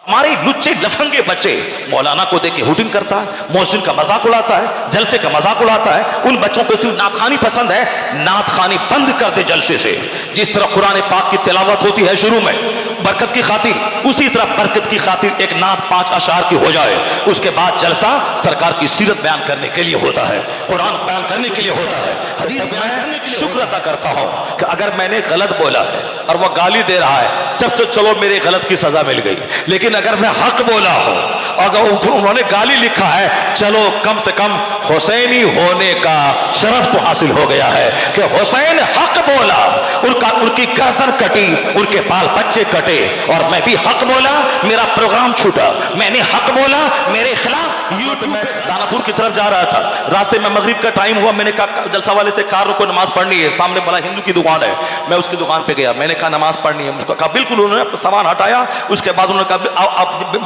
हमारे लुच्चे लफंगे बच्चे मौलाना को देख के हुटिंग करता है, मोहसिन का मजाक उड़ाता है, जलसे का मजाक उड़ाता है। उन बच्चों को सिर्फ नातखानी पसंद है, नातखानी बंद कर दे जलसे से। जिस तरह कुरान पाक की तिलावत होती है शुरू में बरकत की खातिर, उसी तरह बरकत की खातिर एक नात 5 अशार की हो जाए, उसके बाद जलसा सरकार की सीरत बयान करने के लिए होता है, कुरान बयान करने के लिए होता है, हदीस बयान करने के लिए। शुक्र अदा करता हूं कि अगर मैंने गलत बोला है और वह गाली दे रहा है, जब से चलो मेरे गलत की सजा मिल गई। लेकिन अगर मैं हक बोला हूं, अगर उन्होंने गाली लिखा है, चलो कम से कम हुसैनी होने का शरफ तो हासिल हो गया है कि हुसैन हक बोला, उनकी गर्दन कटी, उनके बाल बच्चे कटे, और मैं भी हक बोला, मेरा प्रोग्राम छूटा। मैंने हक बोला, मेरे खिलाफ यूट्यूब पे दानापुर की तरफ जा रहा था, रास्ते में मगरिब का टाइम हुआ, मैंने कहा जलसा वाले से कार रोको, नमाज पढ़नी है। सामने बड़ा हिंदू की दुकान है, मैं उसकी दुकान पे गया, मैंने कहा नमाज पढ़नी है। मुझको कहा बिल्कुल। उन्होंने सामान हटाया, उसके बाद उन्होंने कहा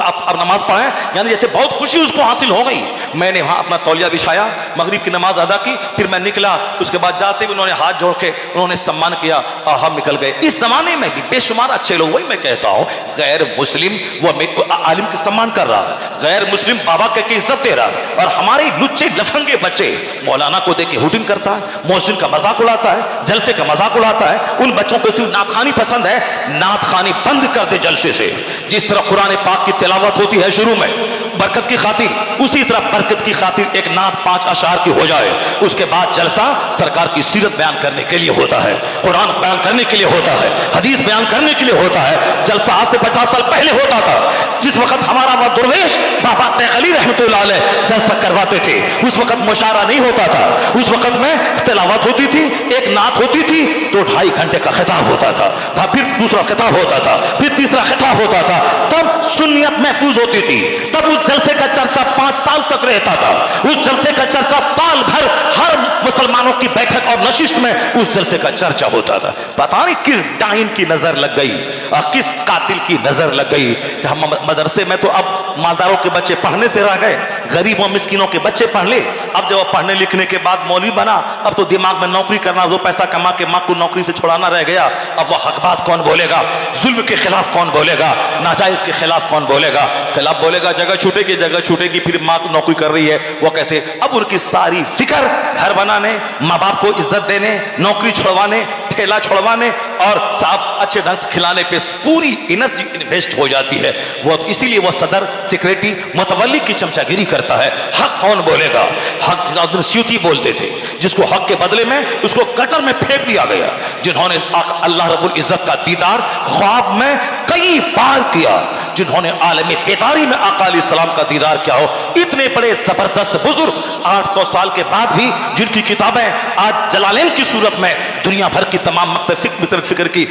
आप नमाज पढ़ें, यानी जैसे बहुत खुशी उसको हासिल हो गई। मैंने वहां अपना तौलिया बिछाया, मगरिब की नमाज अदा की, फिर मैं निकला। उसके बाद जाते हुए उन्होंने हाथ जोड़ के उन्होंने सम्मान किया और हम निकल गए। इस जमाने में भी बेशुमार अच्छे लोग, वही मैं कहता हूं, गैर मुस्लिम वो आलिम का सम्मान कर रहा है, गैर मुस्लिम बाबा के इज्जत दे रहा है, और हमारे लुच्चे लफंगे बच्चे मौलाना को देख के हुटिंग करता है, मोहसिन का मजाक उड़ाता है, जलसे का मजाक उड़ाता है। उन बच्चों को सिर्फ नातखानी पसंद है, नातखानी बंद कर दे जलसे से। जिस तरह कुरान पाक की तिलावत होती है शुरू में बरकत की खातिर, उसी तरह बरकत की खातिर एक नात 5 अशार की हो जाए, उसके बाद जलसा सरकार की सीरत बयान करने के लिए होता है, कुरान बयान करने के लिए होता है, हदीस बयान करने के लिए होता है। जलसा आज से 50 साल पहले होता था, जिस वक्त हमारा वह दुर्वेश बाबा तैयब रहमतुल्लाह अलैह जलसा करवाते थे, उस वक्त मुशारा नहीं होता था, उस वक्त में तिलावत होती थी, एक नात होती थी, तो 2.5 घंटे का खिताब होता था, फिर दूसरा खिताब होता था, फिर तीसरा खिताब होता था, तब सुन्नियत महफूज होती थी, तब उस जलसे का चर्चा 5 साल तक रहता था, उस जलसे का चर्चा साल भर हर मुसलमानों की बैठक और नशिस्त में उस जलसे का चर्चा होता था। पता नहीं किस डाइन की नजर लग गई और किस कातिल की नजर लग गई कि हम मदरसे में तो अब मालदारों के बच्चे पढ़ने से रह गए, गरीबों मिस्किनों के बच्चे पढ़ ले। अब जब पढ़ने लिखने के बाद मौलवी बना, अब तो दिमाग में नौकरी करना, 2 पैसा कमा के माँ को नौकरी से छुड़ाना रह गया। अब वह हक बात कौन बोलेगा, जुल्म के खिलाफ कौन बोलेगा, नाजायज के खिलाफ कौन बोलेगा। खिलाफ बोलेगा जगह छूटेगी, जगह छूटेगी, फिर माँ को नौकरी कर रही है वो कैसे। अब उनकी सारी फिक्र घर बनाने, माँ बाप को इज्जत देने, नौकरी छुड़वाने, ठेला छुड़वाने और साहब अच्छे ढंग से खिलाने पे पूरी एनर्जी इन्वेस्ट हो जाती है। वो तो इसीलिए वो सदर सेक्रेटरी मुतवल्ली की चमचागिरी करता है। हक कौन बोलेगा, हक स्यूती बोलते थे, जिसको हक के बदले में उसको गटर में फेंक दिया गया। जिन्होंने अल्लाह रब्बुल इज्जत का दीदार ख्वाब में कई बार किया, जिन्होंने आलमी बेदारी में आका अलैहिस्सलाम का दीदार किया हो, इतने बड़े जबरदस्त बुजुर्ग 800 साल के बाद भी जिनकी किताबें आज जलालैन की सूरत में दुनिया भर की तमाम मकतब फिक्र की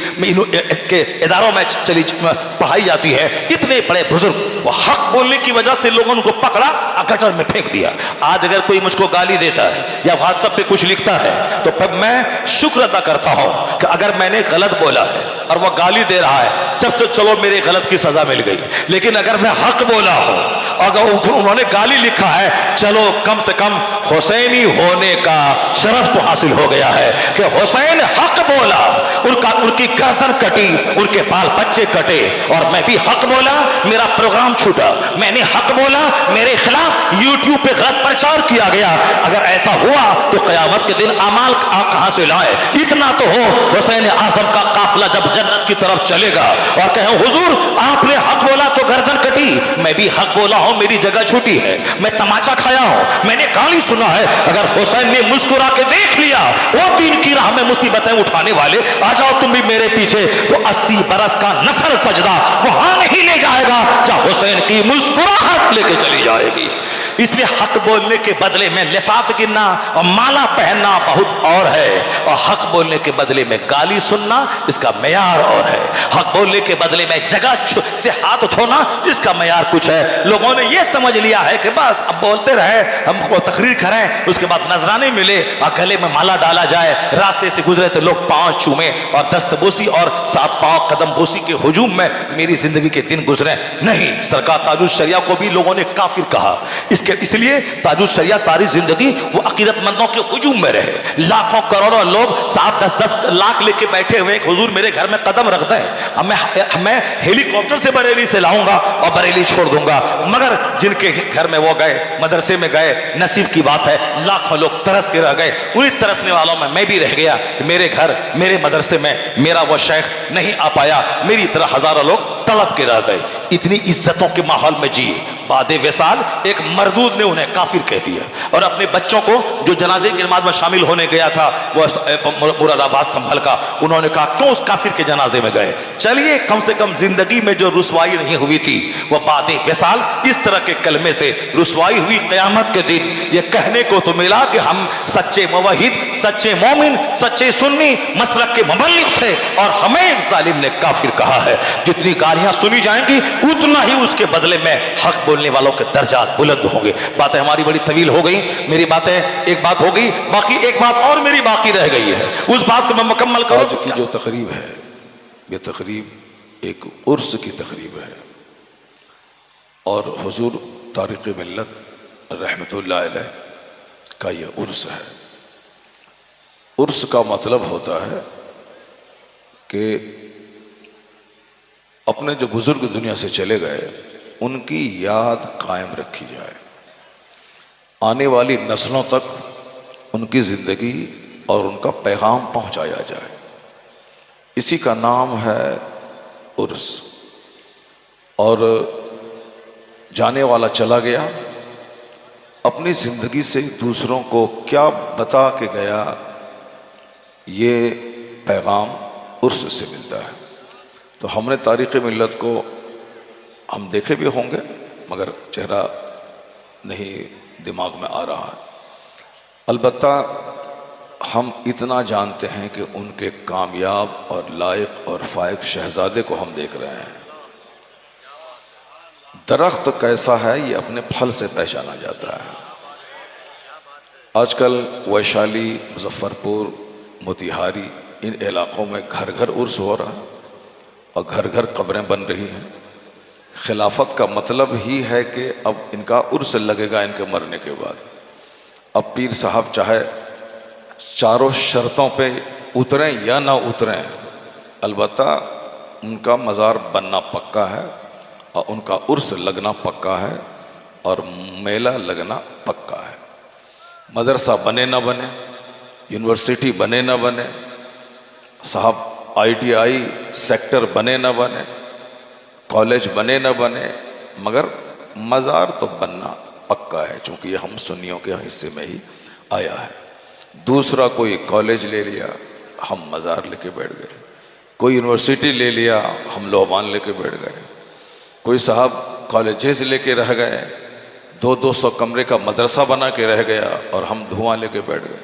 के इदारों में चली पढ़ाई जाती है, इतने बड़े बुजुर्ग वो हक बोलने की वजह से लोगों ने उनको पकड़ा और गटर में फेंक दिया। आज अगर कोई मुझको गाली देता है या व्हाट्सएप पे कुछ लिखता है, तो तब मैं शुक्र अदा करता हूं कि अगर मैंने गलत बोला है और वह गाली दे रहा है, जब से चलो मेरे गलत की सजा मिल गई। लेकिन अगर मैं हक बोला हूं, अगर उन्होंने गाली लिखा है, चलो कम से कम हुसैनी होने का शरफ तो हासिल हो गया है कि हुसैन हक बोला, उनकी गर्दन कटी, उनके बाल बच्चे कटे, और मैं भी हक बोला, मेरा प्रोग्राम छूटा। मैंने हक बोला, मेरे खिलाफ यूट्यूब पे गलत प्रचार किया गया। अगर ऐसा हुआ तो कयामत के दिन अमाल कहां से लाए। इतना तो हो, हुसैन आजम का काफिला जब जन्नत की तरफ चलेगा और कहे हुजूर आपने हक बोला तो गर्दन कटी, मैं भी हक बोला हूं, मेरी जगह छूटी है, मैं तमाचा खाया हूं, मैंने गाली सुना है। अगर हुसैन ने मुस्कुरा के देख लिया, वो दीन की राह में मुसीबतें उठाने वाले, आ जाओ तुम भी मेरे पीछे, तो 80 बरस का नफल सजदा वहां नहीं ले जाएगा जहां हुसैन की मुस्कुराहट लेके चली जाएगी। इसलिए हक बोलने के बदले में लिफाफ गिनना और माला पहनना बहुत और है, और हक बोलने के बदले में गाली सुनना इसका मेयार और है। हक बोलने के बदले में जगह से हाथ धोना इसका मेयार कुछ है। लोगों ने यह समझ लिया है कि बस अब बोलते रहे, हमको तकरीर करें, उसके बाद नजराने मिले और गले में माला डाला जाए, रास्ते से गुजरे तो लोग पांव चूमे और दस्तबोसी और 7 पांव कदम बोसी के हुजूम में मेरी जिंदगी के दिन गुजरे। नहीं, सरकार ताजुश शरिया को भी लोगों ने काफिर कहा। इसलिए ताजुश शरिया सारी जिंदगी वो अकीदतमंदों के हुजूम में रहे। लाखों करोड़ों लोग 7-10 लाख लेके बैठे हुए हुजूर मेरे घर में कदम रख दें, मैं हेलीकॉप्टर से बरेली से लाऊंगा और बरेली छोड़ दूंगा। मगर जिनके घर में वो गए, मदरसे में गए, नसीब की बात है लाखों लोग तरस के रह गए। उन्हीं तरसने वालों में मैं भी रह गया कि मेरे घर मेरे मदरसे में मेरा वो शेख नहीं आ पाया, मेरी तरह हजारों लोग तड़प के रह गए। इतनी इज्जतों के माहौल में जिए। बादे वेसाल एक मरदूद ने उन्हें काफिर कह दिया और अपने बच्चों को जो जनाजे की नमाज में शामिल होने गया था वो मुरादाबाद संभल का, उन्होंने कहा क्यों उस काफिर के जनाजे में गए। चलिए कम से कम जिंदगी में जो रुसवाई नहीं हुई थी वह बादे वेसाल इस तरह के कलमे से रुसवाई हुई। क़यामत के दिन ये कहने को तो मिला कि हम सच्चे मुवहिद, सच्चे मोमिन, सच्चे सुन्नी मसलक के मुबल्लिग थे और हमें एक जालिम ने काफिर कहा है। जितनी गालियां सुनी जाएंगी उतना ही उसके बदले में हक बोलने वालों के दर्जात बुलंद होंगे। बातें हमारी बड़ी तवील हो गई, मेरी बातें एक बात हो गई, बाकी एक बात और मेरी बाकी रह गई है, उस बात को मैं मुकम्मल करूं। आज की जो तकरीब है ये तकरीब एक उर्स की तकरीब है और हुजूर तारिक मिल्लत रहमतुल्लाह अलैह का ये उर्स है। उर्स का मतलब होता है कि अपने जो बुजुर्ग दुनिया से चले गए उनकी याद कायम रखी जाए, आने वाली नस्लों तक उनकी ज़िंदगी और उनका पैगाम पहुंचाया जाए। इसी का नाम है उर्स। और जाने वाला चला गया, अपनी ज़िंदगी से दूसरों को क्या बता के गया, ये पैगाम उर्स से मिलता है। तो हमने तारीख़ मिल्लत को हम देखे भी होंगे मगर चेहरा नहीं दिमाग में आ रहा है। अलबत्ता हम इतना जानते हैं कि उनके कामयाब और लायक और फायक शहजादे को हम देख रहे हैं। दरख्त कैसा है ये अपने फल से पहचाना जाता है। आजकल वैशाली, मुजफ्फरपुर, मोतिहारी इन इलाक़ों में घर घर उर्स हो रहा है और घर घर कब्रें बन रही हैं। खिलाफत का मतलब ही है कि अब इनका उर्स लगेगा इनके मरने के बाद। अब पीर साहब चाहे चारों शर्तों पे उतरें या ना उतरें, अलबत्ता उनका मज़ार बनना पक्का है और उनका उर्स लगना पक्का है और मेला लगना पक्का है। मदरसा बने ना बने, यूनिवर्सिटी बने ना बने, साहब ITI सेक्टर बने ना बने, कॉलेज बने ना बने, मगर मज़ार तो बनना पक्का है, चूँकि ये हम सुन्नियों के हिस्से में ही आया है। दूसरा कोई कॉलेज ले लिया, हम मज़ार लेके बैठ गए। कोई यूनिवर्सिटी ले लिया, हम लोबान लेके बैठ गए। कोई साहब कॉलेजेस लेके रह गए, 200 कमरे का मदरसा बना के रह गया और हम धुआं लेके बैठ गए।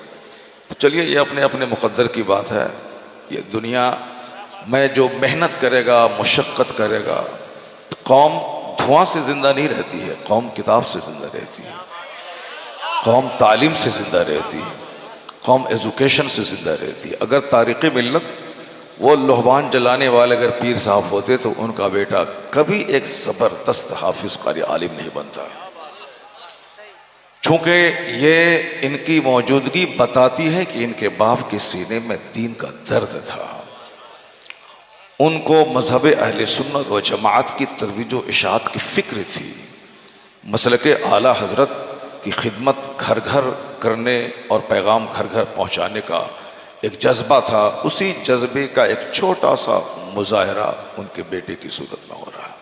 तो चलिए ये अपने अपने मुक़द्दर की बात है। ये दुनिया में जो मेहनत करेगा, मुशक्क़त करेगा, तो कौम धुआं से ज़िंदा नहीं रहती है, कौम किताब से ज़िंदा रहती है, कौम तालीम से ज़िंदा रहती है, कौम एजुकेशन से ज़िंदा रहती है। अगर तारीक़ मिल्लत वो लोहबान जलाने वाले अगर पीर साहब होते तो उनका बेटा कभी एक ज़बरदस्त हाफिज़ कारी आलिम नहीं बनता। चूँकि ये इनकी मौजूदगी बताती है कि इनके बाप के सीने में दीन का दर्द था। उनको मज़हब अहले सुन्नत व जमात की तरवीज व इशाअत की फ़िक्र थी। मसलके आला हज़रत की खिदमत घर घर करने और पैगाम घर घर पहुँचाने का एक जज्बा था। उसी जज्बे का एक छोटा सा मुजाहरा उनके बेटे की सूरत में हो रहा है।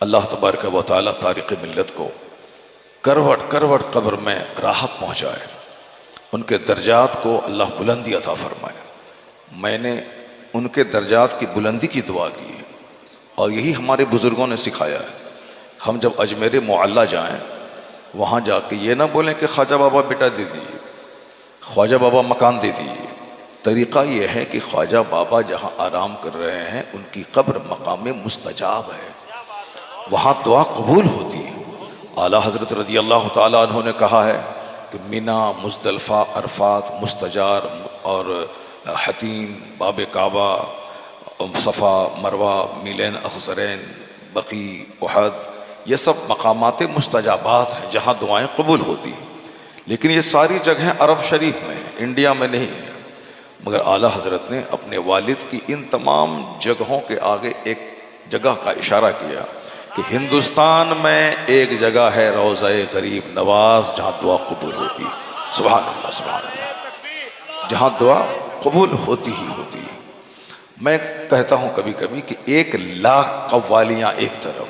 अल्लाह तबारक व तआला तारिक़ मिल्लत को करवट करवट कब्र में राहत पहुँचाए, उनके दर्जात को अल्लाह बुलंदी अता फरमाए। मैंने उनके दर्जात की बुलंदी की दुआ की है और यही हमारे बुज़ुर्गों ने सिखाया है। हम जब अजमेर मुअल्ला जाएं, वहाँ जाके ये ना बोलें कि ख्वाजा बाबा बेटा दे दीजिए, ख्वाजा बाबा मकान दे दीजिए। तरीक़ा ये है कि ख्वाजा बाबा जहाँ आराम कर रहे हैं उनकी कब्र मकाम मुस्तजाब है, वहाँ दुआ कबूल होती है। आला हज़रत रज़ी अल्लाह ताला अन्हु ने कहा है कि मिना, मुज़दलिफ़ा, अरफात, मुस्तजार और हतीम, बाब काबा, सफ़ा, मरवा, मीलैन अख़सरैन, बकी, उहद, ये सब मकामात मुस्तजाबात हैं जहाँ दुआएं कबूल होती हैं। लेकिन ये सारी जगहें अरब शरीफ में, इंडिया में नहीं है। मगर आला हज़रत ने अपने वालिद की इन तमाम जगहों के आगे एक जगह का इशारा किया कि हिंदुस्तान में एक जगह है रोज़ा-ए गरीब नवाज जहाँ दुआ कबूल होती। सुभान अल्लाह, सुभान अल्लाह, जहाँ दुआ कबूल होती ही होती है। मैं कहता हूँ कभी कभी कि 1,00,000 कव्वालियाँ एक तरफ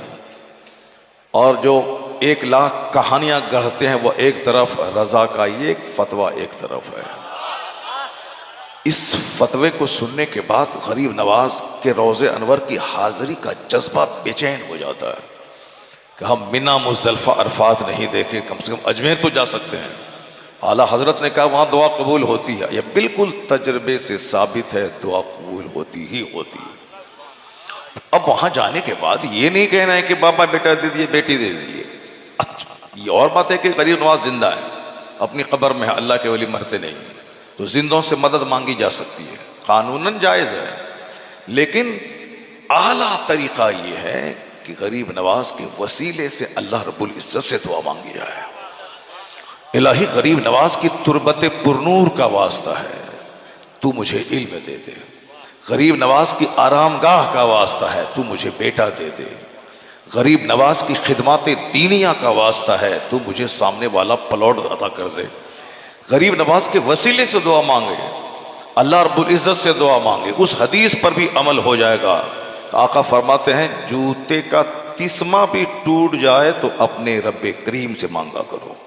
और जो 1,00,000 कहानियाँ गढ़ते हैं वो एक तरफ, रज़ा का ये एक फतवा एक तरफ है। इस फतवे को सुनने के बाद गरीब नवाज के रोज़े अनवर की हाज़िरी का जज्बा बेचैन हो जाता है कि हम मिना मुज़दलिफ़ा अरफात नहीं देखे, कम से कम अजमेर तो जा सकते हैं। आला हज़रत ने कहा वहाँ दुआ कबूल होती है। यह बिल्कुल तजर्बे से साबित है, दुआ कबूल होती ही होती है। अब वहाँ जाने के बाद ये नहीं कहना है कि बाबा बेटा दे दीजिए, बेटी दे दीजिए। अच्छा, ये और बात है कि गरीब नवाज जिंदा है, अपनी कब्र में है, अल्लाह के वली मरते नहीं हैं, तो जिंदों से मदद मांगी जा सकती है, कानूनन जायज़ है। लेकिन आला तरीक़ा ये है कि गरीब नवाज के वसीले से अल्लाह रब्बुल इज़्ज़त से दुआ मांगी जाए। इलाही गरीब नवाज की तुरबत पुरनूर का वास्ता है, तू मुझे इल्म दे दे। गरीब नवाज की आरामगाह का वास्ता है, तू मुझे बेटा दे दे। गरीब नवाज की खिदमत दीनिया का वास्ता है, तू मुझे सामने वाला प्लॉट अता कर दे। गरीब नवाज के वसीले से दुआ मांगे, अल्लाह रब्बुल इज़्ज़त से दुआ मांगे, उस हदीस पर भी अमल हो जाएगा। आका फरमाते हैं जूते का तिस्मा भी टूट जाए तो अपने रब्बे करीम से मांगा करो।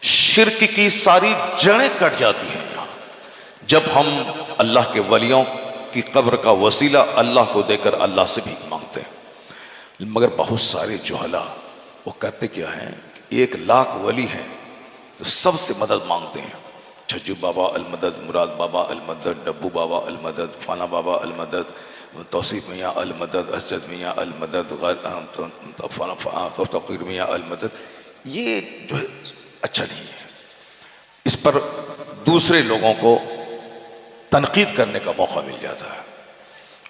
शिर्क की सारी जड़ें कट जाती हैं यहाँ जब हम अल्लाह के वलियों की कब्र का वसीला अल्लाह को देकर अल्लाह से भी मांगते हैं। मगर बहुत सारे जुहला वो करते क्या हैं, 1,00,000 वली हैं तो सबसे मदद मांगते हैं। छज्जू बाबा अलमदद, मुराद बाबा अलमदद, डब्बू बाबा अलमदद, फाना बाबा अलमदद, तौसीफ मियाँ अलमदद, असजद मियाँ अलमदद, फ़कीर मियाँ अलमदद। ये जो है अच्छा नहीं है। इस पर दूसरे लोगों को तनकीद करने का मौका मिल जाता है।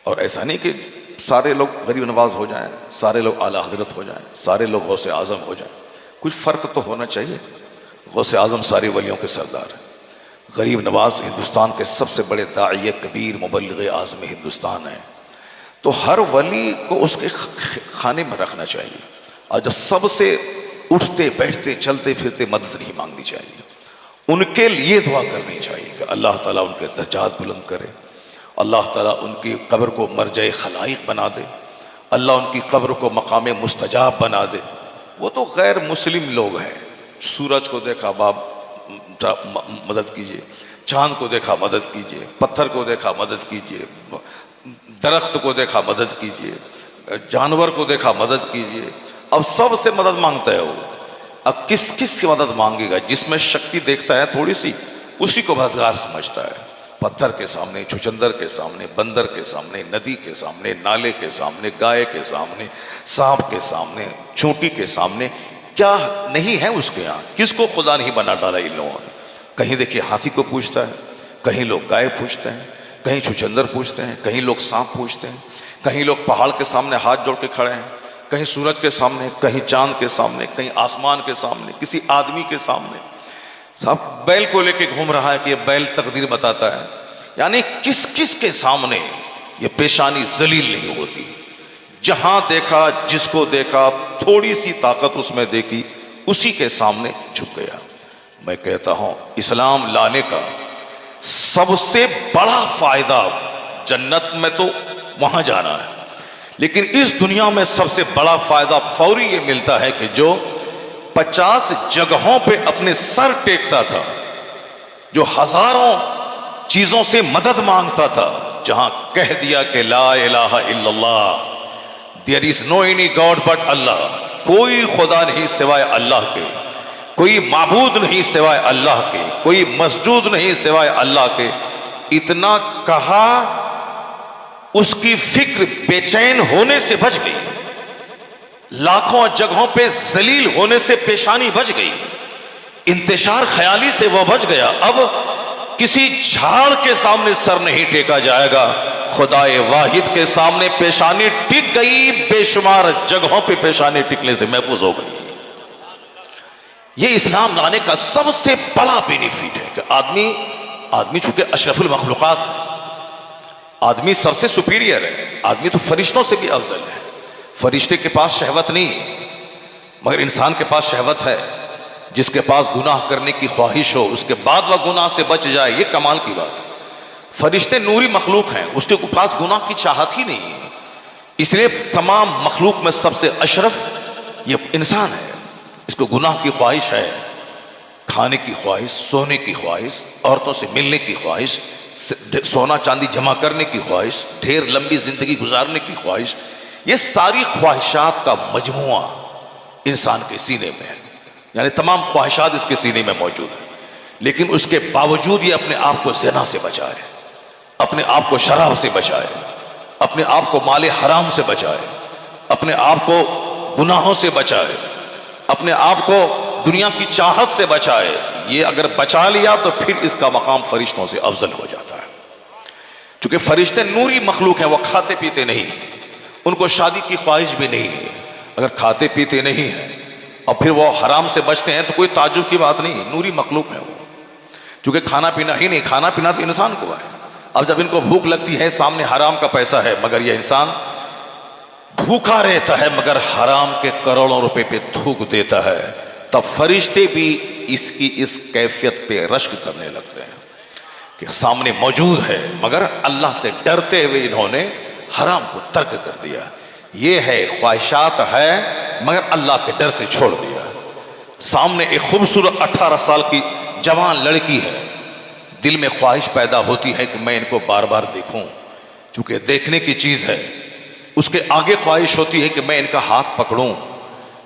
और ऐसा नहीं कि सारे लोग गरीब नवाज हो जाएं, सारे लोग आला हजरत हो जाएं, सारे लोग गौसे आज़म हो जाएं। कुछ फ़र्क तो होना चाहिए। गौसे आज़म सारे वलियों के सरदार हैं। गरीब नवाज हिंदुस्तान के सबसे बड़े दाई कबीर मुबल्लिग़ आज़म हिंदुस्तान है। तो हर वली को उसके खाने में रखना चाहिए। और जब सबसे उठते बैठते चलते फिरते मदद नहीं मांगनी चाहिए, उनके लिए दुआ करनी चाहिए कि अल्लाह ताला उनके दर्जात बुलंद करे, अल्लाह ताला उनकी कब्र को मरजे खलाइक बना दे, अल्लाह उनकी कब्र को मकाम मुस्तजाब बना दे। वो तो गैर मुस्लिम लोग हैं। सूरज को देखा बाप मदद कीजिए, चांद को देखा मदद कीजिए, पत्थर को देखा मदद कीजिए, दरख्त को देखा मदद कीजिए, जानवर को देखा मदद कीजिए। अब सबसे मदद मांगता है वो। अब किस किस की मदद मांगेगा? जिसमें शक्ति देखता है थोड़ी सी, उसी को मददगार समझता है। पत्थर के सामने, छुचंदर के सामने, बंदर के सामने, नदी के सामने, नाले के सामने, गाय के सामने, सांप के सामने, चोटी के सामने, क्या नहीं है उसके यहाँ? किसको खुदा नहीं बना डाला इन लोगों ने? कहीं देखिए हाथी को पूछता है, कहीं लोग गाय पूछते हैं, कहीं छुचंदर पूछते हैं, कहीं लोग सांप पूछते हैं, कहीं लोग पहाड़ के सामने हाथ जोड़ के खड़े हैं, कहीं सूरज के सामने, कहीं चांद के सामने, कहीं आसमान के सामने, किसी आदमी के सामने। साहब बैल को लेके घूम रहा है कि ये बैल तकदीर बताता है। यानी किस किस के सामने ये पेशानी जलील नहीं होती। जहां देखा, जिसको देखा, थोड़ी सी ताकत उसमें देखी, उसी के सामने झुक गया। मैं कहता हूं इस्लाम लाने का सबसे बड़ा फायदा जन्नत में तो वहां जाना है, लेकिन इस दुनिया में सबसे बड़ा फायदा फौरी ये मिलता है कि जो 50 जगहों पे अपने सर टेकता था, जो हजारों चीजों से मदद मांगता था, जहां कह दिया कि ला इलाहा इल्लल्लाह, there is no any god but Allah, कोई खुदा नहीं सिवाय अल्लाह के, कोई माबूद नहीं सिवाय अल्लाह के, कोई मस्जूद नहीं सिवाय अल्लाह के, इतना कहा उसकी फिक्र बेचैन होने से बच गई। लाखों जगहों पे जलील होने से पेशानी बच गई, इंतशार ख्याली से वह बच गया। अब किसी झाड़ के सामने सर नहीं टेका जाएगा, खुदाए वाहिद के सामने पेशानी टिक गई, बेशुमार जगहों पे पेशानी टिकने से महफूज हो गई। ये इस्लाम लाने का सबसे बड़ा बेनिफिट है कि आदमी चूंकि अशरफुल मखलूकात है, आदमी सबसे सुपीरियर है, आदमी तो फरिश्तों से भी अफजल है। फरिश्ते के पास शहवत नहीं है, मगर इंसान के पास शहवत है। जिसके पास गुनाह करने की ख्वाहिश हो, उसके बाद वह गुनाह से बच जाए, ये कमाल की बात है। फरिश्ते नूरी मखलूक हैं, उसके पास गुनाह की चाहत ही नहीं है। इसलिए तमाम मखलूक में सबसे अशरफ ये इंसान है। इसको गुनाह की ख्वाहिश है, खाने की ख्वाहिश, सोने की ख्वाहिश, औरतों से मिलने की ख्वाहिश, सोना चांदी जमा करने की ख्वाहिश, ढेर लंबी जिंदगी गुजारने की ख्वाहिश। ये सारी ख्वाहिशात का मजमुआ इंसान के सीने में है, यानी तमाम ख्वाहिशात इसके सीने में मौजूद है। लेकिन उसके बावजूद ये अपने आप को ज़िना से बचाए, अपने आप को शराब से बचाए, अपने आप को माले हराम से बचाए, अपने आप को गुनाहों से बचाए, अपने आप को दुनिया की चाहत से बचाए। ये अगर बचा लिया तो फिर इसका मकाम फरिश्तों से अफजल हो जाता है। चूंकि फरिश्ते नूरी मखलूक हैं, वो खाते पीते नहीं हैं, उनको शादी की ख्वाहिश भी नहीं है। अगर खाते पीते नहीं हैं और फिर वो हराम से बचते हैं तो कोई ताज्जुब की बात नहीं है, नूरी मखलूक है वो। चूंकि खाना पीना ही नहीं, खाना पीना तो इंसान को है। अब जब इनको भूख लगती है, सामने हराम का पैसा है, मगर यह इंसान भूखा रहता है मगर हराम के करोड़ों रुपए पे थूक देता है, तब फरिश्ते भी इसकी इस कैफियत पे रश्क करने लगते हैं कि सामने मौजूद है मगर अल्लाह से डरते हुए इन्होंने हराम को तर्क कर दिया। ये है ख्वाहिशात है मगर अल्लाह के डर से छोड़ दिया। सामने एक खूबसूरत 18 साल की जवान लड़की है, दिल में ख्वाहिश पैदा होती है कि मैं इनको बार बार देखूं, चूंकि देखने की चीज है। उसके आगे ख्वाहिश होती है कि मैं इनका हाथ पकड़ूं,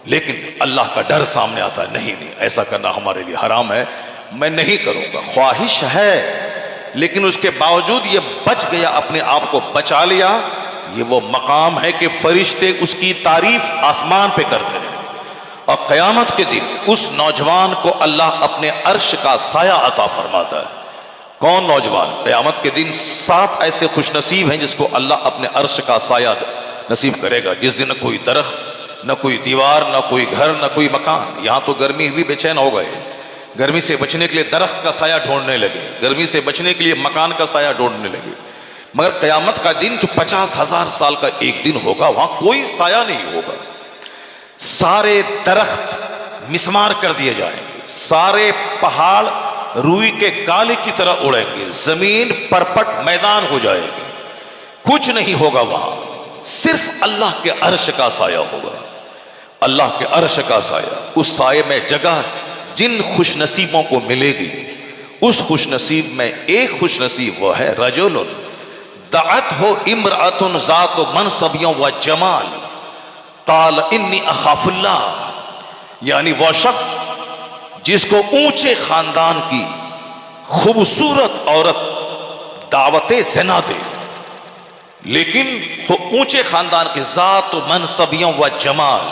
लेकिन अल्लाह का डर सामने आता है, नहीं नहीं ऐसा करना हमारे लिए हराम है, मैं नहीं करूंगा। ख्वाहिश है लेकिन उसके बावजूद ये बच गया, अपने आप को बचा लिया। ये वो मकाम है कि फरिश्ते उसकी तारीफ आसमान पे करते हैं और क़यामत के दिन उस नौजवान को अल्लाह अपने अर्श का साया अता फरमाता है। कौन नौजवान? क़यामत के दिन 7 ऐसे खुशनसीब हैं जिसको अल्लाह अपने अर्श का साया नसीब करेगा, जिस दिन न कोई दरख्त, न कोई दीवार, न कोई घर, न कोई मकान। यहाँ तो गर्मी हुई, बेचैन हो गए, गर्मी से बचने के लिए दरख्त का साया ढूंढने लगे, गर्मी से बचने के लिए मकान का साया ढूंढने लगे। मगर क़यामत का दिन जो 50,000 साल का एक दिन होगा, वहां कोई साया नहीं होगा। सारे दरख्त मिसमार कर दिए जाएंगे, सारे पहाड़ रूई के गाले की तरह उड़ेंगे, जमीन परपट मैदान हो जाएगी, कुछ नहीं होगा वहां, सिर्फ अल्लाह के अर्श का साया होगा। अल्लाह के अर्श का साया, उस साये में जगह जिन खुशनसीबों को मिलेगी, उस खुशनसीब में एक खुशनसीब वो है रजुलुन दाअत हो इमरातुन ज़ात मनसबियों व जमाल काल इन्नी अखाफुल्लाह, यानी वह शख्स जिसको ऊंचे खानदान की खूबसूरत औरत दावते ज़िना दे, लेकिन ऊंचे खानदान के ज़ात मनसबियों व जमाल।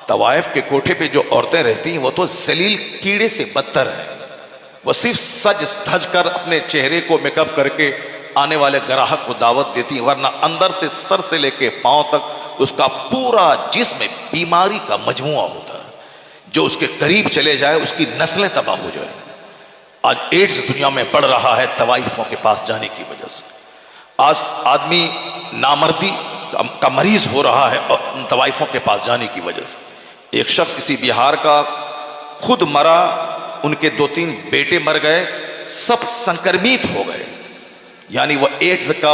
तवाइफ के कोठे पे जो औरतें रहती हैं वो तो जलील कीड़े से बदतर है। वो सिर्फ सज धज कर अपने चेहरे को मेकअप करके आने वाले ग्राहक को दावत देती है, वरना अंदर से सर से लेके पांव तक उसका पूरा जिस्म बीमारी का मजमुआ होता है। जो उसके करीब चले जाए उसकी नस्लें तबाह हो जाए। आज एड्स दुनिया में बढ़ रहा है तवाइफों के पास जाने की वजह से। आज आदमी नामर्दी का मरीज हो रहा है उन तवाइफों के पास जाने की वजह से। एक शख्स किसी बिहार का खुद मरा, उनके 2-3 बेटे मर गए, सब संक्रमित हो गए, यानी वह एड्स का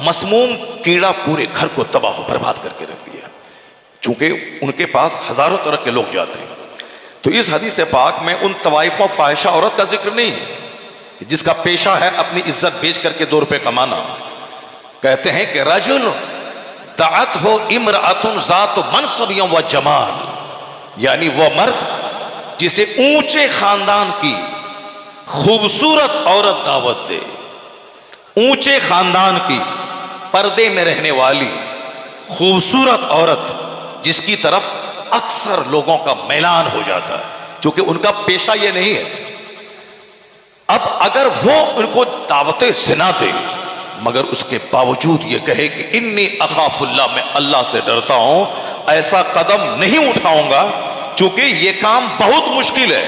मसमूम कीड़ा पूरे घर को तबाह बर्बाद करके रख दिया, चूंकि उनके पास हजारों तरह के लोग जाते हैं। तो इस हदीस पाक में उन तवाइफों फाहिशा औरत का जिक्र नहीं है जिसका पेशा है अपनी इज्जत बेच करके 2 रुपए कमाना। कहते हैं कि रजुल दाअत हो इमरातुन ज़ात मनसबियों व जमाल, यानी वह मर्द जिसे ऊंचे खानदान की खूबसूरत औरत दावत दे, ऊंचे खानदान की पर्दे में रहने वाली खूबसूरत औरत जिसकी तरफ अक्सर लोगों का मैलान हो जाता है, क्योंकि उनका पेशा ये नहीं है। अब अगर वो उनको दावते ज़िना दे, मगर उसके बावजूद ये कहे कि इन्नी अखाफुल्लाह, मैं अल्लाह से डरता हूं, ऐसा कदम नहीं उठाऊंगा क्योंकि ये काम बहुत मुश्किल है।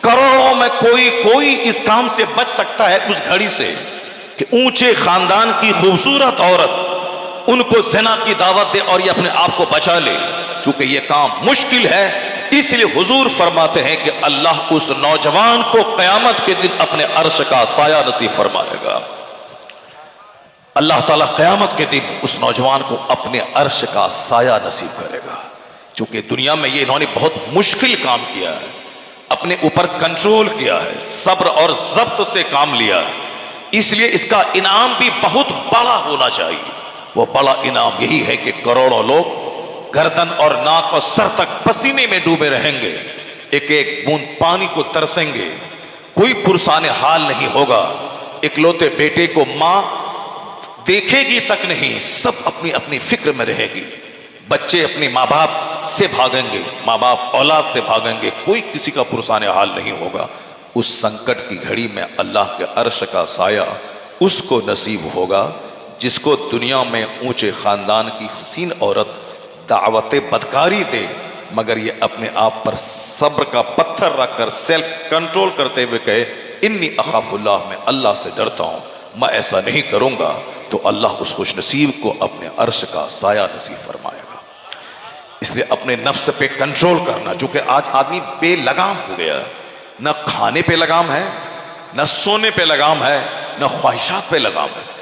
करोड़ों में कोई इस काम से बच सकता है उस घड़ी से कि ऊंचे खानदान की खूबसूरत औरत उनको ज़िना की दावत दे और ये अपने आप को बचा ले, क्योंकि ये काम मुश्किल है। इसलिए हुजूर फरमाते हैं कि अल्लाह उस नौजवान को क़यामत के दिन अपने अर्श का साया नसीब फरमाएगा। अल्लाह ताला क़यामत के दिन उस नौजवान को अपने अर्श का साया नसीब करेगा, क्योंकि दुनिया में ये इन्होंने बहुत मुश्किल काम किया है, अपने ऊपर कंट्रोल किया है, सब्र और ज़ब्त से काम लिया है, इसलिए इसका इनाम भी बहुत बड़ा होना चाहिए। वो बड़ा इनाम यही है कि करोड़ों लोग गर्दन और नाक और सर तक पसीने में डूबे रहेंगे, एक एक बूंद पानी को तरसेंगे, कोई पुरसाने हाल नहीं होगा। इकलौते बेटे को मां देखेगी तक नहीं, सब अपनी अपनी फिक्र में रहेगी। बच्चे अपने माँ बाप से भागेंगे, माँ बाप औलाद से भागेंगे, कोई किसी का पुरसाने हाल नहीं होगा। उस संकट की घड़ी में अल्लाह के अर्श का साया उसको नसीब होगा जिसको दुनिया में ऊंचे खानदान की हसीन औरत दावत बदकारी दे, मगर ये अपने आप पर सब्र का पत्थर रखकर सेल्फ कंट्रोल करते हुए कहे इन्नी अखाफुल्लाह, मैं अल्लाह से डरता हूँ, मैं ऐसा नहीं करूँगा, तो अल्लाह उस खुश नसीब को अपने अर्श का साया नसीब फरमाएगा। इसलिए अपने नफ्स पे कंट्रोल करना, चूंकि आज आदमी बेलगाम हो गया, न खाने पे लगाम है, न सोने पे लगाम है, न ख्वाहिशात पे लगाम है।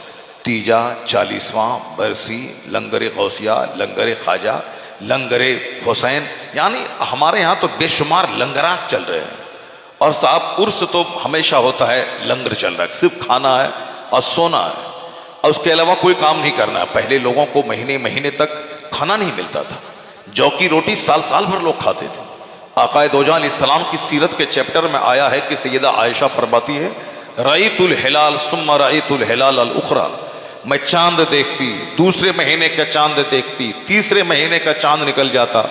तीजा, 40वां बरसी, लंगर गौसिया, लंगर ख्वाजा, लंगर हुसैन, यानी हमारे यहाँ तो बेशुमार लंगरात चल रहे हैं। और साहब उर्स तो हमेशा होता है, लंगर चल रहा है, सिर्फ खाना है और सोना है और उसके अलावा कोई काम नहीं करना है। पहले लोगों को महीने महीने तक खाना नहीं मिलता था, जौ की रोटी साल साल भर लोग खाते थे। आक़ाए दो जहां अलैहिस्सलाम की सीरत के चैप्टर में आया है कि सैयदा आयशा फरमाती है, रईतुल हिलाल सुम्मा रईतुल हिलाल अल उखरा, मैं चांद देखती, दूसरे महीने का चांद देखती, तीसरे महीने का चांद निकल जाता,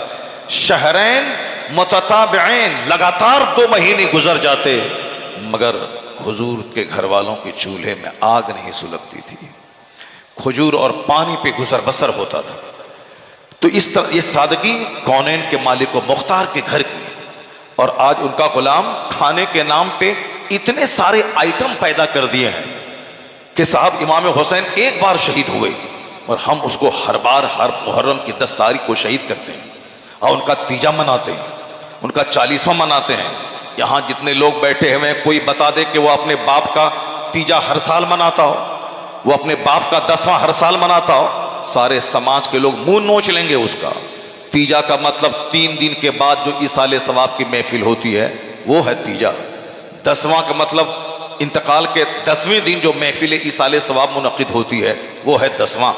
शहरैन मुतताबिऐन, लगातार 2 महीने गुजर जाते, मगर हुजूर के घर वालों के चूल्हे में आग नहीं सुलगती थी, खजूर और पानी पे गुजर बसर होता था। तो इस तरह ये सादगी कौनैन के मालिक व मुख्तार के घर की, और आज उनका गुलाम खाने के नाम पे इतने सारे आइटम पैदा कर दिए हैं कि साहब इमाम हुसैन एक बार शहीद हुए और हम उसको हर बार हर मुहर्रम की 10 तारीख को शहीद करते हैं और उनका तीजा मनाते हैं, उनका 40वां मनाते हैं। यहाँ जितने लोग बैठे हुए हैं, कोई बता दे कि वो अपने बाप का तीजा हर साल मनाता हो, वो अपने बाप का 10वां हर साल मनाता हो, सारे समाज के लोग मुंह नोच लेंगे उसका। तीजा का मतलब 3 दिन के बाद जो इसाले सवाब की महफिल होती है वो है तीजा। 10वां का मतलब इंतकाल के 10वें दिन जो महफिल इसाले सवाब मुनक़िद होती है वो है 10वां।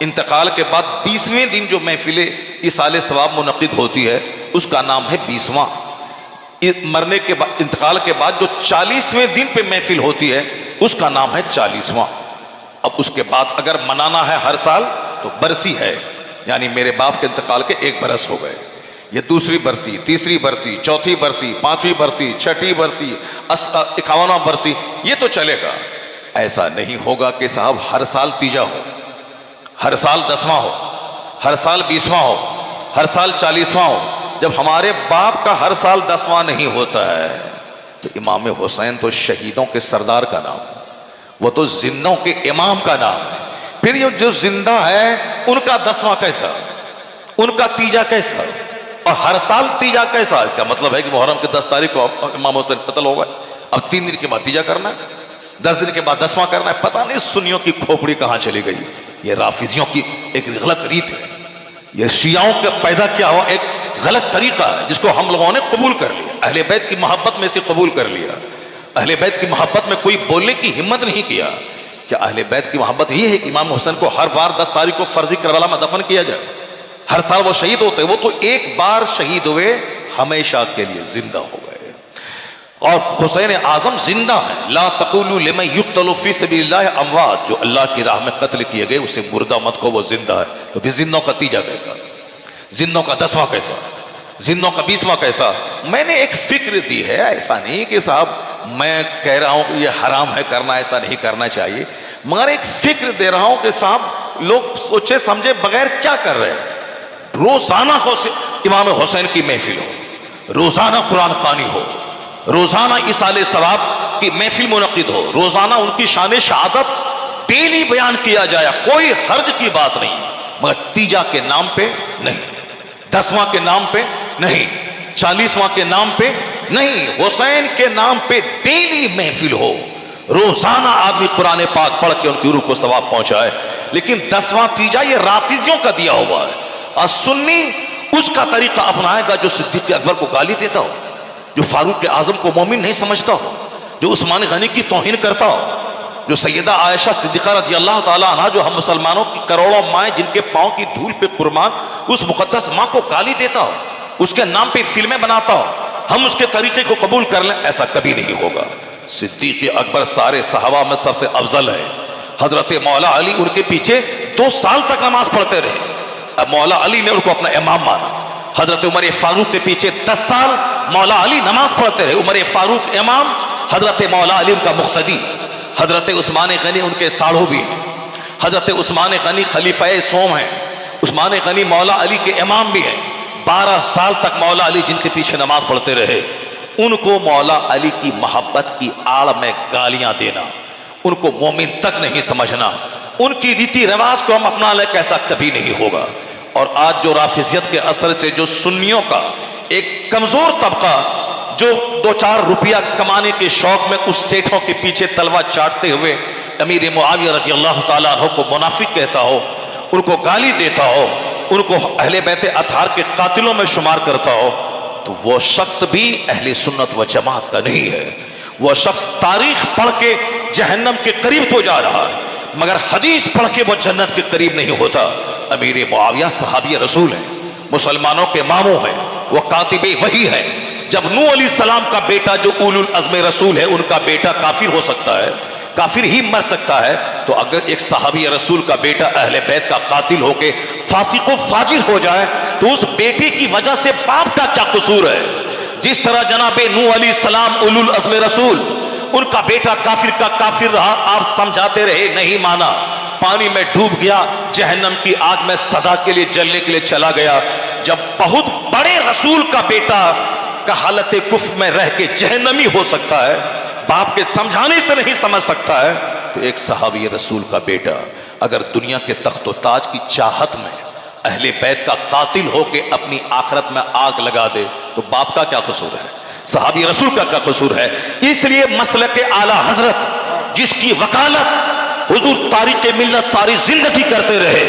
इंतकाल के बाद 20वें दिन जो महफिल इसाले सवाब मुनक़िद होती है उसका नाम है 20वां। मरने के बाद, इंतकाल के बाद जो 40वें दिन पे महफिल होती है उसका नाम है 40वां। अब उसके बाद अगर मनाना है हर साल तो बरसी है, यानी मेरे बाप के इंतकाल के 1 बरस हो गए, ये दूसरी बरसी, तीसरी बरसी, चौथी बरसी, 5वीं बरसी, 6ठी बरसी, 51वां बरसी, ये तो चलेगा। ऐसा नहीं होगा कि साहब हर साल तीजा हो, हर साल 10वां हो, हर साल 20वां हो, हर साल 40वां हो। जब हमारे बाप का हर साल 10वां नहीं होता है तो इमाम हुसैन तो शहीदों के सरदार का नाम, वो तो जिंदों के इमाम का नाम है। फिर ये जो जिंदा है उनका 10वां कैसा, उनका तीजा कैसा, और हर साल तीजा कैसा? इसका मतलब है कि मुहर्रम की 10 तारीख को इमाम हुसैन कत्ल हो गए, अब 3 दिन के बाद तीजा करना है, 10 दिन के बाद 10वां करना है। पता नहीं सुन्नियों की खोपड़ी कहाँ चली गई। ये राफिजियों की एक गलत रीत है, ये शियाओं का पैदा किया हुआ एक गलत तरीका है जिसको हम लोगों ने कबूल कर लिया, अहले बैत की मोहब्बत में से कबूल कर लिया। अहले बैत की मोहब्बत में कोई बोलने की हिम्मत नहीं किया। क्या अहले बैत की मोहब्बत ये है कि इमाम हुसैन को हर बार 10 तारीख को फर्जी करबला में दफन किया जाए? हर साल वो शहीद होते, वो तो एक बार शहीद हुए, हमेशा के लिए जिंदा हो गए। और हुसैन आजम जिंदा है। ला तक़ूलू लिमन युक़्तलू फ़ी सबिलिल्लाह अमवात, जो अल्लाह की राह में कत्ल किए गए उसे मुर्दा मत को, वो जिंदा है। तो फिर जिंदों का तीजा कैसा, जिंदों का 10वां कैसा, जिंदों का 20वां कैसा? मैंने एक फिक्र दी है, ऐसा नहीं कि साहब मैं कह रहा हूं कि ये हराम है करना, ऐसा नहीं करना चाहिए। मगर एक फिक्र दे रहा हूं कि साहब लोग सोचे समझे बगैर क्या कर रहे हैं। रोजाना इमाम हुसैन की महफिल हो, रोजाना कुरान खानी हो, रोजाना इसाले सवाब की महफिल मुनक़िद हो, रोजाना उनकी शान शहादत डेली बयान किया जाए, कोई हर्ज की बात नहीं, मगर तीजा के नाम पे नहीं, 10वां के नाम पे नहीं, 40वां के नाम पे नहीं, हुसैन के नाम पे डेली महफिल हो, रोजाना आदमी कुरान पाक पढ़ के उनकी रूह को सवाब पहुंचाए। लेकिन 10वां तीजा ये राफिजियों का दिया हुआ है, और सुन्नी उसका तरीका अपनाएगा जो सिद्दीक़ अकबर को गाली देता हो, जो फारूक आजम को मोमिन नहीं समझता हो, जो उस्मान गनी की तौहीन करता हो, जो सैयदा आयशा सिद्दीक़ा रज़ी अल्लाह ताला अन्हा, जो हम मुसलमानों की करोड़ों माएँ जिनके पाँव की धूल पे कुर्बान, उस मुक़द्दस माँ को गाली देता हो, उसके नाम पे फिल्में बनाता हो, हम उसके तरीके को कबूल कर लें, ऐसा कभी नहीं होगा। सिद्दीक़ अकबर सारे सहाबा में सबसे अफजल है। हजरत मौला अली उनके पीछे 2 साल तक नमाज पढ़ते रहे, अब मौला अली ने उनको अपना इमाम माना। हजरत उमर फारूक के पीछे 10 साल मौला अली नमाज पढ़ते रहे, उमर फारूक इमाम, हजरत मौला अली उनका मुख्तदी, हजरत उस्मान गनी उनके साढ़ू भी हैं, हजरत उस्मान गनी खलीफा सोम हैं, उस्मान गनी मौला अली के इमाम भी हैं। 12 साल तक मौला अली जिनके पीछे नमाज पढ़ते रहे, उनको मौला अली की मोहब्बत की आड़ में गालियां देना, उनको मोमिन तक नहीं समझना, उनकी रीति रिवाज को हम अपना लें, कैसा कभी नहीं होगा। और आज जो राफिजियत के असर से जो सुन्नियों का एक कमजोर तबका जो 2-4 रुपया कमाने के शौक में उस सेठों के पीछे तलवा चाटते हुए अमीर मुआविया रज़ी अल्लाह ताला अन्हु को मुनाफिक कहता हो, उनको गाली देता हो, उनको अहले बैत अतहार के कातिलों में शुमार करता हो, तो वो शख्स भी अहले सुन्नत व जमात का नहीं है। वह शख्स तारीख पढ़ के जहन्नम के करीब तो जा रहा है, मगर हदीस पढ़ के वो जन्नत के करीब नहीं होता। अमीर मुआविया सहाबी रसूल है, मुसलमानों के मामू हैं, वो कातिबे वही है। जब नूह अलैहिस्सलाम का बेटा जो उलुल अज़्म रसूल है, उनका बेटा काफिर हो सकता है, काफिर ही मर सकता है, तो अगर एक सहाबी रसूल का बेटा अहले बैत का कातिल होके फासिक व फाजिर हो जाए, तो उस बेटे की वजह से बाप का क्या कसूर है। जिस तरह जनाबे नूह अलैहिस्सलाम उलुल अज़्म रसूल, उनका बेटा काफिर का काफिर रहा, आप समझाते रहे, नहीं माना, पानी में डूब गया, जहन्नम की आग में सदा के लिए जलने के लिए चला गया। जब बहुत बड़े रसूल का बेटा का हालत कुफ्र में रह के जहन्नमी हो सकता है, बाप के समझाने से नहीं समझ सकता है, तो एक सहाबी रसूल का बेटा अगर दुनिया के तख्त व ताज की चाहत में अहले बैत का कातिल होके अपनी आखिरत में आग लगा दे, तो बाप का क्या कसूर है, सहाबी रसूल का क्या कसूर है। इसलिए मसलक आला हजरत जिसकी वकालत हुजूर तारीक़ मिल्लत सारी जिंदगी करते रहे,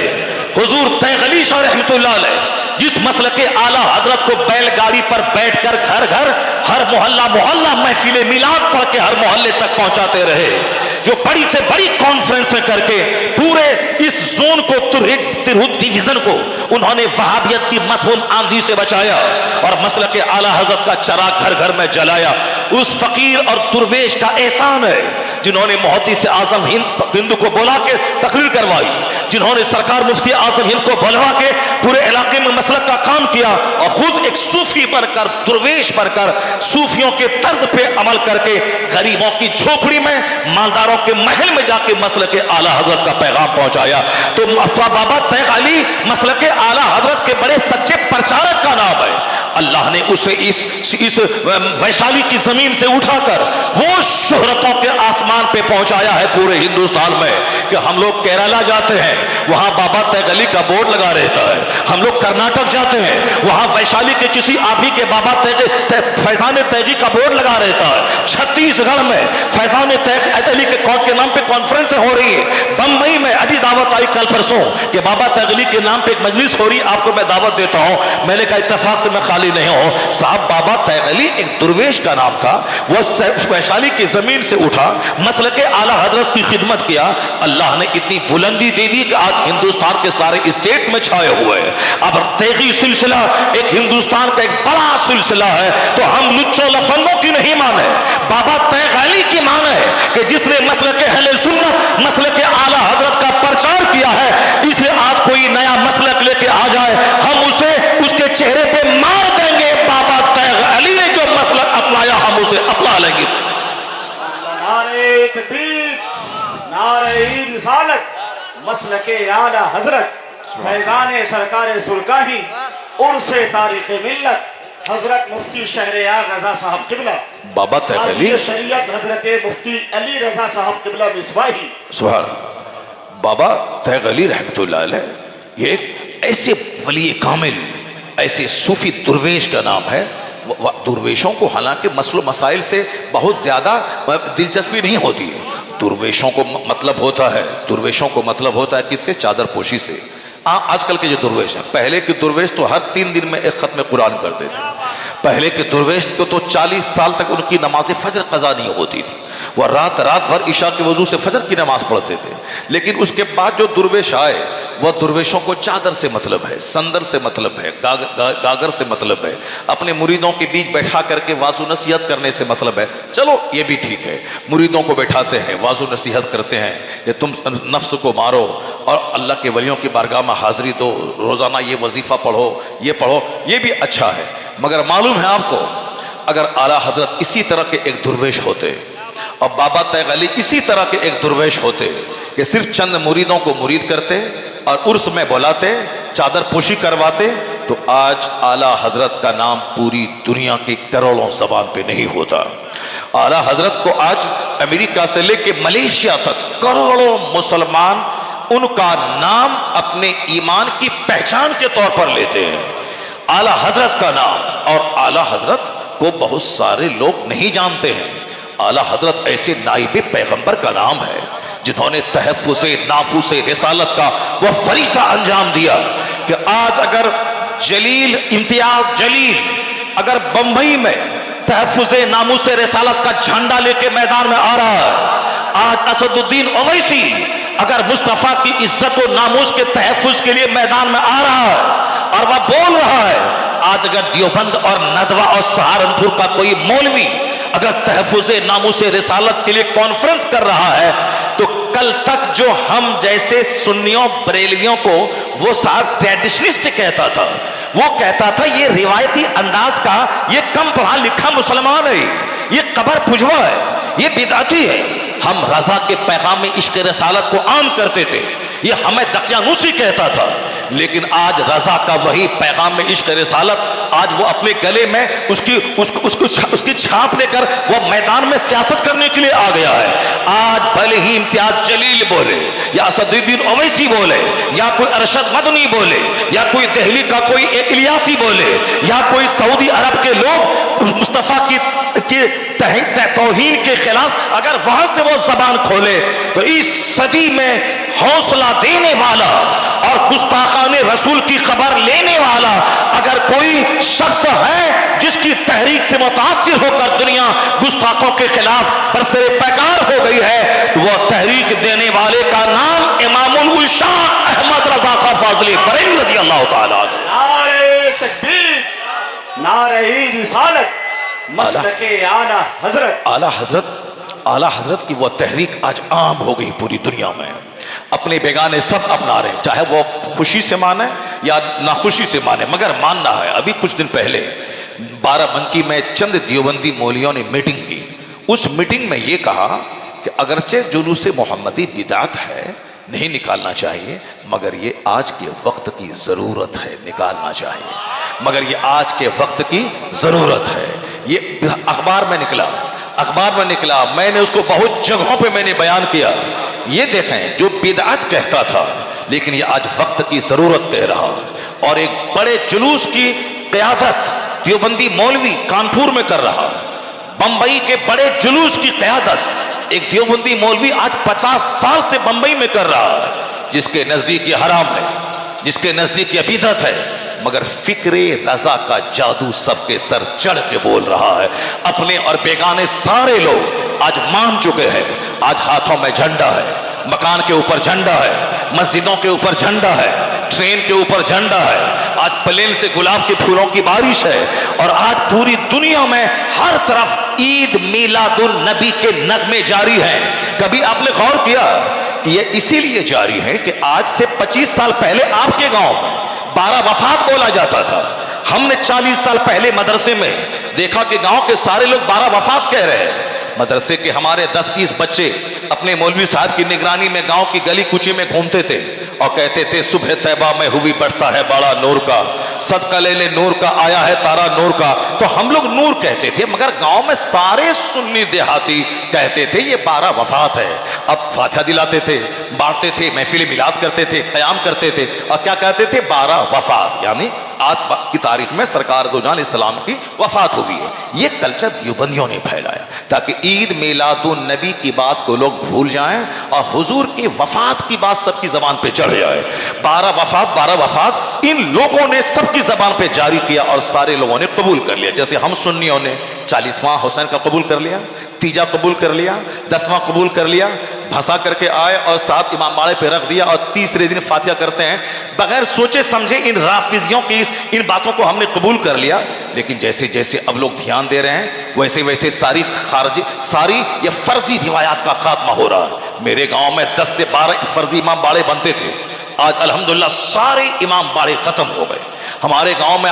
हुजूर तैगली शाह रहमतुल्लाह अलैह जिस मसलक आला हजरत को बैलगाड़ी पर बैठकर घर घर हर मोहल्ला मोहल्ला महफिले मिलाद पढ़ के हर मोहल्ले तक पहुंचाते रहे, जो बड़ी से बड़ी कॉन्फ्रेंस करके पूरे इस जोन को तिरहुत डिवीजन को उन्होंने वहाबियत की मसहूम आंधी से बचाया और मसलक आला हजरत का चराग घर घर में जलाया। उस फकीर और दुर्वेश का एहसान है जिन्होंने मुहद्दिस आजम हिंद को बुला के तकरीर करवाई, जिन्होंने सरकार मुफ्ती आजम हिंद को बुलवा के पूरे इलाके में मसलक का काम किया और खुद एक सूफी बनकर दुर्वेश बनकर सूफियों के तर्ज पे अमल करके गरीबों की झोपड़ी में मालदारों के महल में जाके मसलक आला हजरत का पैगाम पहुंचाया। तो बाबा तैग अली मसलक आला हजरत के बड़े सच्चे प्रचारक का नाम है। अल्लाह ने उसे इस वैशाली की जमीन से उठाकर वो शोहरतों के आसमान पे पहुंचाया है पूरे हिंदुस्तान में कि हम लोग केरला जाते हैं, वहां बाबा तैग अली का बोर्ड लगा रहता है, हम लोग कर्नाटक जाते हैं, वहां वैशाली के किसी आभी के बाबा फैजान तैगी का बोर्ड लगा रहता है, छत्तीसगढ़ में फैजान तैग अली के नाम पे कॉन्फ्रेंस हो रही है, बम्बई में अभी दावत आई कल परसों कि बाबा तैग अली के नाम पे एक मजलिस हो रही, आपको मैं दावत देता हूं। मैंने कहा इत्तेफाक से मैं खाली नहीं हो साहब, बाबा तैग अली एक दुर्वेश का नाम था, वो वैशाली की जमीन से उठा, मसलक आला हजरत की खिदमत किया, अल्लाह ने इतनी बुलंदी दे दी कि आज हिंदुस्तान के सारे स्टेट्स में छाए हुए हैं। अब तैगी सिलसिला एक हिंदुस्तान का एक बड़ा सिलसिला है, तो हम लुच्चों लफंगों की नहीं माने, बाबा तैग अली की माने कि जिसने मसलक अहले सुन्नत मसलक आला हजरत का प्रचार किया है, इसलिए आज कोई नया मसलक लेके आ जाए हम उसे उसके चेहरे पे मार देंगे। बाबा तैग अली ने जो मसलक अपनाया हम उसे अपना लेंगे। नारे तकबीर, नारे रिसालत मसलके आला हजरत फैजान सरकार सुरकाही उर्से तारीख मिल्लत हजरत मुफ्ती शहरयार रजा साहब किबला बाबा तहली शरीयत हजरत मुफ्ती अली रजा साहब किबला मिसबाही। सुभान बाबा तहली रहमतुल्लाह अलैह ये एक ऐसे वली कामिल, ऐसे सूफी दुर्वेश का नाम है। दुर्वेशों को हालांकि मसलो मसाइल से बहुत ज़्यादा दिलचस्पी नहीं होती है। दुर्वेशों को मतलब होता है, दुर्वेशों को मतलब होता है किससे? चादर पोशी से। आजकल के जो दुर्वेश हैं, पहले के दुर्वेश तो हर 3 दिन में एक ख़त्म कुरान करते थे। पहले के दुर्वेश को तो 40 साल तक उनकी नमाज फजर कज़ा नहीं होती थी, वह रात भर इशा के वजू से फजर की नमाज पढ़ते थे। लेकिन उसके बाद जो दुर्वेश आए, वह दुर्वेशों को चादर से मतलब है, संदर से मतलब है, गागर से मतलब है, अपने मुरीदों के बीच बैठा करके वाजू नसीहत करने से मतलब है। चलो ये भी ठीक है, मुरीदों को बैठाते हैं, वाजू नसीहत करते हैं कि तुम नफ्स को मारो और अल्लाह के वलियों की बारगाह में हाजिरी दो, रोज़ाना ये वजीफ़ा पढ़ो, ये पढ़ो, ये भी अच्छा है। मगर मालूम है आपको, अगर आला हजरत इसी तरह के एक दुर्वेश होते और बाबा तैगली इसी तरह के एक दुर्वेश होते कि सिर्फ चंद मुरीदों को मुरीद करते और उर्स में बुलाते, चादर पोशी करवाते, तो आज आला हजरत का नाम पूरी दुनिया की करोड़ों ज़बान पे नहीं होता। आला हजरत को आज अमेरिका से लेके मलेशिया तक करोड़ों मुसलमान उनका नाम अपने ईमान की पहचान के तौर पर लेते हैं, आला हजरत का नाम। और आला हजरत को बहुत सारे लोग नहीं जानते हैं। आला हजरत ऐसे नाइब पैगंबर का नाम है जिन्होंने तहफ़्फ़ुज़ नाफूस रिसालत का वह फरीसा अंजाम दिया कि आज अगर जलील इम्तियाज जलील अगर बंबई में तहफ़्फ़ुज़ नामूस रिसालत का झंडा लेके मैदान में आ रहा है, आज असदुद्दीन ओवैसी अगर मुस्तफ़ा की इज्जत और नामूस के तहफ़्फ़ुज़ के लिए मैदान में आ रहा है और वह बोल रहा है, आज अगर देवबंद और नदवा और सहारनपुर का कोई मौलवी अगर तहफ़्फ़ुज़ नामूस रिसालत के लिए कॉन्फ्रेंस कर रहा है, तो कल तक जो हम जैसे सुन्नियों बरेलवियों को वो साहब ट्रेडिशनिस्ट कहता था, वो कहता था ये रिवायती अंदाज का ये कम पढ़ा लिखा मुसलमान है, ये कबर पुजवा है, ये बिदअती है। हम रजा के पैगाम में इश्क़ रिसालत को आम करते थे, ये हमें दकियानूसी कहता था। लेकिन आज रजा का वही पैगाम में इश्क़ रिसालत आज वो अपने गले में उसकी छाप लेकर वो मैदान में सियासत करने के लिए आ गया है। आज भले ही इम्तियाज जलील बोले या असदुद्दीन ओवैसी बोले या कोई अरशद मदनी बोले या कोई दिल्ली का कोई इलियासी बोले या कोई सऊदी अरब के लोग मुस्तफ़ा की तौहीन के खिलाफ अगर वहां से वो जबान खोले, तो इस सदी में हौसला देने वाला और गुस्ताखाने रसूल की खबर लेने वाला अगर कोई शख्स है जिसकी तहरीक से मुतासिर होकर दुनिया गुस्ताखों के खिलाफ बरसरे पैकार हो गई है, तो वह तहरीक देने वाले का नाम इमामुल उशाक अहमद रजा खां फाज़ली बरेलवी रज़ियल्लाहु ताला अन्हु। नारे तकबीर, नारे रिसालत, मसलके आला हजरत। आला हजरत की वह तहरीक आज आम हो गई पूरी दुनिया में। अपने बेगाने सब अपना रहे, चाहे वो खुशी से माने या नाखुशी से माने, मगर मानना है। अभी कुछ दिन पहले बाराबंकी में चंद देवबंदी मौलवियों ने मीटिंग की। उस मीटिंग में ये कहा कि अगरचे जुलूस मोहम्मदी बिदात है, नहीं निकालना चाहिए, मगर ये आज के वक्त की ज़रूरत है, निकालना चाहिए, मगर ये आज के वक्त की ज़रूरत है। ये अखबार में निकला, मैंने उसको बहुत जगहों पे मैंने बयान किया। ये देखें, जो बिदअत कहता था लेकिन ये आज वक्त की ज़रूरत कह रहा है। और एक बड़े जुलूस की क़यादत देवबंदी मौलवी कानपुर में कर रहा है। बम्बई के बड़े जुलूस की क़यादत एक देवबंदी मौलवी आज 50 साल से बम्बई में कर रहा है, जिसके नज़दीक ये हराम है, जिसके नज़दीक ये बिदअत है, मगर फिक्रे रजा का जादू सबके सर चढ़ के बोल रहा है। अपने और बेगाने सारे लोग आज मान चुके हैं। आज हाथों में झंडा है, मकान के ऊपर झंडा है, मस्जिदों के ऊपर झंडा है, ट्रेन के ऊपर झंडा है, आज प्लेन से गुलाब के फूलों की बारिश है। और आज पूरी दुनिया में हर तरफ ईद मिलादुन नबी के नगमे जारी हैं। कभी आपने गौर किया कि ये इसीलिए जारी है कि आज से 25 साल पहले आपके गांव में 12 वफात बोला जाता था। हमने 40 साल पहले मदरसे में देखा कि गांव के सारे लोग 12 वफात कह रहे हैं। मदरसे के हमारे 10-20 बच्चे अपने मौलवी साहब की निगरानी में गांव की गली कूचे में घूमते थे और कहते थे सुबह तैबा में हुई बढ़ता है बड़ा नूर का, सदका ले ले नूर का, आया है तारा नूर का। तो हम लोग नूर कहते थे, मगर गांव में सारे सुन्नी देहाती कहते थे ये 12 वफात है। अब फातिहा दिलाते थे, बांटते थे, महफिल मिलाद करते थे, क़याम करते थे और क्या कहते थे 12 वफात, यानी आज की तारीख में सरकार दो जान इस्लाम की वफात हुई है। ये कल्चर देवबंदियों ने फैलाया ताकि ईद मिलादुन नबी की बात को लोग भूल जाएं और हुजूर की वफात की बात सबकी जबान पे चढ़ जाए। 12 वफात इन लोगों ने सबकी जबान पे जारी किया और सारे लोगों ने कबूल कर लिया। जैसे हम सुन्नियों ने 40वां हुसैन का कबूल कर लिया, तीजा कबूल कर लिया, 10वां कबूल कर लिया, भसा करके आए और 7 इमाम बाड़े पे रख दिया और तीसरे दिन फातिहा करते हैं बगैर सोचे समझे। इन राफिजियों की इन बातों को हमने कबूल कर लिया, लेकिन जैसे जैसे अब लोग ध्यान दे रहे हैं वैसे वैसे सारी ये फर्जी रिवायात का खात्मा हो रहा है। मेरे गांव में 10 से 12 फर्जी इमाम बाड़े बनते थे, आज अल्हम्दुलिल्लाह सारे इमाम बाड़े खत्म हो गए। हमारे गांव में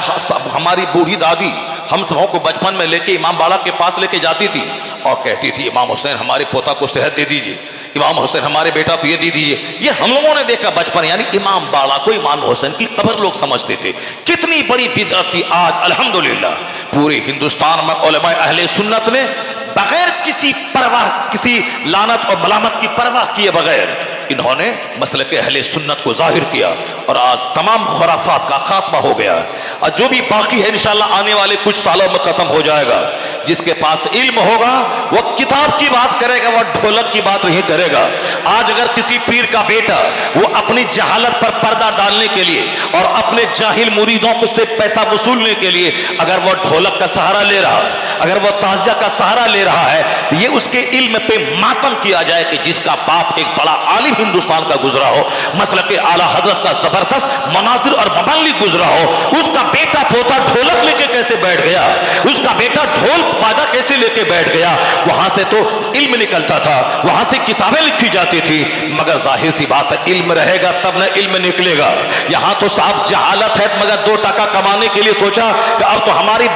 हमारी बूढ़ी दादी हम सबों को बचपन में लेके इमाम बाड़ा के पास लेके जाती थी और कहती थी इमाम हुसैन हमारे पोता को सेहत दे दीजिए, इमाम हुसैन हमारे बेटा को ये दे दीजिए। ये हम लोगों ने देखा बचपन, यानी इमाम बाड़ा को इमाम हुसैन की कब्र लोग समझते थे। कितनी बड़ी बिदअत थी। आज अल्हम्दुलिल्लाह पूरे हिंदुस्तान में उलमा अहले सुन्नत ने बगैर किसी परवाह, किसी लानत और मलामत की परवाह किए बगैर इन्होंने मसलक अहले सुन्नत को जाहिर किया और आज तमाम खुराफात का खात्मा हो गया और जो भी बाकी है इंशाअल्लाह आने वाले कुछ सालों में खत्म हो जाएगा। जिसके पास इल्म होगा वो किताब की बात करेगा, वो ढोलक की बात नहीं करेगा। आज अगर किसी पीर का बेटा वो अपनी जहालत पर पर्दा डालने के लिए और अपने जाहिल मुरीदों को से पैसा वसूलने के लिए अगर वो ढोलक का सहारा ले रहा है, अगर वो ताजिया का सहारा ले रहा है, तो ये उसके इल्म पे मातम किया जाए कि जिसका बाप एक बड़ा आलिम हिंदुस्तान का गुजरा हो, मसलक आला हजरत का जबरदस्त मनाजिर और मबल्लिग गुजरा हो, उसका बेटा पोता ढोलक लेके कैसे बैठ गया, उसका बेटा ढोल बाजा कैसे लेके बैठ गया। वहां से तो इल्म निकलता था, वहां से किताबें लिखी जाती थी, मगर जाहिर सी बात है इल्म रहेगा तब न इल्म निकलेगा। यहां तो साफ जहालत है, मगर 2 टका कमाने के लिए सोचा कि अब तो हमारी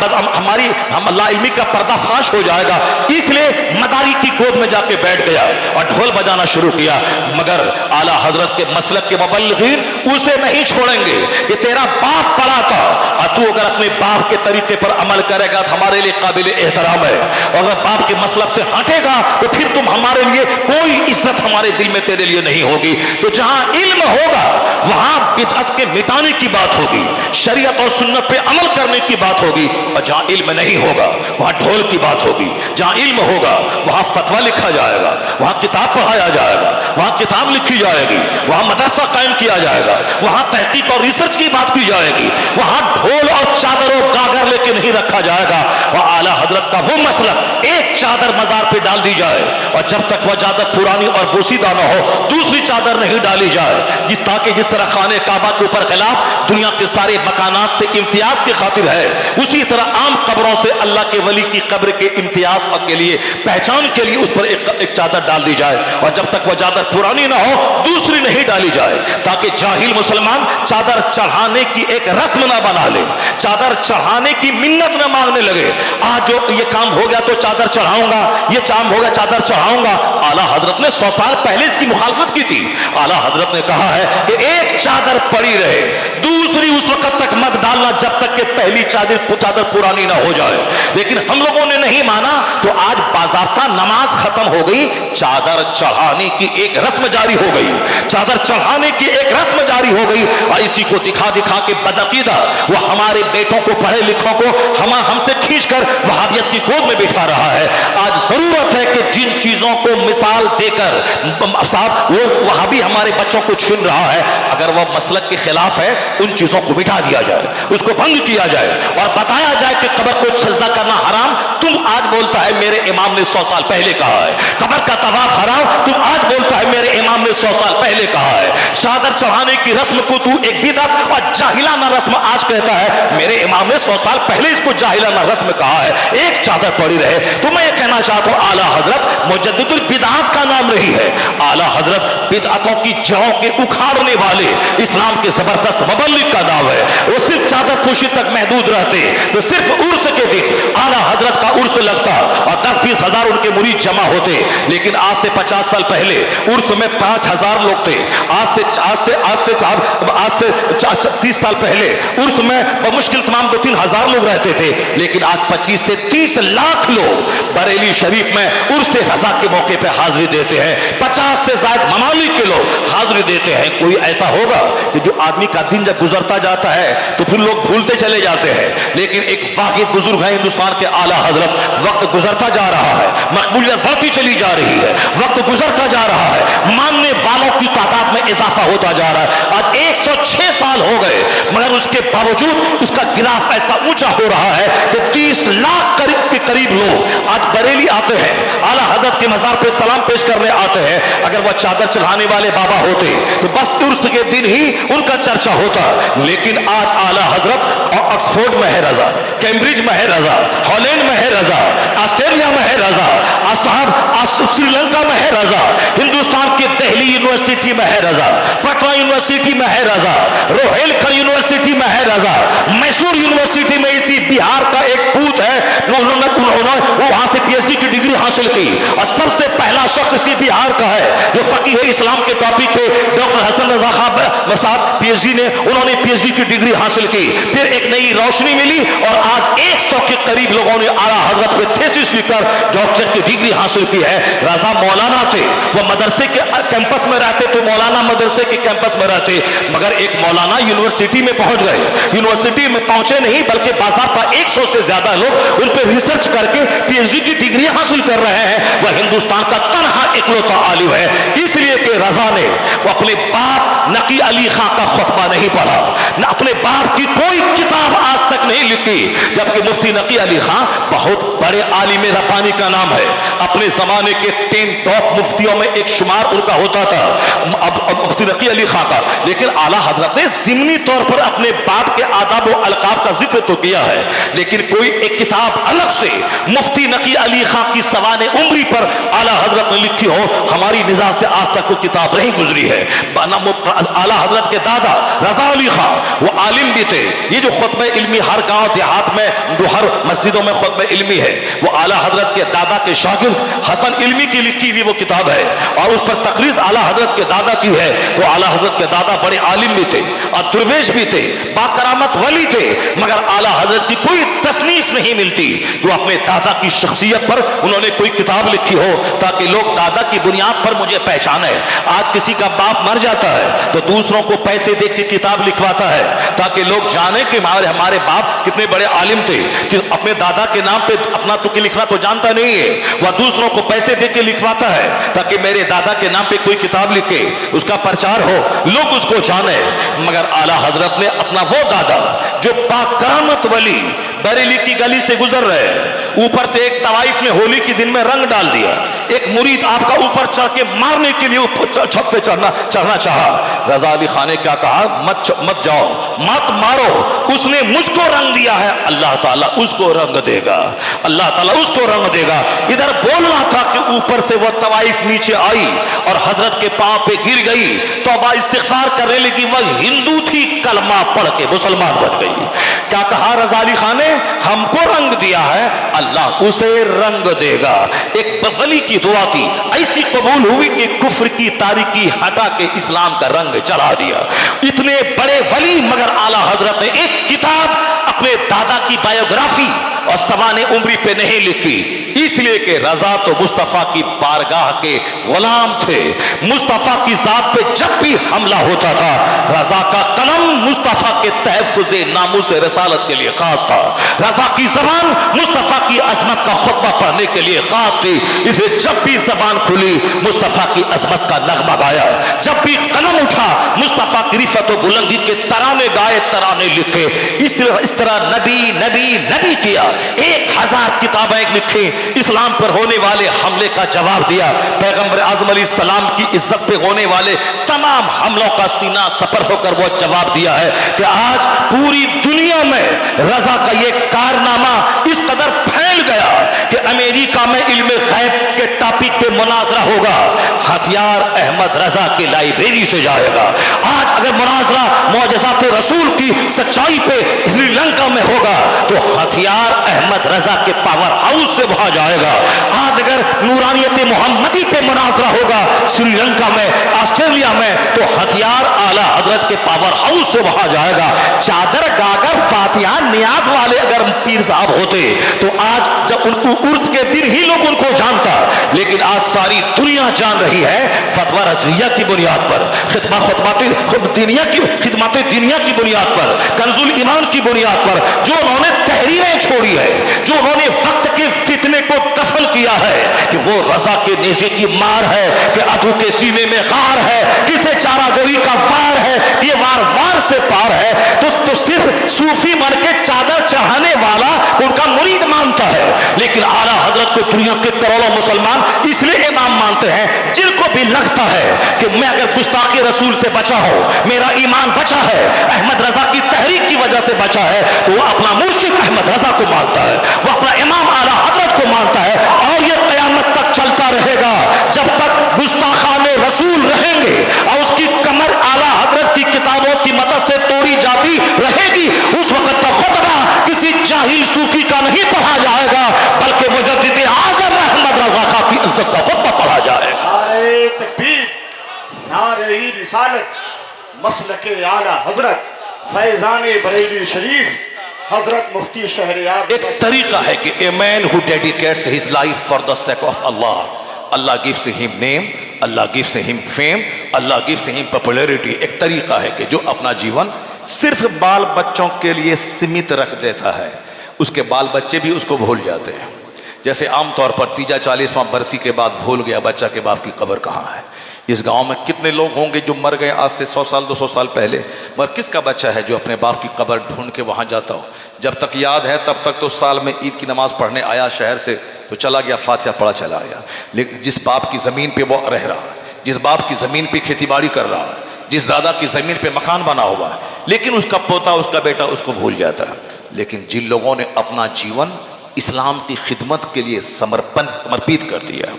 ला इल्मी का पर्दाफाश हो जाएगा, इसलिए मदारी की गोद में जाके बैठ गया और ढोल बजाना शुरू किया। मगर आला हजरत के मसलक के मुबल्लिगीन उसे नहीं छोड़ेंगे कि तेरा बाप पढ़ा था और तू अगर अपने बाप के तरीके पर अमल करेगा तो हमारे लिए काबिल एहतराम है, और अगर बाप के मसलक से हटेगा तो फिर तुम हमारे लिए कोई इज्जत हमारे दिल में तेरे लिए नहीं होगी। तो जहां इल्म होगा वहां बिदअत के मिटाने की बात होगी, शरीयत और सुन्नत पे अमल करने की बात होगी, और जहां इल्म नहीं होगा वहां ढोल की बात होगी। जहां इल्म होगा वहां फतवा लिखा जाएगा, वहां किताब पढ़ाया जाएगा, वहां किताब लिखी जाएगी, वहां मदरसा कायम किया जाएगा, वहां तहकीक और रिसर्च की बात की जाएगी, वहां ढोल और चादर और गागर लेके नहीं रखा जाएगा। वह आला हजरत का वो मसलक, एक चादर मजार पे डाल दी जाए और जब तक वह चादर पुरानी और बोसीदा न हो दूसरी चादर नहीं डाली जाए। जिस तरह खाने काबा के ऊपर खिलाफ दुनिया के सारे मकानात से इम्तियाज की खातिर है, उसी तरह आम कब्रों से अल्लाह के वली की कब्र के इम्तियाज के लिए, पहचान के लिए उस पर एक चादर डाल दी जाए, और जब तक वह चादर पुरानी ना हो दूसरी नहीं डाली जाए, ताकि जाहिल मुसलमान चादर चढ़ाने की एक रस्म ना बना ले, चादर चढ़ाने की मिन्नत ना मांगने लगे। आज जो ये काम हो गया तो चादर चढ़ाऊंगा, ये काम हो गया चादर चढ़ाऊंगा। आला हजरत ने 100 साल पहले इसकी मुखालफत की थी। आला हजरत ने कहा है कि एक चादर पड़ी रहे, दूसरी उस वक्त तक मत डालना जब तक कि पहली चादर पुरानी ना हो जाए। लेकिन हम लोगों ने नहीं माना, तो आज बाज़ाब्ता नमाज खत्म हो गई, चादर चढ़ाने की एक रस्म जारी हो गई, चादर चढ़ाने की एक रस्म जारी हो गई, और इसी को दिखा दिखा के बदअकीदा वो हमारे बेटों को, पढ़े लिखों को हमसे खींचकर वहाबियत की गोद में बिठा रहा है। आज जरूरत है कि जिन चीजों को मिसाल देकर साहब वो वहाबी हमारे बच्चों को छीन रहा है, अगर वह मसलक के खिलाफ है उन चीजों को मिटा दिया जाए, उसको बंद किया जाए और बताया जाए कि कब्र को सजदा करना हराम तुम आज बोलता है मेरे इमाम ने 100 साल पहले कहा है, कब्र का तवाफ हराम तुम आज बोलता है मेरे इमाम ने 100 साल पहले कहा है, चादर चढ़ाने की रस्म को तू एक बिदअत और जाहिलाना रस्म आज कहता है, मेरे इमाम ने 100 साल पहले इसको जाहिलाना रस्म कहा है। एक चादर पड़ी रहे। तो मैं ये कहना चाहता हूं आला हजरत मुजद्दिदुल बिदअत का नाम रही है। आला हजरत बिदअतों की जड़ों के उखाड़ने वाले इस्लाम के जबरदस्त मुबल्लिग का नाम है। वो सिर्फ चादर पोशी तक महदूद रहते तो सिर्फ उर्स के दिन आला हजरत का उर्स उर्स लगता और 10-20 हजार उनके मुरीद जमा होते। लेकिन आज से 50 साल पहले उर्स में 5,000 लोग थे। आज से 30 साल पहले उर्स में बमुश्किल तमाम 2-3 हजार लोग रहते थे। लेकिन आज 25 से 30 लाख लोग बरेली शरीफ में उर्स रजा के मौके पे हाजिरी देते हैं। 50 से ज्यादा ममालिक के लोग हाजिरी देते हैं। कोई ऐसा होगा कि जो आदमी का दिन जब गुजरता जाता है तो फिर लोग भूलते चले जाते हैं। लेकिन एक वाहिद बुजुर्ग है हिंदुस्तान के आला हजरत, वक्त गुजरता जा रहा है, मकबूलियत बढ़ती चली जा रही है, वक्त गुजरता जा रहा है, मानने वालों की तादाद में इजाफा होता जा रहा है। आज 106 साल हो गए मगर उसके बावजूद उसका गिराफ ऐसा ऊंचा हो रहा है कि 30 लाख के करीब लोग आज बरेली आते हैं, आला हजरत के मजार पे सलाम पेश करने आते हैं। अगर वह चादर चढ़ाने वाले बाबा होते तो बस उर्स के दिन ही उनका चर्चा होता। लेकिन आज आला हजरत ऑक्सफोर्ड में है रजा, कैम्ब्रिज में है रजा, हॉलैंड में है रजा, ऑस्ट्रेलिया में है रजा, श्रीलंका में है रजा, हिंदुस्तान के दिल्ली यूनिवर्सिटी में है रजा, पटना यूनिवर्सिटी में है रजा, रोहेलखंड यूनिवर्सिटी में है रजा, मैसूर यूनिवर्सिटी में इसी बिहार का एक पूत है, उन्होंने वहां से पीएचडी की डिग्री हासिल की और सबसे पहला शख्स इसी बिहार का है जो फकीह इस्लाम के टॉपिक पे डॉक्टर हसन रजा खान मसाद पीएचडी ने उन्होंने पीएचडी की डिग्री हासिल की। फिर एक नई रोशनी मिली और आज 100 के करीब लोगों ने आला हजरत पे थीसिस लिखकर डॉक्टरेट की डिग्री हासिल की है। रजा मौलाना थे, वो मदरसे के कैंपस में रहते तो मौलाना मदरसे के कैंपस में रहते, मगर एक मौलाना यूनिवर्सिटी में पहुंच गए। यूनिवर्सिटी में पहुंचे नहीं बल्कि बाज़ाब्ता 100 से ज्यादा लोग उन पर रिसर्च करके पीएचडी की डिग्री हासिल कर रहे हैं। वह हिंदुस्तान का तन्हा इकलौता आलिम है, इसलिए कि रजा ने वो अपने बाप नकी अली खां का खुतबा नहीं पढ़ा, न अपने बाप की कोई किताब आज तक नहीं लिखी। जबकि मुफ्ती नकी अली खां बहुत बड़े आलिम रब्बानी का नाम है, अपने जमाने के 10 टॉप मुफ्तियों में एक शुमार उनका होता था अब मुफ्ती नकी अली खां का। लेकिन आला हजरत ने ज़िमनी तौर पर अपने बाप के आदाब व अलकाब का जिक्र तो किया है, लेकिन कोई एक किताब अलग से मुफ्ती नकी अली खां की सवाने उम्री पर आला हजरत ने लिखी हो, हमारी निज़ाह से आज तक कोई किताब नहीं गुजरी है। आला हजरत के दादा रजा अली खां वो आलिम भी थे। ये जो खुतबे इल्मी हर गांव देहात में जो हर मस्जिदों में खुतबे इल्मी है, वो आला हजरत के दादा के शागिर्द हसन इल्मी की लिखी हुई वो किताब है और उस पर तकरीज आला हजरत के दादा की है। तो आला हजरत के दादा बड़े आलिम भी थे और दुर्वेश भी थे, बाकरामत वली थे, मगर आला हजरत की कोई तसनीफ नहीं मिलती जो अपने दादा की शख्सियत पर उन्होंने कोई किताब लिखी हो ताकि लोग दादा की बुनियाद पर मुझे पहचाने। आज किसी का बाप मर जाता है तो दूसरों को पैसे दे के किताब लिखवाता है ताकि लोग जाने कि हमारे बाप कितने बड़े आलिम थे, कि अपने दादा के नाम पे अपना तो लिखना तो जानता नहीं है, वह दूसरों को पैसे दे के लिखवाता है ताकि मेरे दादा के नाम पे कोई किताब लिखे, उसका प्रचार हो, लोग उसको जाने। मगर आला हजरत ने अपना वो दादा जो बाकरामत वली बरेली की गली से गुजर रहे हैं, ऊपर से एक तवाइफ ने होली के दिन में रंग डाल दिया, एक मुरीद आपका ऊपर चढ़ के मारने के लिए छत पे चढ़ना चाहा। रजा अली खान ने क्या कहा, मत जाओ, मत मारो, उसने मुझको रंग दिया है, अल्लाह ताला उसको रंग देगा, अल्लाह ताला उसको रंग देगा। इधर बोलना था कि ऊपर से वो तवाइफ नीचे आई और हजरत के पांव पे गिर गई, तौबा इस्तिगफार करने लगी, वह हिंदू थी, कलमा पढ़ के मुसलमान बन गई। क्या कहा रजा अली खान ने, हमको रंग दिया है, अल्लाह उसे रंग देगा। एक वली की दुआ थी, ऐसी कबूल हुई कि कुफ्र की तारीकी हटा के इस्लाम का रंग चढ़ा दिया। इतने बड़े वली, मगर आला हजरत ने एक किताब अपने दादा की बायोग्राफी और सवाने उम्री पे नहीं लिखी, इसलिए कि रजा तो मुस्तफा की बारगाह के गुलाम थे। मुस्तफा की जात पे जब भी हमला होता था, रजा का कलम मुस्तफा के तहफ़्फ़ुज़े नामूस रसालत के लिए खास था, रजा की जबान मुस्तफा की अजमत का खुतबा पढ़ने के लिए खास थी। इसलिए जब भी जबान खुली मुस्तफा की अजमत का नगमा गाया, जब भी कलम उठा मुस्तफा की रिफत व बुलंदी के तराने गाए, तराने लिखे। इस तरह नबी नबी नबी किया, 1000 किताबें लिखी, इस्लाम पर होने वाले हमले का जवाब दिया, पैगंबर आज़म अलैहिस्सलाम की इज्जत पे होने वाले तमाम हमलों का सीना सपर होकर वो जवाब दिया है कि आज पूरी दुनिया में रजा का ये कारनामा इस कदर फैल गया कि अमेरिका में इल्म गैब के के टॉपिक पे मुनाजरा होगा, हथियार अहमद रजा की लाइब्रेरी से जाएगा। आज अगर मुनाजरा मौजज़ात रसूल की सच्चाई पे श्रीलंका में होगा तो हथियार अहमद रजा के पावर हाउस से वहां जाएगा। आज अगर नूरानियत मोहम्मदी पे मुनाजरा होगा श्रीलंका में, ऑस्ट्रेलिया में, तो हथियार आला हजरत के पावर हाउस से वहां जाएगा। चादर गागर फातिहा नियाज वाले अगर पीर साहब होते तो आज जब उनको उर्स के दिन ही लोग उनको जानता, लेकिन आज सारी दुनिया जान रही है फतवा रज़विया की बुनियाद पर, खिदमत दिनिया की बुनियाद पर, कंजुल ईमान की बुनियाद पर जो उन्होंने तहरीरें छोड़ी है, जो उन्होंने वक्त के फितने को दफन किया है कि वो रजा के नेज़े की मार है, कि अधू के सीने में गार है, किसे चारा जोई का वार है, ये वार वार से पार है। तो सिर्फ सूफी बन के चादर चढ़ाने वाला उनका मुरीद मानता है, लेकिन आला हजरत को दुनिया के करोड़ों मुसलमान इसलिए इमाम मानते हैं जिनको भी लगता है कि मैं अगर गुस्ताखी रसूल से बचा हूं, मेरा ईमान बचा है, अहमद रजा की तहरीक की वजह से बचा है, तो वो अपना मुर्शिद अहमद रजा को मानता है, वो अपना इमाम आला हजरत को मानता है। और ये कयामत तक चलता रहेगा जब तक गुस्ताखाने रसूल रहेंगे और उसकी कमर आला हजरत की किताबों की मदद से तोड़ी जाती रहेगी। उस वक्त तक खुतबा किसी जाहिल सूफी का नहीं पढ़ा जाएगा, बल्कि मुजद्दिद आज़म अहमद रजा खां की इज्जत का खुतबा पढ़ा जाएगा। नारे तकबीर, नारे रिसालत, मसलके आला हजरत फैजाने बरेली शरीफ हजरत मुफ्ती शहरयार। एक तरीका है कि a man who dedicates his life for the sake of Allah, Allah gives him name, Allah gives him fame, Allah gives him popularity. एक तरीका है कि जो अपना जीवन सिर्फ बाल बच्चों के लिए सीमित रख देता है, उसके बाल बच्चे भी उसको भूल जाते हैं। जैसे आमतौर पर 40वां बरसी के बाद भूल गया बच्चा के बाप की कब्र कहाँ है। इस गांव में कितने लोग होंगे जो मर गए आज से 100 साल 200 साल पहले, मगर किसका बच्चा है जो अपने बाप की कब्र ढूंढ के वहां जाता हो? जब तक याद है तब तक तो साल में ईद की नमाज पढ़ने आया शहर से तो चला गया, फातिहा पढ़ा चला आया। लेकिन जिस बाप की ज़मीन पे वो रह रहा है, जिस बाप की ज़मीन पे खेतीबाड़ी कर रहा है, जिस दादा की ज़मीन पे मकान बना हुआ है, लेकिन उसका पोता उसका बेटा उसको भूल जाता है। लेकिन जिन लोगों ने अपना जीवन इस्लाम की खिदमत के लिए समर्पित कर दिया,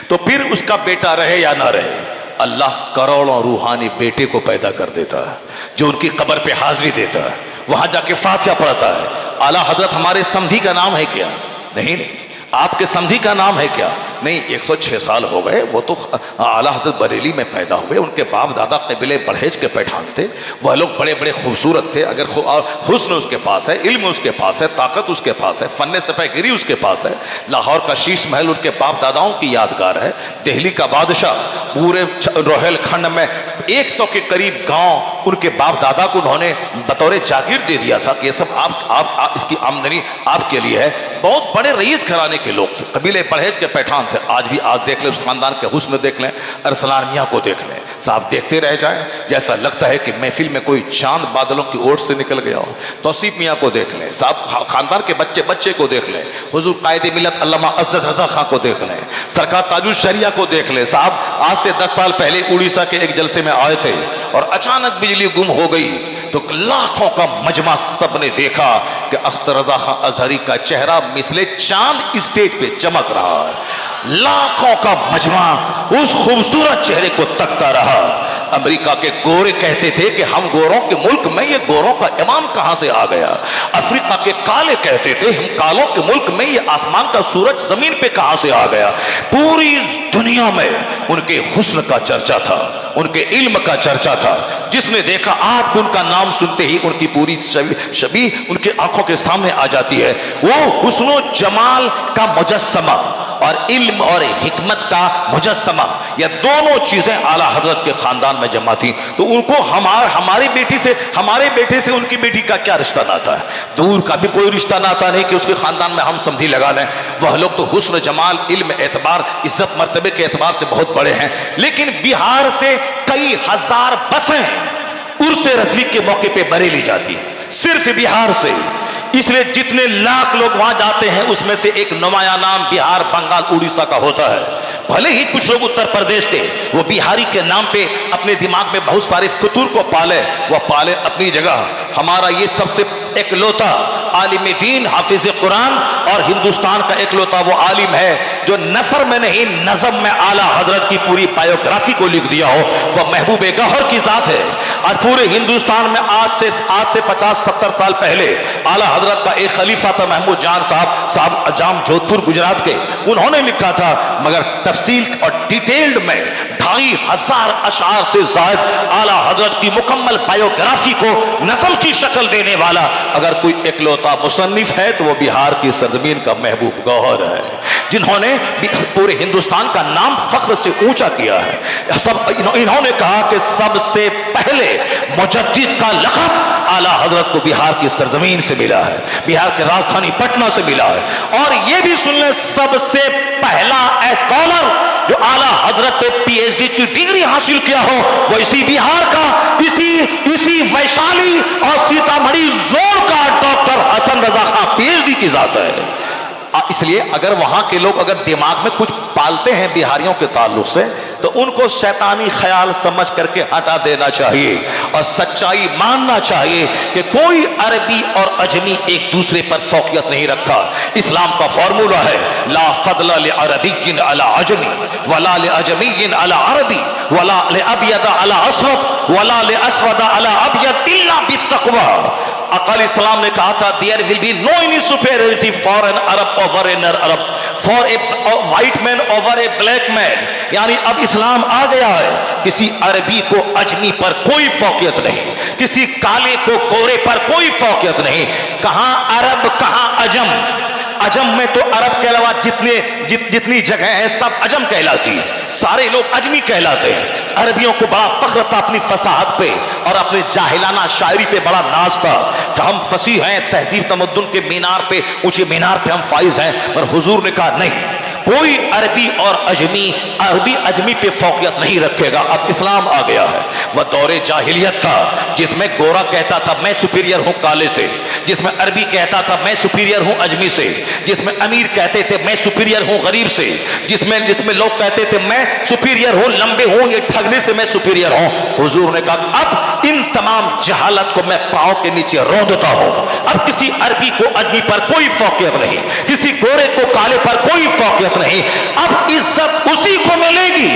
तो फिर उसका बेटा रहे या ना रहे, अल्लाह करोड़ों रूहानी बेटे को पैदा कर देता है जो उनकी कब्र पे हाजिरी देता है, वहां जाके फातिहा पढ़ता है। आला हजरत हमारे समधी का नाम है क्या? नहीं नहीं। आपके समधी का नाम है क्या? नहीं। 106 साल हो गए, वो तो आला हजरत बरेली में पैदा हुए, उनके बाप दादा कबीले बरहेज के पठान थे, वह लोग बड़े बड़े खूबसूरत थे। अगर हुस्न उसके पास है, इल्म उसके पास है, ताकत उसके पास है, फन सफ़हगिरी उसके पास है। लाहौर का शीश महल उनके बाप दादाओं की यादगार है। दिल्ली का बादशाह, पूरे रोहेलखंड में 100 के करीब गांव उनके बाप दादा को उन्होंने बतौर जागीर दे दिया था कि ये सब आप इसकी आमदनी आपके लिए है। बहुत बड़े रईस घराने के लोग थे, कबीले परहेज के पठान थे। आज भी आज देख ले उस खानदान के हुस्न देख लें, अरसलान मियाँ को देख लें, साहब देखते रह जाएं, जैसा लगता है कि महफिल में कोई चांद बादलों की ओट से निकल गया हो। तौसीफ मियाँ को देख लें, साहब खानदान के बच्चे को देख लें, हुजूर कायदे मिलत अल्लामा अज़्ज़त रज़ा खां को देख लें, सरकार ताजुल शरिया को देख लें। साहब आज से 10 साल पहले उड़ीसा के एक जलसे में आए थे और अचानक बिजली गुम हो गई तो लाखों का मजमा सबने देखा कि अख्तर रज़ा खां अज़हरी का चेहरा मिसले चांद स्टेज पे चमक रहा है। लाखों का मजमा उस खूबसूरत चेहरे को तकता रहा। अमेरिका के गोरे कहते थे कि हम गोरों के मुल्क में ये गोरों का इमाम कहां से आ गया। अफ्रीका के काले कहते थे हम कालों के मुल्क में ये आसमान का सूरज जमीन पे कहां से आ गया। पूरी दुनिया में उनके हुस्न का चर्चा था, उनके इल्म का चर्चा था। जिसने देखा आज उनका नाम सुनते ही उनकी पूरी छवि उनकी आंखों के सामने आ जाती है। वो हुस्नो जमाल का मुजस्समा और इल्म और हिकमत का मुजस्समा, यह दोनों चीजें आला हजरत के खानदान में जमा थी। तो उनको हमारे बेटे से उनकी बेटी का क्या रिश्ता नाता है? दूर का भी कोई रिश्ता नाता नहीं कि उसके खानदान में हम समधी लगा लें। वह लोग तो हुस्न जमाल इल्म एतबार इज्जत मर्तबे के एतबार से बहुत बड़े हैं। लेकिन बिहार से कई हजार बसें उर्स रज़वी के मौके पे बरेली जाती है, सिर्फ बिहार से। इसलिए जितने लाख लोग वहां जाते हैं उसमें से एक नुमाया नाम बिहार, बंगाल, उड़ीसा का होता है। भले ही कुछ लोग उत्तर प्रदेश के वो बिहारी के नाम पे अपने दिमाग में बहुत सारे फतूर को पाले, वह पाले अपनी जगह। हमारा ये सबसे एकलौता आलिम दीन हाफिज कुरान और हिंदुस्तान का एकलौता वो आलिम है जो नसर में नहीं नज़म में आला हजरत की पूरी बायोग्राफी को लिख दिया हो, वह महबूब गौहर की जात है। आज पूरे हिंदुस्तान में आज से 50-70 साल पहले आला हजरत का एक खलीफा था महमूद जान साहब अजाम जोधपुर गुजरात के, उन्होंने लिखा था, मगर तफसील और डिटेल्ड में 2500 अशार से ज़ायद आला हजरत की मुकम्मल बायोग्राफी को नज़म की शक्ल देने वाला अगर कोई एकलौता मुसन्निफ है तो वो बिहार की सरजमीन का महबूब गौहर है, जिन्होंने पूरे हिंदुस्तान का नाम फख्र से ऊंचा किया है। इन्होंने कहा कि सबसे पहले मुजद्दिद का लक़ब आला हजरत को बिहार की सरजमीन से मिला है, बिहार के राजधानी पटना से मिला है। और यह भी सुन ले, सबसे पहला स्कॉलर जो आला हजरत पे पीएचडी की डिग्री हासिल किया हो वो इसी बिहार का, इसी वैशाली और सीतामढ़ी जोन का डॉक्टर हसन रजा खां पीएचडी की जात है। इसलिए अगर वहां के लोग अगर दिमाग में कुछ पालते हैं बिहारियों के ताल्लुक से तो उनको शैतानी ख्याल समझ करके हटा देना चाहिए और सच्चाई मानना चाहिए कि कोई अरबी और अजमी एक दूसरे पर फौकियत नहीं रखा। इस्लाम का फॉर्मूला है, ला फदला ले अरबीय्यिन अला अजमी वला ले अजमीय्यिन अला अरबी वला ले अबयद अला अस्वद वला ले अस्वद अला अबयद इल्ला बित्तक़वा। अक़ल इस्लाम ने कहा था, there will be no any superiority for an Arab over an Arab, for a white man over a black man. यानी अब इस्लाम आ गया है, किसी अरबी को अजमी पर कोई फौकियत नहीं, किसी काले को गोरे पर कोई फौकियत नहीं। कहां अरब कहां अजम, अजम में तो अरब के अलावा जितनी जगह है सब अजम कहलाती है, सारे लोग अजमी कहलाते हैं। अरबियों को बड़ा फख्र था अपनी फसाहत पे और अपने जाहिलाना शायरी पे बड़ा नाज था कि हम फसीह हैं, तहजीब तमद्दुन के मीनार पे, ऊंचे मीनार पे हम फाइज हैं। पर हुजूर ने कहा नहीं, कोई अरबी और अरबी अजमी पे फौकियत नहीं रखेगा। अब इस्लाम आ गया है। वह दौरे जाहिलियत था जिसमें गोरा कहता था मैं सुपीरियर हूं काले से, जिसमें अरबी कहता था मैं सुपीरियर हूं अजमी से, जिसमें अमीर कहते थे मैं सुपीरियर हूं गरीब से, जिसमें लोग कहते थे मैं सुपीरियर हूं लंबे हूं, ये ठगने से मैं सुपीरियर हूं। हुजूर ने कहा अब इन तमाम जहालत को मैं पांव के नीचे रौंदता हूं। अब किसी अरबी को अजमी पर कोई फौकियत नहीं, किसी गोरे को काले पर कोई फौकियत नहीं। अब इज्जत उसी को मिलेगी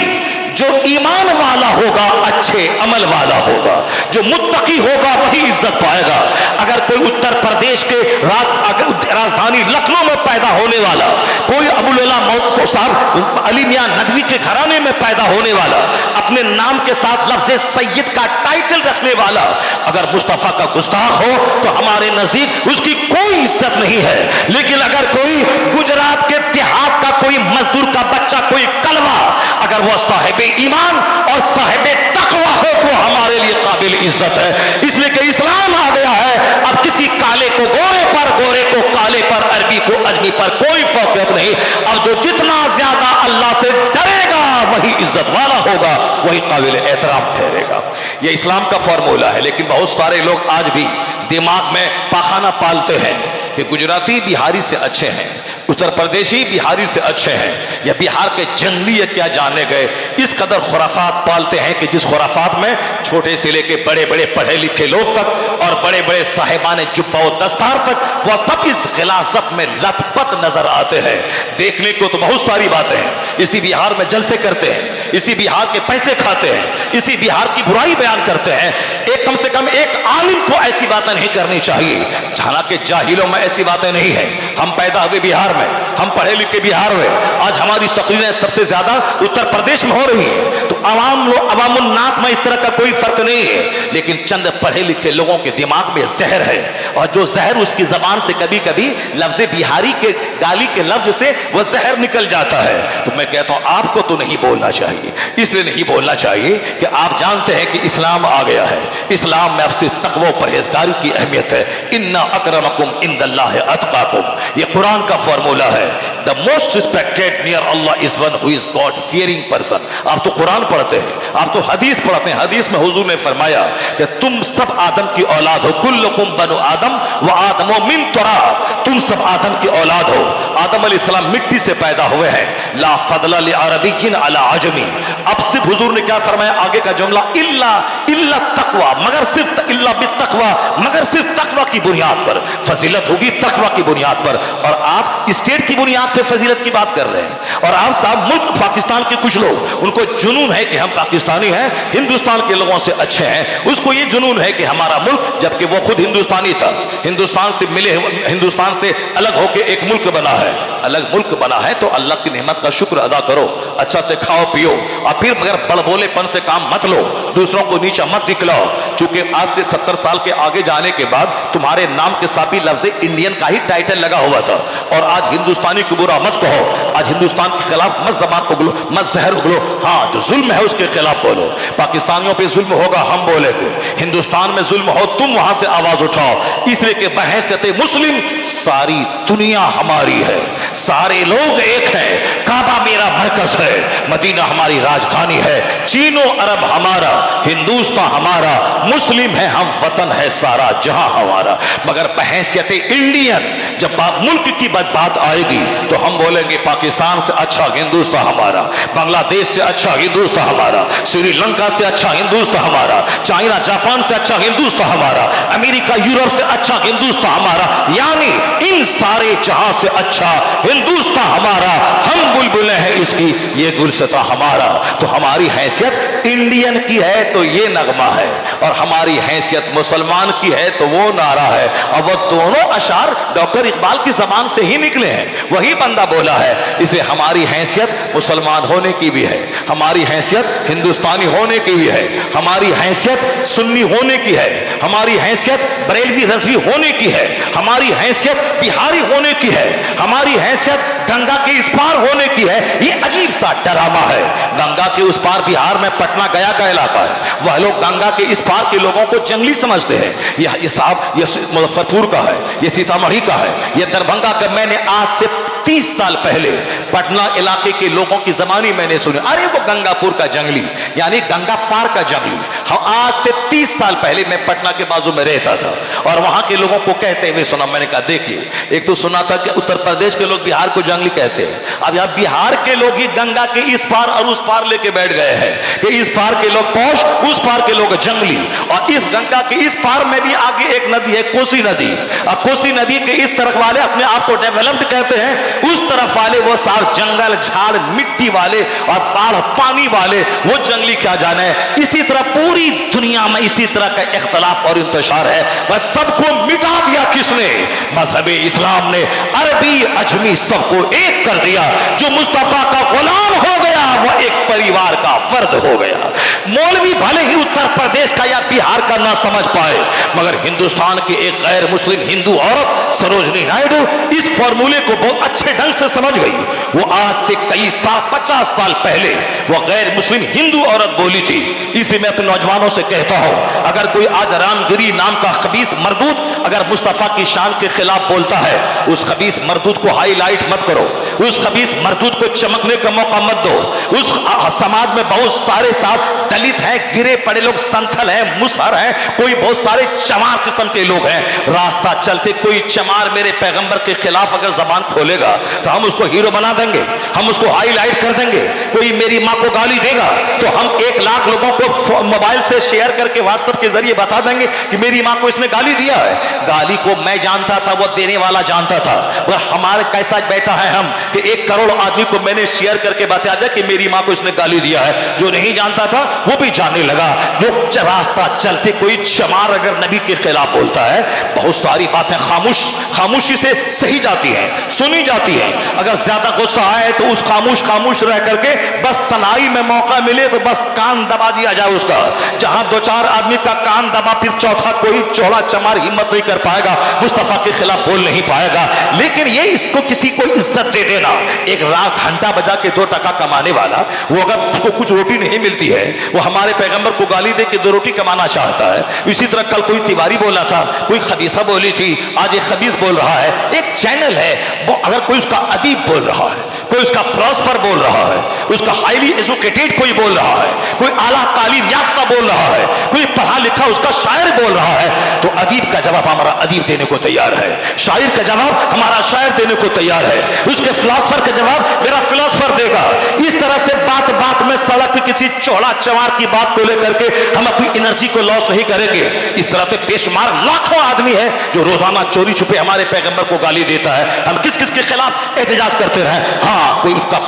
जो ईमान वाला होगा, अच्छे अमल वाला होगा, जो मुत्तकी होगा वही इज्जत पाएगा। अगर कोई उत्तर प्रदेश के राजधानी लखनऊ में पैदा होने वाला, कोई अबुल अला मौत साहब अली मियां नदवी के घराने में पैदा होने वाला, अपने नाम के साथ लफ्ज़ सैयद का टाइटल रखने वाला अगर मुस्तफ़ा का गुस्ताख हो तो हमारे नजदीक उसकी कोई इज्जत नहीं है। लेकिन अगर कोई गुजरात के देहात का कोई मजदूर का बच्चा, कोई कलवा, अगर वह साहिब ईमान और साहिब तकवा हो तो हमारे लिए काबिल इज्जत है। इसलिए कि इस्लाम आ गया है। अब किसी काले को गोरे पर, गोरे को काले पर, अरबी को अजमी पर कोई फौकियत नहीं। अब जो जितना ज्यादा अल्लाह से डरेगा वही इज्जत वाला होगा, वही काबिल एहतराम ठहरेगा। यह इस्लाम का फॉर्मूला है। लेकिन बहुत सारे लोग आज भी दिमाग में पाखाना पालते हैं कि गुजराती बिहारी से अच्छे हैं, उत्तर प्रदेशी बिहारी से अच्छे हैं, या बिहार के जंगली या क्या जाने गए। इस कदर खुराफात पालते हैं कि जिस खुराफात में छोटे से लेके बड़े बड़े पढ़े लिखे लोग तक और बड़े बड़े साहिबान जुब्बा और दस्तार तक वह सब इस गिलासत में लथपथ नजर आते हैं। देखने को तो बहुत सारी बातें हैं। इसी बिहार में जलसे करते हैं, इसी बिहार के पैसे खाते हैं, इसी बिहार की बुराई बयान करते हैं। एक कम से कम एक आलिम को ऐसी बातें नहीं करनी चाहिए। हालांकि जाहिलों में ऐसी बातें नहीं है। हम पैदा हुए बिहार में, हम पढ़े लिखे बिहार में, आज हमारी तकरीरें सबसे ज्यादा उत्तर प्रदेश में हो रही है। तो अवामुन नास में इस तरह का कोई फर्क नहीं है। लेकिन चंद पढ़े लिखे लोगों के दिमाग में जहर है, और जो जहर उसकी जबान से कभी कभी लफ्ज बिहारी के गाली के लफ्ज से वह जहर निकल जाता है। तो मैं कहता हूं आपको तो नहीं बोलना चाहिए। इसलिए नहीं बोलना चाहिए कि आप जानते हैं कि इस्लाम आ गया है। इस्लाम में आपसे तक़वा परहेजगारी की अहमियत है। इन्ना अकरमकुम इंदल्लाहि अतकाकुम, ये कुरान का फॉर्मूला है। The most respected near Allah is one who is God fearing person. आप तो कुरान पढ़ते हैं, आप तो हदीस पढ़ते हैं। हदीस में हुजूर ने फरमाया कि तुम सब आदम की औलाद हो, कुल्लुकुम बनु आदम व आदमो मिन तुराब। तुम सब आदम की औलाद हो। आदम अलैहिस्सलाम मिट्टी से पैदा हुए हैं। ला फदला लि अरबिय्यिन अला अजमी। अब सिर्फ हुजूर ने क्या फरमाया आगे का जुमला, इल्ला तकवा, मगर सिर्फ इल्ला बित्तकवा, मगर सिर्फ तकवा की बुनियाद पर फजीलत होगी, तकवा की बुनियाद पर। और आप स्टेट की बुनियाद पर फजीलत की बात कर रहे हैं। और आप साहब मुल्क पाकिस्तान के कुछ लोग, उनको जुनून है कि हम पाकिस्तानी हैं, हिंदुस्तान के लोगों से अच्छे हैं। उसको ये जुनून है कि हमारा मुल्क, जबकि वो खुद हिंदुस्तानी था, हिंदुस्तान से मिले, हिंदुस्तान से अलग होकर एक मुल्क बना है। अलग मुल्क बना है तो अल्लाह की नेमत का शुक्र अदा करो, अच्छा से खाओ पियो, और फिर मगर बड़बोलेपन से काम मत लो, दूसरों को नीचा मत दिखलाओ। चूंकि आज से 70 साल के आगे जाने के बाद तुम्हारे नाम के साथ भी लफ्ज़ इंडियन का ही टाइटल लगा हुआ था। और आज हिंदुस्तानी को बुरा मत कहो, आज हिंदुस्तान के खिलाफ मत ज़बान उगलो, मत जहर उगलो। हाँ, जो जुल्म है उसके खिलाफ बोलो। पाकिस्तानियों पे जुल्म होगा, हम बोलेंगे। हिंदुस्तान में जुल्म हो, तुम वहां से आवाज उठाओ। इसलिए कि बहैसियत मुस्लिम सारी दुनिया हमारी है, सारे लोग एक हैं। काबा मेरा मरकज है, मदीना हमारी राजधानी है, चीनो अरब हमारा, हिंदुस्तान हमारा, मुस्लिम है हम, वतन है सारा जहां हमारा। मगर बहैसियत इंडियन जब मुल्क की बात आएगी तो हम बोलेंगे पाकिस्तान से अच्छा हिंदुस्तान हमारा, बांग्लादेश से अच्छा हिंदुस्तान हमारा, श्रीलंका से अच्छा हिंदुस्तान हमारा, चाइना जापान से अच्छा हिंदुस्तान हमारा, अमेरिका यूरोप से अच्छा हिंदुस्तान हमारा, यानी इन सारे जहां से अच्छा हिंदुस्तान हमारा। हम बुलबुलें हैं इसकी, ये गुलशता हमारा। तो हमारी हैसियत इंडियन की है तो ये नगमा है, और हमारी हैसियत मुसलमान की है तो वो नारा है। और वो दोनों अशार डॉक्टर इकबाल की जबान से ही निकले हैं, वही बंदा बोला है। इसलिए हमारी हैसियत मुसलमान होने की भी है, हमारी हैसियत हिंदुस्तानी होने की भी है, हमारी हैसियत सुन्नी होने की है, हमारी हैसियत बरेलवी रज़वी होने की है, हमारी हैसियत बिहारी होने की है, हमारी हैसियत गंगा के इस पार होने की है। ये अजीब सा डरामा है। गंगा के उस पार बिहार में पटना गया का इलाका है, वह लोग गंगा के इस पार के लोगों को जंगली समझते हैं। ये साहब ये मुजफ्फरपुर का है, ये सीतामढ़ी का है, ये दरभंगा का। मैंने आज से 30 साल पहले पटना इलाके के लोगों की जबानी मैंने सुनी, अरे वो गंगापुर का जंगली, यानी गंगा पार का जंगली। हम आज से 30 साल पहले मैं पटना के बाजू में रहता था और वहां के लोगों को कहते हुए सुना। मैंने कहा देखिए, एक तो सुना था कि उत्तर प्रदेश के लोग बिहार को जंगली कहते हैं, अब यहाँ बिहार के लोग ही गंगा के इस पार और उस पार लेके बैठ गए हैं कि इस पार के लोग पौष, उस पार के लोग जंगली। और इस गंगा के इस पार में भी आगे एक नदी है, कोसी नदी, और कोसी नदी के इस तरफ वाले अपने आप को डेवलप्ड कहते हैं, उस तरफ वाले वो सारे जंगल झाड़ मिट्टी वाले और बाढ़ पानी वाले वो जंगली क्या जाने। इसी तरह पूरी दुनिया में इसी तरह का इख्तलाफ और इंतशार है, बस सबको मिटा दिया किसने? मजहबे इस्लाम ने। अरबी अजमी सबको एक कर दिया। जो मुस्तफा का गुलाम हो गया वो एक परिवार का फर्द हो गया। मौलवी भले ही उत्तर प्रदेश का या बिहार का ना समझ पाए, मगर हिंदुस्तान की एक गैर मुस्लिम हिंदू औरत सरोजनी नायडू इस फॉर्मूले को बहुत अच्छे ढंग से समझ गई। वो आज से कई 50 साल पहले वो गैर मुस्लिम हिंदू औरत बोली थी। इसलिए मैं अपने नौजवानों से कहता हूं, अगर कोई आज रामगिरी नाम का खबीस मरदूत अगर मुस्तफा की शान के खिलाफ बोलता है, उस खबीस मरदूत को हाईलाइट मत करो, उस खबीस मरदूत को चमकने का मौका मत दो। उस समाज में बहुत सारे साहब दलित हैं, गिरे पड़े लोग, संथल हैं, मुसहर हैं, कोई बहुत सारे चमार किस्म के लोग हैं। रास्ता चलते कोई चमार मेरे पैगंबर के खिलाफ अगर जबान खोलेगा तो हम उसको हीरो बना देंगे, हम उसको हाईलाइट कर देंगे। कोई मेरी माँ को गाली देगा तो हम 1 लाख लोगों को मोबाइल से शेयर करके व्हाट्सएप के जरिए बता देंगे कि मेरी माँ को इसने गाली दिया है। गाली को मैं जानता था, वो देने वाला जानता था, और हमारे कैसा बैठा है हम कि 1 करोड़ आदमी को मैंने शेयर करके बता दिया कि मेरी माँ को इसने गाली दिया है। जो नहीं जानता था वो भी जानने लगा। जो रास्ता चलते कोई चमार अगर नबी के खिलाफ बोलता है, बहुत सारी बातें खामोशी से सही जाती है, सुनी जाती है। अगर ज्यादा गुस्सा आए तो उस खामोश रह करके बस तनाई में मौका मिले तो बस कान दबा दिया जाए उसका। जहां 2-4 आदमी का कान दबा, फिर चौथा कोई चौड़ा चमार हिम्मत नहीं कर पाएगा, मुस्तफा के खिलाफ बोल नहीं पाएगा। लेकिन ये इसको किसी को इज्जत दे देना, एक रात घंटा बजा के 2 टका कमाने वाला वो अगर उसको कुछ रोटी नहीं मिलती है, वो हमारे पैगंबर को गाली दे के 2 रोटी कमाना चाहता है। इसी तरह कल कोई तिवारी बोला था, कोई खबीसा बोली थी, आज एक खबीस बोल रहा है। एक चैनल है, वो अगर कोई उसका अदीब बोल रहा है, कोई उसका फिलोसफर बोल रहा है, उसका हाईली एजुकेटेड कोई बोल रहा है, कोई आला तालीम याफ्ता बोल रहा है, कोई पढ़ा लिखा उसका शायर बोल रहा है, तो अदीब का जवाब हमारा अदीब देने को तैयार है, शायर का जवाब हमारा शायर देने को तैयार है, उसके फिलोसफर का जवाब मेरा फिलोसफर देगा। इस तरह से बात बात में सड़क पे किसी चौड़ा चवार की बात को लेकर के हम अपनी एनर्जी को लॉस नहीं करेंगे। इस तरह से बेशुमार लाखों आदमी है जो रोजाना चोरी छुपे हमारे पैगंबर को गाली देता है। हम किस किस के खिलाफ एहतजाज करते रहे? हाँ, कोई उसका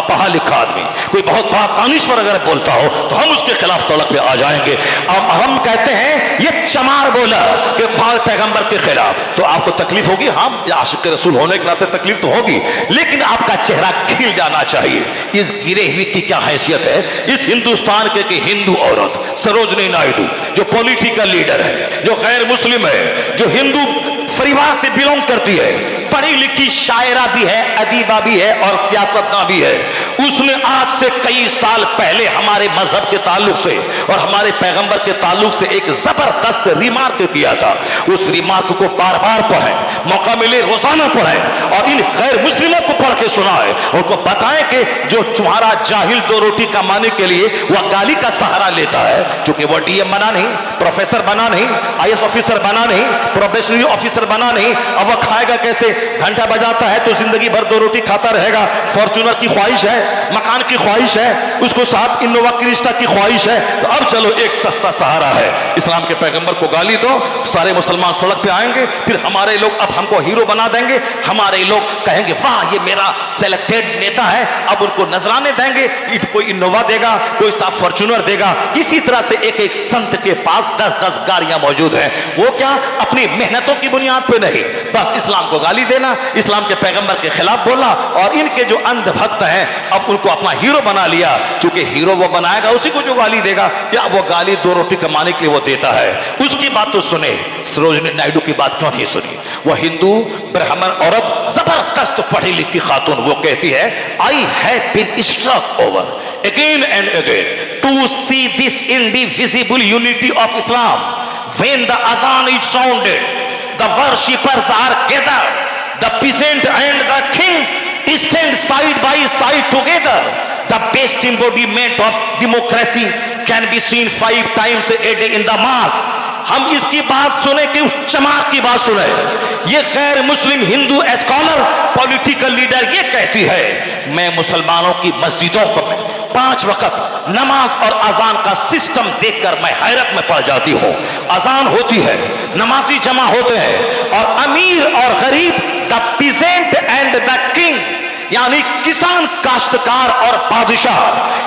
पढ़ा लिखा आदमी, कोई बहुत बड़ा दानिश्वर अगर बोलता हो तो हम उसके खिलाफ सड़क पे आ जाएंगे। अब हम कहते हैं ये चमार बोला कि पैगंबर के खिलाफ, तो आपको तकलीफ होगी। हाँ, आशिक रसूल होने के नाते तकलीफ तो होगी, लेकिन आपका चेहरा खिल जाना चाहिए। इस गिरे हुए की क्या हैसियत है? इस हिंदुस्तान के हिंदू औरत सरोजनी नायडू जो पॉलिटिकल लीडर है, जो गैर मुस्लिम है, जो हिंदू परिवार से बिलोंग करती है, पढ़ी लिखी शायरा भी है, अदीबा भी है और सियासतदान भी है, उसने आज से कई साल पहले हमारे मजहब के ताल्लुक से और हमारे पैगंबर के ताल्लुक से एक जबरदस्त रिमार्क किया था। उस रिमार्क को बार बार पढ़ें, मौका मिले रोजाना पढ़ें और इन गैर मुस्लिमों को पढ़ के सुनाएं, उनको बताएं कि जो तुम्हारा जाहिल 2 रोटी कमाने के लिए वह गाली का सहारा लेता है, चूंकि वह डीएम बना नहीं, प्रोफेसर बना नहीं, आईएएस ऑफिसर बना नहीं, प्रोबेशनरी ऑफिसर बना नहीं, अब वह खाएगा कैसे? घंटा बजाता है तो जिंदगी भर 2 रोटी खाता रहेगा। फॉर्च्यूनर की ख्वाहिश है, मकान की ख्वाहिश है, उसको साथ इनोवा क्रिस्टा की ख्वाहिश है, तो अब चलो एक सस्ता सहारा है, इस्लाम के पैगंबर को गाली दो, सारे मुसलमान सड़क पे आएंगे, फिर हमारे लोग अब हमको हीरो बना देंगे, हमारे लोग कहेंगे वाह ये मेरा सिलेक्टेड नेता है, अब उनको नजराने देंगे, कोई इनोवा देगा, कोई साफ फॉर्च्यूनर देगा। इसी तरह से एक एक संत के पास 10-10 गाड़ियां मौजूद हैं। वो क्या? अपनी मेहनतों की बुनियाद पे नहीं, बस इस्लाम को गाली देना, इस्लाम के पैगंबर के खिलाफ बोलना, और इनके जो अंध भक्त हैं अब उनको अपना हीरो बना लिया। चूंकि हीरो वो बनाएगा उसी को जो गाली देगा, या वो गाली 2 रोटी कमाने के लिए वो देता है। उसकी बात तो सुने, सरोजनी नायडू की बात क्यों नहीं सुनी? वह हिंदू ब्राह्मण औरत, जबरदस्त पढ़ी लिखी खातून, वो कहती है I have been struck over again and again to see this indivisible unity of Islam. When the azan is sounded, the worshippers are gathered, the peasant and the king stand side by side together. The best embodiment of democracy can be seen 5 times a day in the mosque. हम इसकी बात सुने कि उस चमार की बात सुने। ये गैर मुस्लिम हिंदू स्कॉलर, पॉलिटिकल लीडर ये कहती है मैं मुसलमानों की मस्जिदों को 5 वक्त नमाज और अजान का सिस्टम देखकर मैं हैरत में पड़ जाती हूँ। अजान होती है, नमाजी जमा होते हैं, और अमीर और गरीब, the peasant and the king, यानी किसान, काश्तकार और बादशाह,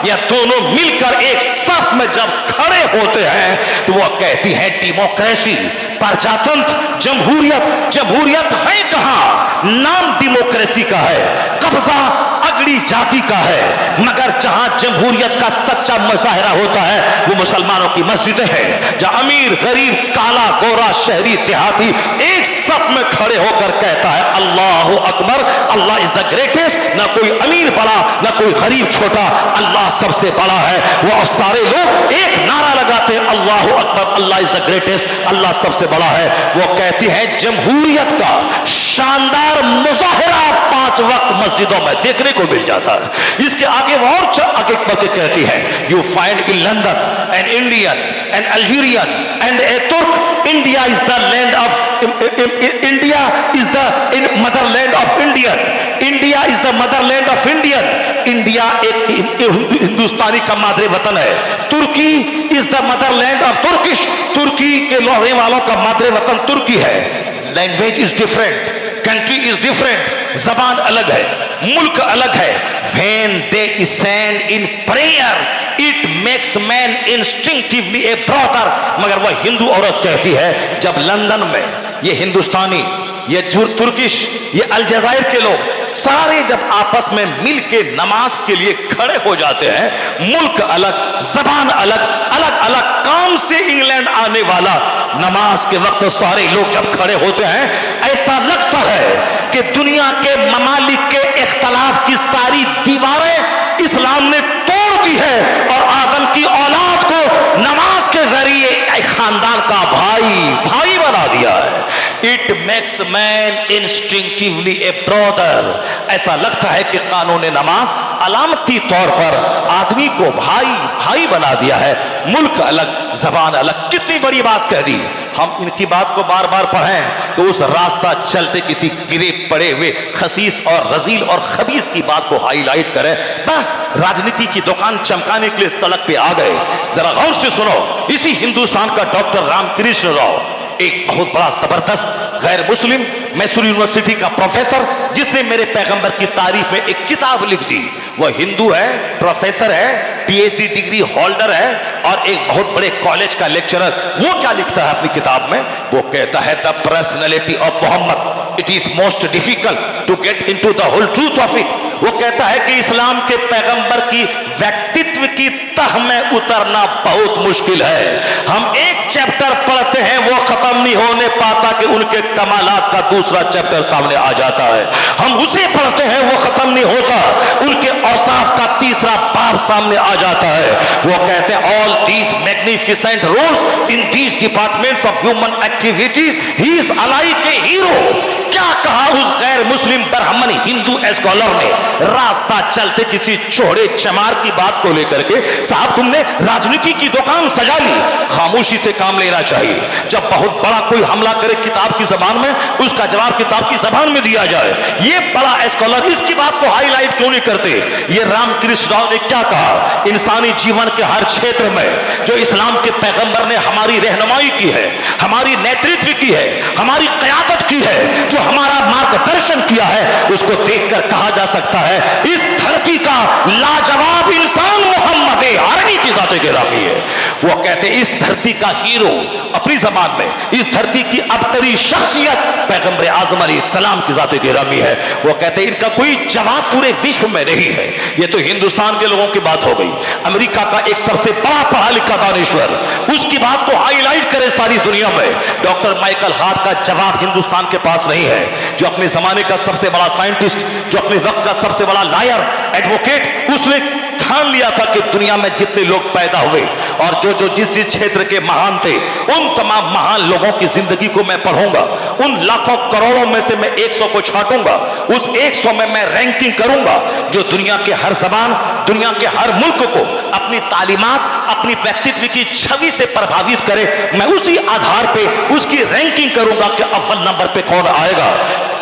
यह दोनों मिलकर एक सफ में जब खड़े होते हैं तो वह कहती है डेमोक्रेसी, प्रजातंत्र, जमहूरियत। जमहूरियत है कहां? नाम डेमोक्रेसी का है, कब्जा अगड़ी जाति का है, मगर जहां जमहूरियत का सच्चा मुजाहिरा होता है वो मुसलमानों की मस्जिदें हैं, जहां अमीर गरीब, काला गोरा, शहरी देहाती एक सफ में खड़े होकर कहता है अल्लाह अकबर, अल्लाह इज द ग्रेटेस्ट। ना कोई अमीर बड़ा, ना कोई गरीब छोटा, अल्लाह सबसे बड़ा है। वो सारे लोग एक नारा लगाते हैं अल्लाह अकबर, अल्लाह इज द ग्रेटेस्ट, अल्लाह सबसे बड़ा है। वो कहती है जमहूरियत का शानदार मुजाहिरा 5 वक्त मस्जिदों में देखने को मिल जाता है। इसके आगे वो और आगे बढ़के कहती है you find in London an Indian, an Algerian and a Turk, India is the land of India is the motherland of Indian, India is the motherland of Indian. India एक हिंदुस्तानी का मादरे वतन है। Turkey is the motherland of Turkish, तुर्की के रहने वालों का मादरे वतन तुर्की है। Language is different, country is different, जबान अलग है, मुल्क अलग है। When they stand in prayer, it makes man instinctively a brother। मगर वह हिंदू औरत कहती है जब लंदन में ये हिंदुस्तानी, ये तुर्किश, ये अलजायर के लोग सारे जब आपस में मिल के नमाज के लिए खड़े हो जाते हैं, मुल्क अलग, जबान अलग, अलग अलग काम से इंग्लैंड आने वाला, नमाज के वक्त सारे लोग जब खड़े होते हैं, ऐसा लगता है कि दुनिया के ममालिक के इख्तलाफ की सारी दीवारें इस्लाम ने तोड़ की है और आदम की औलाद को नमाज के जरिए एक खानदान का भाई बना दिया है। It makes man instinctively A brother. ऐसा लगता है कि कानून नमाज अलामती तौर पर आदमी को भाई बना दिया है। मुल्क अलग, जबान अलग। कितनी बड़ी बात कह दी। हम इनकी बात को बार बार पढ़ें तो उस रास्ता चलते किसी गिरे पड़े हुए खसीस और रजील और खबीस की बात को हाईलाइट करें। बस राजनीति की दुकान चमकाने के लिए सड़क पे आ गए। जरा गौर से सुनो। इसी हिंदुस्तान का डॉक्टर रामकृष्ण राव, एक बहुत बड़ा जबरदस्त गैर मुस्लिम, मैसूर यूनिवर्सिटी का प्रोफेसर, जिसने मेरे पैगंबर की तारीफ में एक किताब लिख दी। वह हिंदू है, प्रोफेसर है, पीएचडी डिग्री होल्डर है और एक बहुत बड़े कॉलेज का लेक्चरर। वो क्या लिखता है अपनी किताब में? वो कहता है the personality of Muhammad, it is most difficult to get into the whole truth of it. वो कहता है कि इस्लाम के पैगंबर की व्यक्तित्व की तह में उतरना बहुत मुश्किल है। हम एक चैप्टर पढ़ते हैं, वो खत्म नहीं होने पाता कि उनके कमालात का दूसरा चैप्टर सामने आ जाता है। हम उसे पढ़ते हैं, वो खत्म नहीं होता, उनके औसाफ का तीसरा बाब सामने आ जाता है। वो कहते हैं all these magnificent roles in these departments of human activities he is alike a hero. क्या कहा उस गैर मुस्लिम ब्राह्मण हिंदू स्कॉलर ने रास्ता चलते किसी चौड़े चमार की बात को लेकर के? साहब, तुमने राजनीति की दुकान सजा ली। खामोशी से काम लेना चाहिए। जब बहुत बड़ा कोई हमला करे किताब की जबान में, उसका जवाब किताब की जबान में दिया जाए। ये बड़ा स्कॉलर इसकी बात को हाईलाइट क्यों नहीं करते? ये रामकृष्ण राव ने क्या कहा? इंसानी जीवन के हर क्षेत्र में जो इस्लाम के पैगंबर ने हमारी रहनुमाई की है, हमारी नेतृत्व की है, हमारी क़यादत की है, जो हमारा मार्गदर्शन किया है, उसको देखकर कहा जा सकता है इस धरती का लाजवाब इंसान मोहम्मद अरबी की जाते गिरामी है। वो कहते इस धरती का हीरो, अपनी जबान में इस धरती की अबतरी शख्सियत पैगंबर आजम अलैहिस्सलाम की जाते गिरामी है। वो कहते इनका कोई जवाब पूरे विश्व में नहीं है। ये तो हिंदुस्तान के लोगों की बात हो गई। अमेरिका का एक सबसे बड़ा पढ़ा लिखा दानिश्वर, उसकी बात को हाईलाइट करे सारी दुनिया में। डॉक्टर माइकल हार्ट का जवाब हिंदुस्तान के पास नहीं है। जो अपने जमाने का सबसे बड़ा साइंटिस्ट, जो अपने वक्त का सबसे बड़ा लायर, एडवोकेट, उसने ठान लिया था कि दुनिया में जितने लोग पैदा हुए और जो जिस क्षेत्र के महान थे, उन तमाम महान लोगों की जिंदगी को मैं पढ़ूंगा। उन लाखों करोड़ों में से मैं 100 को छांटूंगा। उस 100 में मैं रैंकिंग करूंगा जो दुनिया के हर जबान, दुनिया के हर मुल्क को अपनी तालीमात, अपनी व्यक्तित्व की छवि से प्रभावित करे। मैं उसी आधार पे उसकी रैंकिंग करूंगा कि अव्वल नंबर पे कौन आएगा।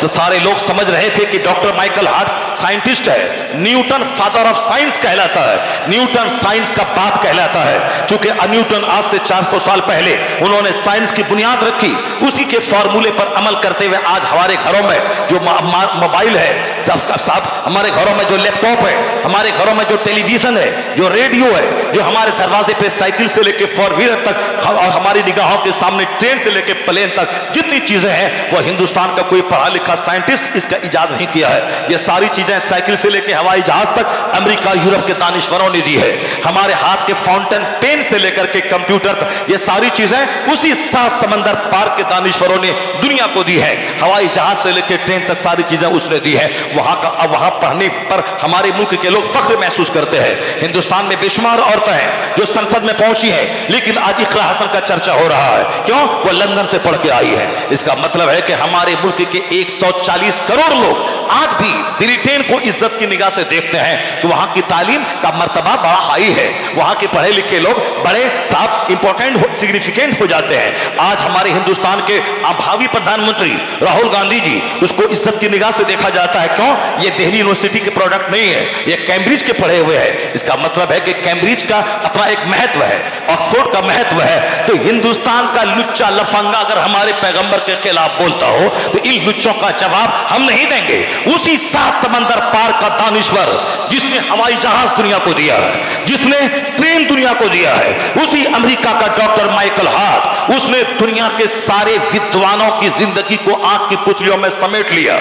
तो सारे लोग समझ रहे थे कि डॉक्टर माइकल हार्ट साइंटिस्ट है। न्यूटन फादर ऑफ साइंस कहलाता है। न्यूटन साइंस का बाप कहलाता है। चूंकि न्यूटन आज से 400 साल पहले उन्होंने साइंस की बुनियाद रखी, उसी के फॉर्मूले पर अमल करते हुए आज हमारे घरों में जो मोबाइल है, साहब हमारे घरों में जो लैपटॉप है, हमारे घरों में जो टेलीविजन है, जो रेडियो है, जो हमारे दरवाजे पे साइकिल से लेके 4 व्हीलर तक और हमारी निगाहों के सामने ट्रेन से लेके प्लेन तक जितनी चीजें हैं, वो हिंदुस्तान का कोई पढ़ा लिखा साइंटिस्ट इसका इजाद नहीं किया है। ये सारी चीजें साइकिल से लेके हवाई जहाज तक अमेरिका यूरोप के दानिश्वरों ने दी है। हमारे हाथ के फाउंटेन पेन से लेकर के कंप्यूटर तक ये सारी चीजें उसी 7 समंदर पार के दानिश्वरों ने दुनिया को दी है। हवाई जहाज से लेकर ट्रेन तक सारी चीजें उसने दी है। वहां पढ़ने पर हमारे मुल्क के लोग फख्र महसूस करते हैं। हिंदुस्तान में बेशुमार औरतें हैं जो संसद में पहुंची हैं, लेकिन आज इकरा हसन का चर्चा हो रहा है। क्यों? वो लंदन से पढ़ के आई है। इसका मतलब है कि हमारे मुल्क के 140 करोड़ लोग आज भी ब्रिटेन को इज्जत की निगाह से देखते हैं कि वहां की तालीम का मर्तबा बड़ा हाई है। वहां के पढ़े लिखे लोग बड़े साफ इंपॉर्टेंट सिग्निफिकेंट हो जाते हैं। आज हमारे हिंदुस्तान के भावी प्रधानमंत्री राहुल गांधी जी, उसको इज्जत की निगाह से देखा जाता है। क्यों? ये दिल्ली यूनिवर्सिटी के प्रोडक्ट नहीं है, ये कैम्ब्रिज के पढ़े हुए हैं। इसका मतलब है कि कैम्ब्रिज का अपना एक महत्व है, ऑक्सफोर्ड का महत्व है। तो हिंदुस्तान का लुच्चा लफंगा अगर हमारे पैगंबर के खिलाफ बोलता हो तो इन लुच्चों का जवाब हम नहीं देंगे। उसी 7 समंदर पार का दानिश्वर जिसने हवाई जहाज दुनिया को दिया है, जिसने ट्रेन दुनिया को दिया है, उसी अमेरिका का डॉक्टर माइकल हार्ट, उसने दुनिया के सारे विद्वानों की जिंदगी को आंख की पुतलियों में समेट लिया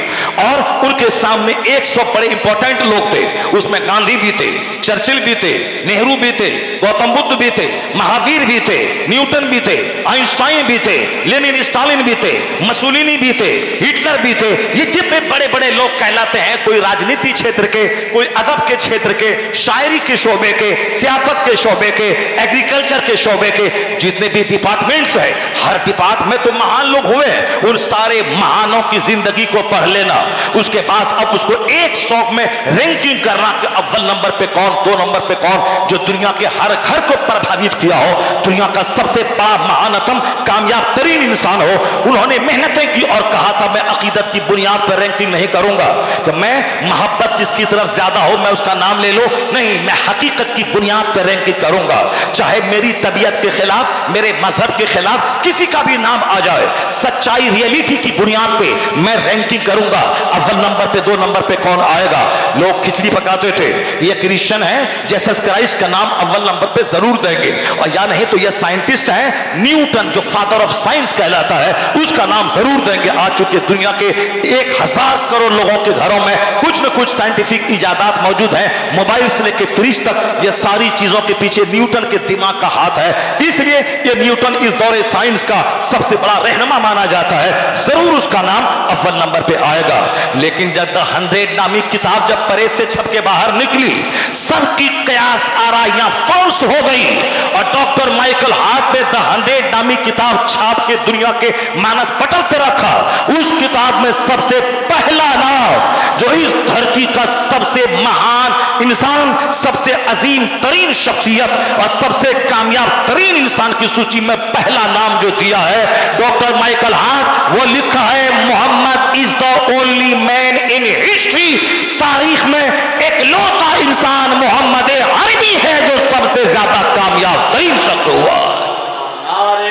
और उनके सामने 100 बड़े इंपॉर्टेंट लोग थे। उसमें गांधी भी थे, चर्चिल भी थे, नेहरू भी थे, गौतम बुद्ध भी थे, महावीर भी थे, न्यूटन भी थे, आइंस्टाइन भी थे, लेनिन स्टालिन भी थे, मसूलिनी भी थे, हिटलर भी थे। ये जितने बड़े बड़े लोग लोग कहलाते हैं, कोई राजनीति क्षेत्र के, कोई अदब के क्षेत्र के, शायरी के शोबे के, सियासत के शोबे के, एग्रीकल्चर के शोबे के, जितने भी डिपार्टमेंट्स हैं, हर डिपार्टमेंट में तो महान लोग हुए हैं। उन सारे महानों की जिंदगी को पढ़ लेना, उसके बाद अब उसको एक शौक में रैंकिंग करना कि अव्वल नंबर पे कौन, 2 नंबर पे कौन, जो दुनिया के हर घर को प्रभावित किया हो, दुनिया का सबसे बड़ा महानतम कामयाब तरीन इंसान हो, उन्होंने मेहनतें की और कहा था मैं अकीदत की बुनियाद पर रैंकिंग नहीं करूंगा कि मैं मोहब्बत जिसकी तरफ ज्यादा हो मैं उसका नाम ले लो, नहीं, मैं हकीकत की बुनियाद पर रैंकिंग करूंगा। चाहे मेरी तबीयत के खिलाफ, मेरे मजहब के खिलाफ किसी का भी नाम आ जाए, सच्चाई रियलिटी की बुनियाद पे मैं रैंकिंग करूंगा। अव्वल नंबर पे, 2 नंबर पे कौन आएगा? लोग खिचड़ी पकाते थे, ये क्रिश्चियन है, जीसस क्राइस्ट का नाम अव्वल नंबर पे जरूर देंगे, और या नहीं तो ये साइंटिस्ट है न्यूटन जो फादर ऑफ साइंस कहलाता है, उसका नाम जरूर देंगे। आज चुके दुनिया के 1000 करोड़ लोगों के घरों में कुछ न कुछ साइंटिफिक इजादात मौजूद है, मोबाइल से लेकर फ्रिज तक, ये सारी चीजों के पीछे न्यूटन के दिमाग का हाथ है। इसलिए ये न्यूटन इस दौरे साइंस का सबसे बड़ा रहनुमा माना जाता है, जरूर उसका नाम अव्वल नंबर पे आएगा। लेकिन जब द 100 नामी किताब जब प्रेस से छप के बाहर निकली, सबकी कयास आराइयां फॉल्स हो गई, और डॉक्टर माइकल हार्ट ने द 100 नामी किताब छाप के दुनिया के मानस पटल पे रखा। उस किताब में सबसे पहला नाम जो इस धरती का सबसे महान इंसान, सबसे अजीम तरीन शख्सियत और सबसे कामयाब तरीन इंसान की सूची में पहला नाम जो दिया है डॉक्टर माइकल हार्ट, वो लिखा है Muhammad is the only man in history, तारीख में एकलौता इंसान मोहम्मद अरबी है जो सबसे ज्यादा कामयाब तरीन शख्स हुआ।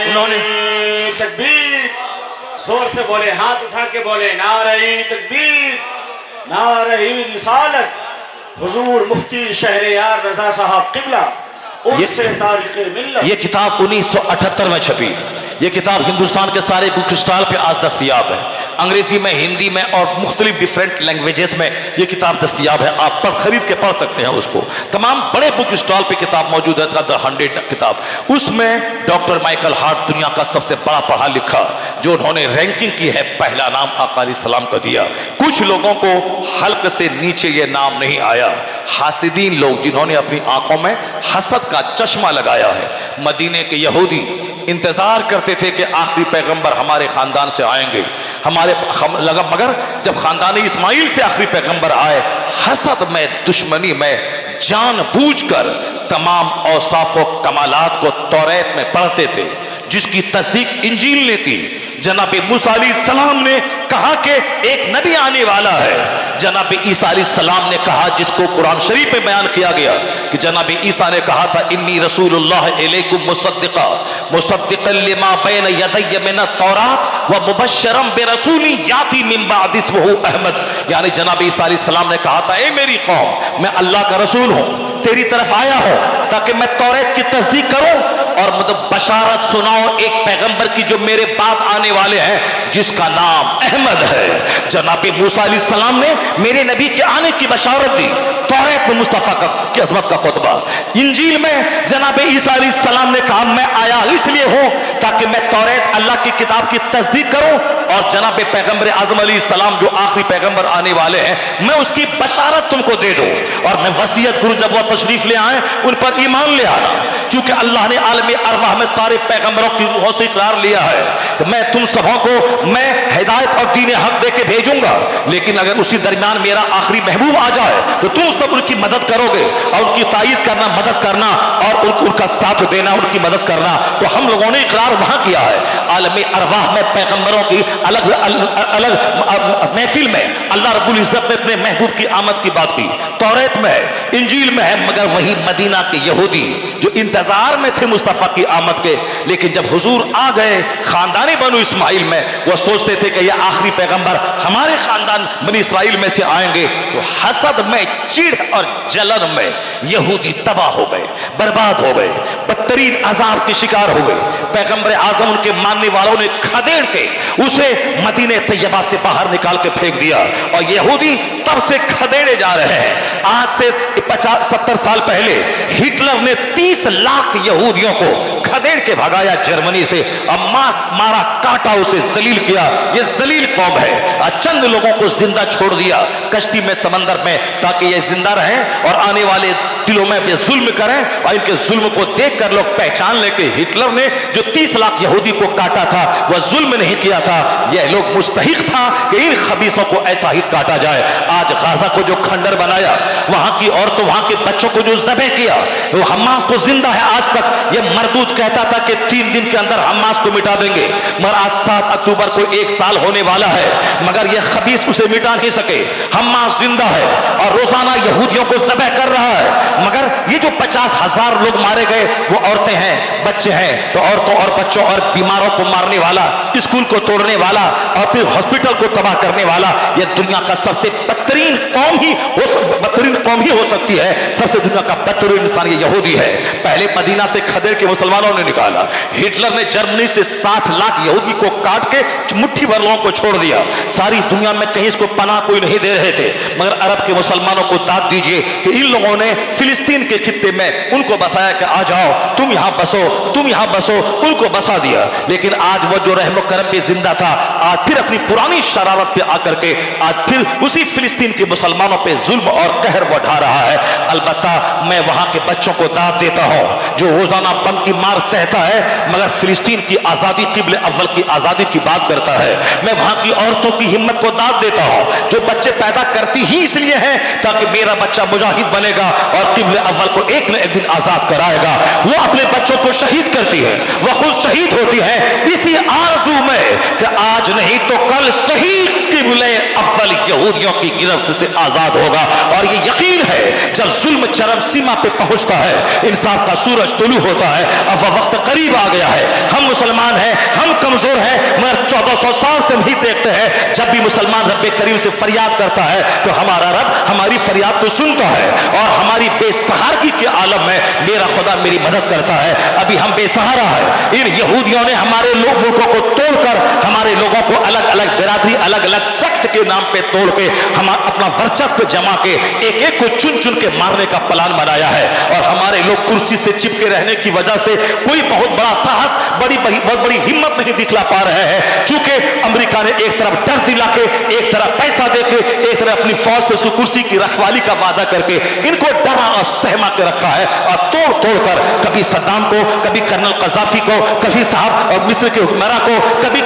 उन्होंने तकबीर, जोर से बोले, हाथ उठा के बोले, नारे तकबीर, नारे रिसालत, हुजूर मुफ्ती शहरयार रजा साहब किबला, उनसे तारीख़ मिल्लत। ये किताब 1978 में छपी। ये किताब हिंदुस्तान के सारे बुक स्टॉल पे आज दस्तयाब है, अंग्रेजी में, हिंदी में और मुख्तलिफ डिफरेंट लैंग्वेजेस में ये किताब दस्तयाब है। आप पर खरीद के पढ़ सकते हैं उसको, तमाम बड़े बुक स्टॉल पे किताब मौजूद है, द 100 किताब। उसमें डॉक्टर माइकल हार्ट दुनिया का सबसे बड़ा पढ़ा लिखा, जो उन्होंने रैंकिंग की है, पहला नाम आका अलैहिस्सलाम का दिया। कुछ लोगों को हल्क से नीचे ये नाम नहीं आया, हासिदीन लोग जिन्होंने अपनी आंखों में हसद का चश्मा लगाया है। मदीने के यहूदी इंतजार करते थे कि आखिरी पैगंबर हमारे खानदान से आएंगे, मगर जब खानदान इस्माइल से आखिरी पैगंबर आए, हसद में, दुश्मनी में जानबूझकर तमाम औसाफ व कमालात को तौरात में पढ़ते थे, जिसकी तस्दीक इंजील ने की। जनाब मूसा अलैहिस्सलाम ने कहा कि एक नबी आने वाला है। जनाब ईसा अलैहिस्सलाम ने कहा, जिसको कुरान शरीफ में बयान किया गया कि जनाब ईसा ने कहा था, इन्नी रसूलुल्लाह इलैकुम मुसद्दिक़न लिमा बैन यदैय मिन तौरात व मुबश्शिरन बिरसूलिन याती मिन बअदी इस्मुहु अहमद। यानी जनाब ईसा अलैहिस्सलाम ने कहा था, ए मेरी कौम, मैं अल्लाह का रसूल हूँ, तेरी तरफ आया हूँ ताकि मैं तौरात की तस्दीक करूँ और मतलब बशारत सुनाओ एक पैगंबर की जो मेरे बाद आने वाले हैं, जिसका नाम अहमद है। जनाब मूसा अलैहिस्सलाम ने मेरे नबी के आने की बशारत दी। तौरात में मुस्तफा की अज़मत का खुतबा, इंजील में जनाब ईसा अलैहिस्सलाम ने कहा, मैं आया इसलिए हूँ ताकि मैं तौरात अल्लाह की किताब की तस्दीक करूँ, और जनाब पैगंबर आज़म अलैहिस्सलाम जो आखिरी पैगंबर आने वाले हैं, मैं उसकी बशारत तुमको दे दूँ, और मैं वसीयत करूँ जब वह तशरीफ ले आए उन पर ईमान ले आना। चूंकि अल्लाह ने आलम अरवाह में सारे पैगंबरों की रूहों से इकरार लिया है कि मैं तुम सबों को मैं हिदायत और दीन हक दे के भेजूंगा, लेकिन अगर उसी दरमियान मेरा आखिरी महबूब आ जाए तो तुम सब उनकी मदद करोगे और उनकी तायीद करना, मदद करना और उनका साथ देना, उनकी मदद करना। तो हम लोगों ने इकरार वहां किया है। आलम अरवाह में पैगंबरों की अलग अलग महफिल में अल्लाह रब्बुल इज्जत ने अपने महबूब की आमद की बात की। तौरात में है, इंजील में है, मगर वही मदीना के यहूदी जो इंतजार में थे मुस्तफा की आमद के, लेकिन जब हुजूर आ गए खानदान बनु इस्माइल में, वो सोचते थे कि यह आखिरी पैगंबर हमारे खानदान बनी इस्राइल में से आएंगे। तो हसद में, चिढ़ और जलन में यहूदी तबाह हो गए, बर्बाद हो गए, बदतरीन अजाब के शिकार हो गए। पैगंबर आजम उनके मानने वालों ने खदेड़ के उसे मदीने तैयबा से बाहर निकाल के फेंक दिया, और यहूदी तब से खदेड़े जा रहे हैं। आज से 50-70 साल पहले हिटलर ने 30 लाख यहूदियों को खदेड़ के भगाया जर्मनी से, अब मारा काटा उसे जलील किया। ये जलील कौम है। चंद लोगों को जिंदा छोड़ दिया कश्ती में समंदर में, ताकि ये जिंदा रहें और आने वाले दिलों में भी जुल्म करें, और इनके जुल्म को देखकर लोग पहचान ले कि हिटलर ने जो 30 लाख यहूदी को काटा था वह जुल्म नहीं किया था, यह लोग मुस्तहिक था कि इन खबीसों को ऐसा ही काटा जाए। आज गाजा को जो खंडर बनाया, वहां की औरतों वहां के बच्चों को जो ज़बह किया, वो हमास तो जिंदा है आज तक। यह मरदूद कहता था कि 3 दिन के अंदर हमास को मिटा देंगे, मगर आज 7 अक्टूबर को 1 साल होने वाला है, मगर यह खबीस उसे मिटा नहीं सके। हमास जिंदा है और रोजाना यहूदियों को ज़बह कर रहा है, मगर ये जो 50,000 लोग मारे गए वो औरतें हैं, बच्चे हैं। तो औरतों और बच्चों और बीमारों को मारने वाला, स्कूल को तोड़ने वाला और फिर हॉस्पिटल को तबाह करने वाला, यह दुनिया का सबसे बदतरीन कौम ही हो सकती है। सबसे दुनिया का बदतरीन इंसान ये यहूदी है। पहले मदीना से खदेड़ के मुसलमानों ने निकाला। हिटलर ने जर्मनी से 60 लाख यहूदी को काट के मुट्ठी भर लोगों को छोड़ दिया। सारी दुनिया में कहीं इसको पनाह कोई नहीं दे रहे थे, मगर अरब के मुसलमानों को दाद दीजिए कि इन लोगों ने फिलिस्तीन के खित्ते में उनको बसाया कि आ जाओ, तुम यहां बसो, तुम यहां बसो, उनको बसा दिया। लेकिन आज वो जो रहमो करम पे जिंदा था, आज फिर अपनी पुरानी शरारत पे आकर के आज फिर उसी फिलिस्तीन के मुसलमानों पे जुल्म और कहर बढ़ा रहा है। अलबत्ता मैं वहां के बच्चों को दाद देता हूं जो रोजाना बम की मार सहता है, मगर फिलिस्तीन की आजादी, किबले अव्वल की आजादी की बात करता है। मैं वहां की औरतों की हिम्मत को दाद देता हूं जो बच्चे पैदा करती ही इसलिए हैं ताकि मेरा बच्चा मुजाहिद बनेगा और किबले अव्वल को एक न एक दिन आजाद कराएगा। वो अपने बच्चों को शहीद करती है, वह खुद शहीद होती है इसी आरज़ू में कि आज नहीं तो कल सही किबले अव्वल यहूदियों की गिरफ्त से आजाद होगा। और ये यकीन है जब जुल्म चरम सीमा पे पहुंचता है, इंसाफ का सूरज तुलू होता है, अब वह वक्त करीब आ गया है। हम मुसलमान हैं, हम कमजोर हैं, मगर 1400 साल से नहीं देखते हैं जब भी मुसलमान रब्बे करीम से फरियाद करता है तो हमारा रब हमारी फरियाद को सुनता है और हमारी बेसहारगी के आलम में मेरा खुदा मेरी मदद करता है। अभी हम बेसहारा है। इन यहूदियों ने हमारे मुल्कों को तोड़कर हमारे लोगों को अलग अलग बिरादरी, अलग अलग सेक्ट के नाम पे तोड़ के हम अपना वर्चस्व जमा के एक एक को चुन चुन के मारने का प्लान बनाया है। और हमारे लोग कुर्सी से चिपके रहने की वजह से कोई बहुत बड़ा साहस, बहुत बड़ी हिम्मत नहीं दिखला पा रहे हैं। चूंकि अमेरिका ने एक तरफ डर दिला के, एक तरफ पैसा देके, एक तरफ अपनी फौज से उसकी कुर्सी की रखवाली का वादा करके इनको डरा और सहमा के रखा है। और तोड़ तोड़ कर कभी सद्दाम को, कभी कर्नल कज़ाफी को, कभी साहब और मिस्र के हुक्मरान को, कभी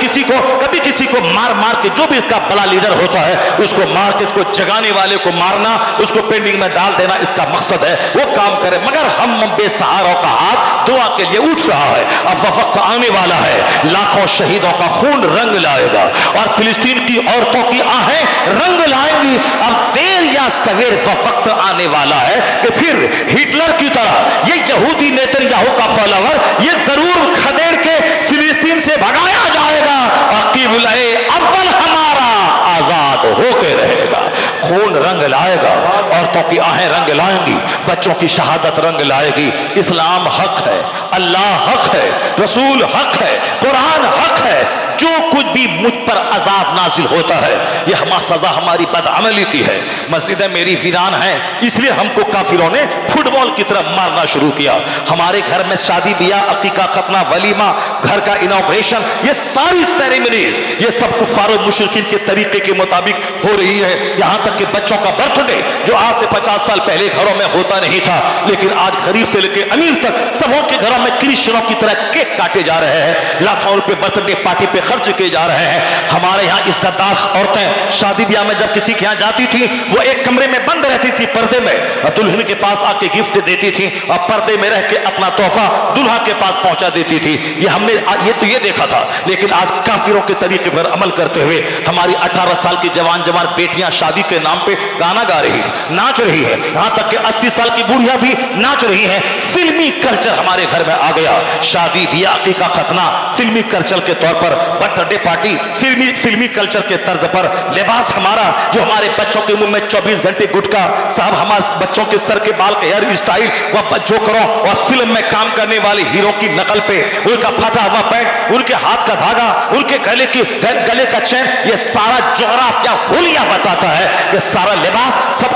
किसी को मार मार के जो भी इसका बड़ा लीडर होता है उसको मार के, इसको जगाने वाले को मारना, उसको पेंडिंग में डाल देना इसका मकसद है। वो काम करे, मगर हम बेसहारों का हाथ दुआ के लिए उठ रहा है। अब वह वक्त आने वाला है, लाखों शहीदों का खून रंग लाएगा और फिलिस्तीन की औरतों की आहें रंग लाएंगी। अब देर या सवेर वह वक्त आने वाला है कि फिर हिटलर की तरह ये यहूदी नेतन्याहू का फॉलोवर ये जरूर खदेड़ के फिलिस्तीन से भगाया जाएगा और किबले अव्वल हमारा आजाद होके रहेगा। खून रंग लाएगा, औरतों की आहें रंग लाएंगी, बच्चों की शहादत रंग लाएगी। इस्लाम हक है, अल्लाह हक है, रसूल हक है, कुरान हक है। जो कुछ भी मुझ पर अजाब नाजिल होता है यह सजा हमारी बदअमली की है। मस्जिदें मेरी वीरान हैं, इसलिए हमको काफिरों ने फुटबॉल की तरफ मारना शुरू किया। हमारे घर में शादी ब्याह, अकीका, खतना, वलीमा, घर का इनॉग्रेशन, ये सारी सेरेमनीज ये सब कुफ्फार और मुशरिकीन के तरीके के मुताबिक हो रही है। यहाँ तक कि बच्चों का बर्थडे जो आज से 50 साल पहले घरों में होता नहीं था, लेकिन आज गरीब से लेकर अमीर तक सबों के घरों में क्रिश्चियनों की तरह केक काटे जा रहे हैं, लाखों रुपए बर्थडे पार्टी पे खर्च किए जा रहे हैं। हमारे यहाँ इज्जतदार औरतें शादी ब्याह में जब किसी के यहाँ जाती थी वो एक कमरे में बंद रहती थी पर्दे में, और दुल्हन के पास आके गिफ्ट देती थी और पर्दे में रह के अपना तोहफा दुल्हा के पास पहुंचा देती थी। ये हमने ये देखा था। लेकिन आज काफिरों के तरीके पर अमल करते हुए हमारी 18 साल की जवान बेटियां शादी के नाम पे गाना गा रही है, नाच रही है, यहां तक कि 80 साल की बुढ़िया भी नाच रही है। फिल्मी कल्चर हमारे घर में आ गया। शादी ब्याह, अकीका, खतना फिल्मी कल्चर के तौर पर बर्थडे पार्टी फिल्मी कल्चर के तर्ज पर लिबास हमारा जो हमारे बच्चों के मुंह में 24 घंटे गुटखा साहब, हमारे बच्चों के सर के बाल का हेयर स्टाइल, वह जोकरों और फिल्म में काम करने वाले हीरो की नकल पे, उनका फटा हुआ पैंट, उनके हाथ का धागा, उनके गले का चैन, ये सारा जोग्राफिया होलिया बताता है कि सारा लिबास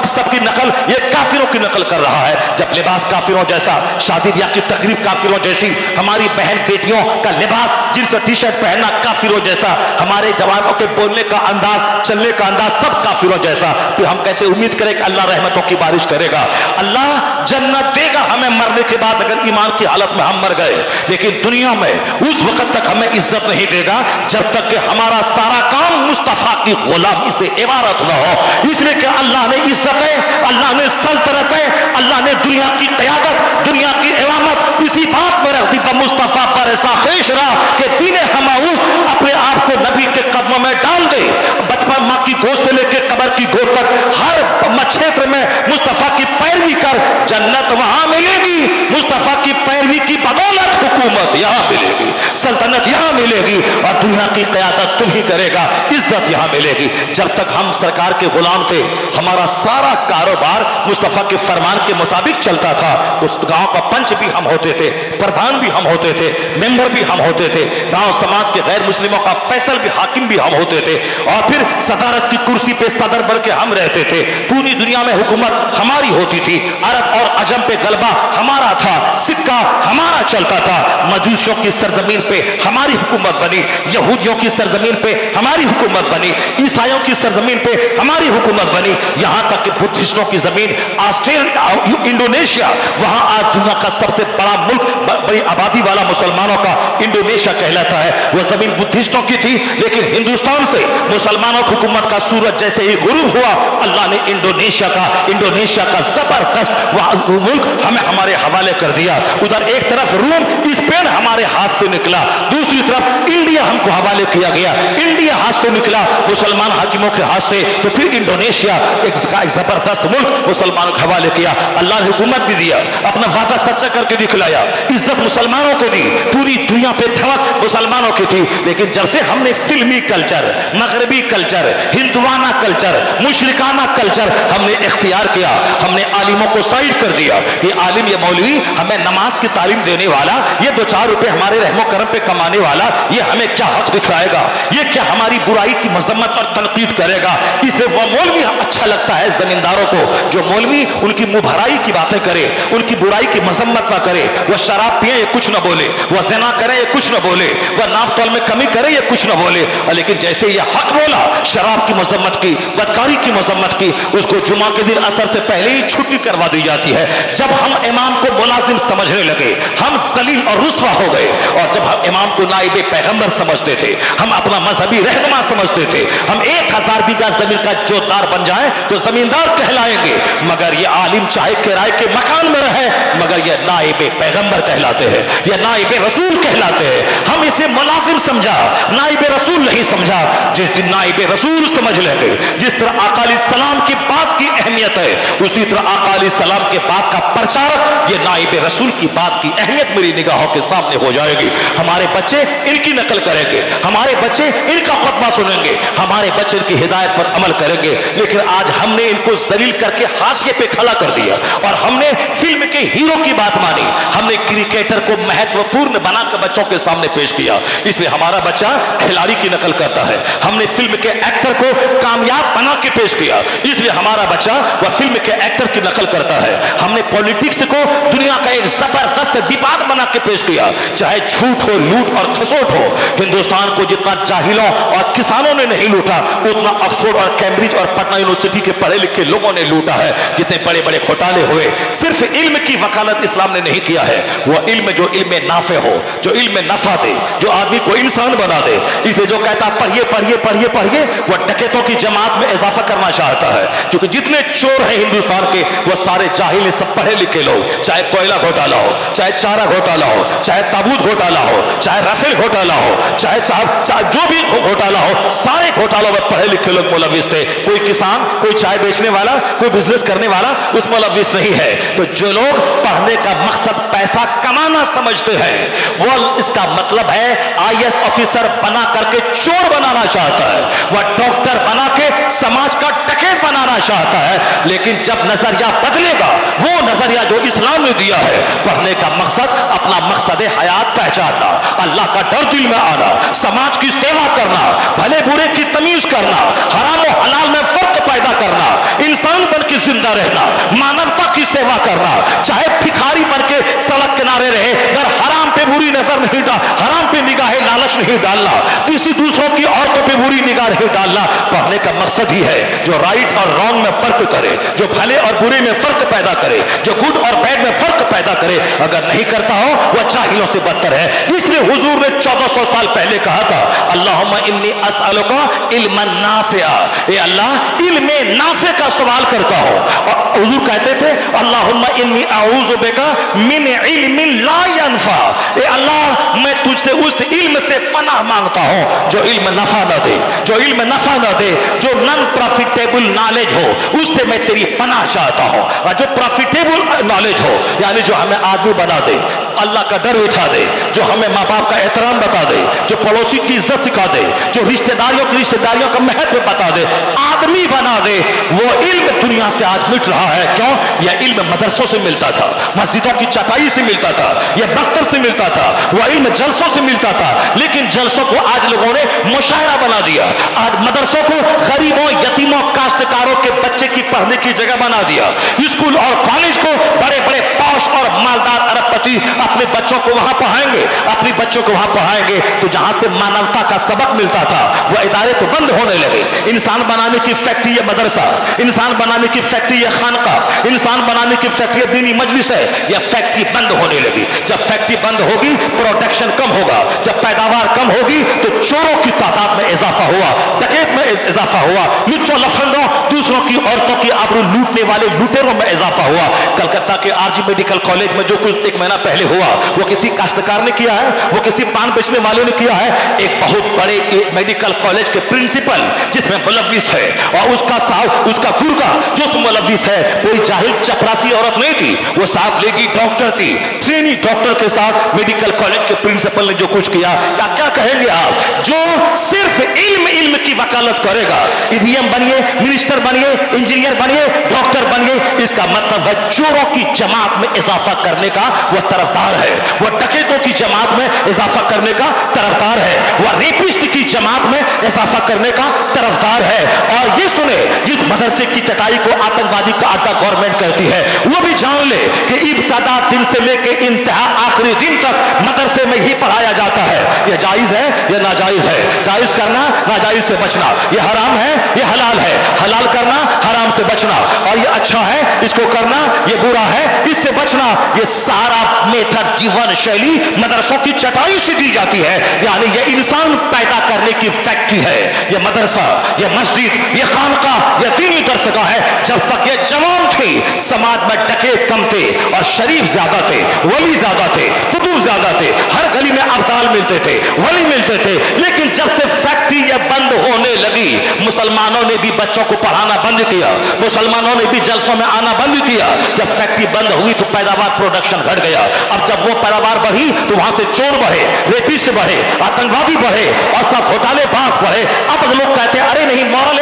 सबकी नकल, ये काफिरों की नकल कर रहा है। जब लिबास काफिरों जैसा, शादी ब्याह की तकरीब काफिरों जैसी, हमारी बहन बेटियों का लिबास जींस और टी शर्ट पहनना काफिरों जैसा, हमारे जवानों के बोलने का अंदाज, चलने का अंदाज सब काफिरों जैसा, फिर हम कैसे उम्मीद करें कि अल्लाह रहमतों की बारिश करेगा? अल्लाह जन्नत देगा हमें मरने के बाद अगर ईमान की हालत में हम मर गए, लेकिन दुनिया में उस वक्त तक हमें इज्जत नहीं देगा जब तक कि हमारा सारा काम मुस्तफा की गुलामी से इबारत न हो। इसलिए कि अल्लाह ने इज्जतें, अल्लाह ने सल्तनतें, अल्लाह ने दुनिया की क़यादत, दुनिया की इमामत इसी बात में रख दी पर मुस्तफा पर ऐसा ख्वाहिश रहा कि दीन हमाऊस अपने आप को नबी के कदमों में डाल दे। बचपन माँ की गोद से लेकर कब्र की गोद तक हर क्षेत्र में मुस्तफा की पैरवी कर, जन्नत वहां मिलेगी। मुस्तफा की पैरवी की बदौलत हुकूमत यहां मिलेगी, सल्तनत यहां मिलेगी और दुनिया की क़यादत तुम ही करेगा, इज्जत यहां मिलेगी। जब तक हम सरकार के गुलाम थे, हमारा सारा कारोबार मुस्तफा के फरमान के मुताबिक चलता था। तो गांव का पंच भी हम होते थे, प्रधान भी हम होते थे, मेंबर भी हम होते थे, गांव समाज के गैर मुस्लिमों का फैसल भी, हाकिम भी हम होते थे, और फिर सदारत की कुर्सी पे सदर बन के हम रहते थे। पूरी दुनिया में हुकूमत हमारी होती थी, अरब और अजम पे गलबा हमारा था, सिक्का हमारा चलता था। मजूसियों की सरजमीन पे हमारी हुकूमत बनी, यहूदियों की सरजमीन पे हमारी हुकूमत बनी, ईसाइयों की सरजमीन पे हमारी हुकूमत बनी, यहां तक कि बुद्धिस्टों की जमीन ऑस्ट्रेलिया, इंडोनेशिया, वहां आज दुनिया का सबसे बड़ा मुल्क, बड़ी आबादी वाला मुसलमानों का इंडोनेशिया कहलाता है। वह जमीन बुद्धिस्टों की थी, लेकिन हिंदुस्तान से मुसलमानों की हुकूमत का सूरज जैसे ही गुरूब हुआ, अल्लाह ने इंडोनेशिया का जबरदस्त मुल्क हमें हमारे हवाले कर दिया। उधर एक तरफ रूम, स्पेन हमारे हाथ से निकला, दूसरी तरफ इंडिया हमको हवाले किया गया। इंडिया हाथ से निकला मुसलमान हाकिमों के हाथ से, तो फिर इंडोनेशिया एक जबरदस्त मुल्क मुसलमानों के हवाले किया। अल्लाह ने हुकूमत भी दिया, अपना वादा सच्चा करके दिखलाया, इज्जत मुसलमानों को दी, पूरी दुनिया पे धमक मुसलमानों की थी। लेकिन जब से हमने फिल्मी कल्चर, मगरबी कल्चर, हिंदुआना कल्चर, मुशरिकाना कल्चर हमने इख्तियार किया, हमने आलिमों को साइड कर दिया कि आलिम या मौलवी हमें नमाज की तालीम देने वाला, ये 2-4 रुपए हमारे रहमो करम पे कमाने वाला, ये हमें क्या हक दिखलाएगा, ये क्या हमारी बुराई की मजम्मत और तनकीद करेगा। इसलिए वह मौलवी अच्छा लगता है जमींदारों को जो मौलवी उनकी मुभराई की बातें करे, उनकी बुराई की मजम्मत ना करे। वह शराब पिए ये कुछ ना बोले, वह ज़िना करे ये कुछ ना बोले, वह नाप तौल में कमी करे ये कुछ ना बोले। लेकिन जैसे यह हक बोला शराब की मजम्मत की, बदकारी की मजम्मत की, उसको जुमा के दिन असर से पहले ही छुट्टी करवा दी जाती है। जब हम इमाम को मुलाजिम समझने लगे, हम जलील और रुस्वा हो गए। और जब हम इमाम को नाइबे पैगंबर समझते थे, हम अपना मजहबी रहनुमा समझते थे, हम 1000 बीघा जमीन का जोतदार बन जाए तो जमींदार कहलाएंगे, मगर ये आलिम चाहे किराए के मकान में रहे, मगर ये नाइबे पैगंबर कहलाते हैं, ये नाइबे रसूल कहलाते हैं। हम इसे मुलाजिम समझा, नाइबे रसूल नहीं समझा। जिस दिन नाइबे रसूल समझ लेंगे, जिस तरह आका अलैहिस्सलाम की बात की अहमियत है, उसी तरह आका अलैहिस्सलाम के बात का प्रचारक, ये नाइबे रसूल की बात की अहमियत मेरी निगाहों के सामने हो जाएगी। हमारे बच्चे इनकी नकल करेंगे, हमारे बच्चे इनका खुतबा सुनेंगे, हमारे बच्चे इनकी हिदायत पर अमल करेंगे। लेकिन आज हमने इनको जलील करके हाशिए पे खड़ा कर दिया और हमने फिल्म के हीरो की बात मानी, हमने क्रिकेटर को महत्वपूर्ण बनाकर बच्चों के सामने पेश किया। इसलिए हमारा बच्चा खिलाड़ी की नकल करता है, हमने फिल्म के एक्टर को कामयाब बना के पेश किया, इसलिए हमारा बच्चा वह फिल्म के एक्टर की नकल करता है। हमने पॉलिटिक्स को दुनिया का एक जबरदस्त विवाद बना के पेश किया, चाहे झूठ हो, लूट और खसोट हो। हिंदुस्तान को जितना जाहिलों और किसानों ने नहीं लूटा, उतना ऑक्सफोर्ड और कैम्ब्रिज और पटना यूनिवर्सिटी के पढ़े लिखे लोगों ने लूटा है। जितने बड़े बड़े घोटाले हुए, सिर्फ इल्म की वकालत इस्लाम ने नहीं किया है, वह इल्म जो इल्म नाफे हो, जो इल्म नफा दे, जो आदमी को इंसान बना दे। इसलिए जो कहता पढ़िए पढ़िए पढ़िए पढ़िए, वह डकैतों की जमात में इजाफा करना चाहता है, क्योंकि जितने चोर हैं हिंदुस्तान के वो सारे जाहिल, सब पढ़े लिखे लोग, चाहे कोयला घोटाला हो, चाहे चारा घोटाला हो, चाहे ताबूत घोटाला हो, चाहे राफेल घोटाला हो, चाहे साहब जो भी घोटाला हो, सारे घोटालों में पढ़े लिखे लोग मुलविस थे। कोई किसान, कोई चाय बेचने वाला, कोई बिजनेस करने वाला उस मुलविस नहीं है। तो जो लोग पढ़ने का मकसद पैसा कमाना समझते हैं, वो इसका मतलब है आईएएस ऑफिसर बना करके चोर बनाना चाहता है, वह डॉक्टर बना के समाज का डकैत बनाना चाहता है। लेकिन जब नजरिया बदलेगा, वो नजरिया जो इस्लाम ने दिया है, पढ़ने का मकसद अपना मकसद हयात पहचानना, अल्लाह का डर दिल में आना, समाज की सेवा करना, भले बुरे की तमीज करना, हराम और हलाल में फर्क पैदा करना, इंसान बन के जिंदा रहना, मानवता की सेवा करना, चाहे भिखारी बन के सड़क किनारे रहे, मगर हराम पे बुरी नजर नहीं डाल, हराम पे निगाहें लालच नहीं डालना, किसी दूसरों की औरतों पे बुरी निगाह नहीं डालना। पढ़ने का मकसद ही है जो राइट और रॉन्ग में फर्क करे, जो भले और बुरे में फर्क पैदा करे, जो गुड और बैड में फर्क पैदा करे। अगर नहीं करता हो वह जाहिलों से बदतर है। इसलिए हुजूर ने 1400 साल पहले कहा था, अल्लाहुम्मा इन्नी अस्अलुका इल्मन नाफिआ, ए अल्लाह इल्मे नाफे का सवाल करता हो। और हुजूर कहते थे, अल्लाहुम्मा इन्नी अऊज़ु बिका मिन इल्मिन ला यनफा, ए अल्लाह मैं तुझसे उस इल्म से पनाह मांगता हूं जो इल्म नफा न दे, जो इल्म नफा न दे, जो नॉन प्रॉफिटेबल नॉलेज हो, उससे मैं तेरी पनाह चाहता हूं। और जो प्रॉफिटेबल नॉलेज हो, यानी जो हमें आदमी बना दे, अल्लाह का डर उठा दे, जो हमें माँ बाप का एहतराम बता दे, जो पड़ोसी की इज्जत सिखा दे, जो रिश्तेदारियों का महत्व बता दे, आदमी बना दे, वो इल्म दुनिया से आज मिट रहा है। क्यों? यह इल्म मदरसों से मिलता था, मस्जिदों की चटाई से मिलता था, यह बख्तर से मिलता था, वह इल्म जलसों से मिलता था। लेकिन जलसों को आज लोगों ने मुशायरा बना दिया, आज मदरसों को गरीबों, यतीमों, काश्तकारों के बच्चे की पढ़ने की जगह बना दिया। स्कूल और कॉलेज को बड़े बड़े पौश और मालदार अरबपति अपने बच्चों को वहां पढ़ाएंगे, अपनी बच्चों को वहां पढ़ाएंगे। तो जहां से मानवता का सबक मिलता था वह इदारे तो बंद होने लगे। इंसान बनाने की फैक्ट्री ये मदरसा, इंसान बनाने की फैक्ट्री ये खानका, इंसान बनाने की फैक्ट्री दीनी मजलिस है, यह फैक्ट्री बंद होने लगी। जब फैक्ट्री बंद होगी प्रोडक्शन कम होगा, जब पैदावार कम होगी तो चोरों की तादाद में इजाफा हुआ, डकैत में इजाफा हुआ, लुच्चों लफंगों, दूसरों की औरतों की आबरू लूटने वाले लुटेरों में इजाफा हुआ। कलकत्ता के आरजी मेडिकल कॉलेज में जो कुछ एक महीना पहले हुआ, वो किसी काश्तकार ने किया है, वो किसी पान बेचने वाले ने किया है। एक बहुत बड़े मेडिकल कॉलेज के प्रिंसिपल जिसमें मुलविस है, और उसका साहब, उसका गुर्गा जो मुलविस है, कोई जाहिल चपरासी औरत नहीं थी, वो साहब लेडी डॉक्टर थी। ट्रेनी डॉक्टर के साथ मेडिकल कॉलेज के प्रिंसिपल ने जो कुछ किया, क्या कहेंगे आप? जो सिर्फ इल्म की वकालत करेगा, ईडीएम बनिए, मिनिस्टर बनिए, इंजीनियर बनिए, डॉक्टर बनिए, इसका मतलब है चोरों की जमात में इजाफा करने का वह तरफदार है, वह डकैतों की जमात में इजाफा करने का तरफदार है, वह रेपिस्ट की जमात में इजाफा करने का तरफदार है। और ये सुने, जिस मदरसे की चटाई को आतंकवादी का अड्डा गवर्नमेंट कहती है, वो भी जान ले कि इब्तदा दिन से लेकर इंतहा आखिरी दिन तक मदरसे में ही पढ़ाया जाता है। यह जायज है या नाजायज है? जायज करना, नाजायज से बचना, यह हराम है, यह हलाल है, हलाल करना, हराम से बचना, और यह अच्छा है, इसको करना, यह बुरा है, इससे बचना। यह सारा मेथड, जीवन शैली मदरसों की चटाई से दी जाती है। यानी यह इंसान पैदा करने की फैक्ट्री है, यह मदरसा, यह मस्जिद, यह खानका, यह दीनी दरसगाह है। जब तक यह जवान थी, समाज में डकैत कम थे और शरीफ ज्यादा थे, वली ज्यादा थे, कुतुब ज्यादा थे, हर गली में अब्दाल मिलते थे, वली मिलते थे। लेकिन जब से फैक्ट्री यह बंद होने लगी, मुसलमानों ने भी बच्चों को पढ़ाना बंद किया, मुसलमानों ने भी जलसों में आना बंद किया। जब फैक्ट्री बंद हुई तो पैदावार, प्रोडक्शन घट गया। अब जब वो पैदावार बढ़ी तो वहां से चोर बढ़े, रेपिस्ट बढ़े, आतंकवादी बढ़े और सब घोटालेबाज बढ़े। अब लोग कहते हैं अरे नहीं, मॉरल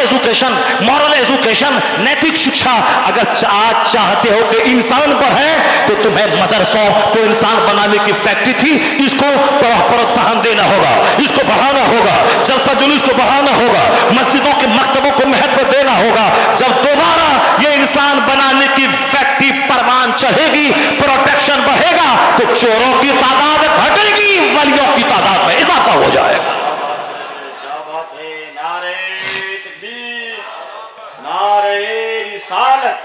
एजुकेशन, नैतिक शिक्षा। अगर आज चाहते हो कि इंसान बढ़े तो तुम्हें मदरसों को इंसान बनाने की फैक्ट्री थी, इसको प्रोत्साहन देना होगा, इसको बढ़ाना होगा, जलसा जुलूस को बढ़ाना होगा, मस्जिदों के मकतबों को महत्व देना होगा। जब दोबारा ये इंसान बनाने की फैक्ट्री परवान चढ़ेगी, प्रोटेक्शन बढ़ेगा, तो चोरों की तादाद घटेगी, वलियों की तादाद में इजाफा हो जाएगा। क्या बात है? नारे तकबीर, नारे रिसालत,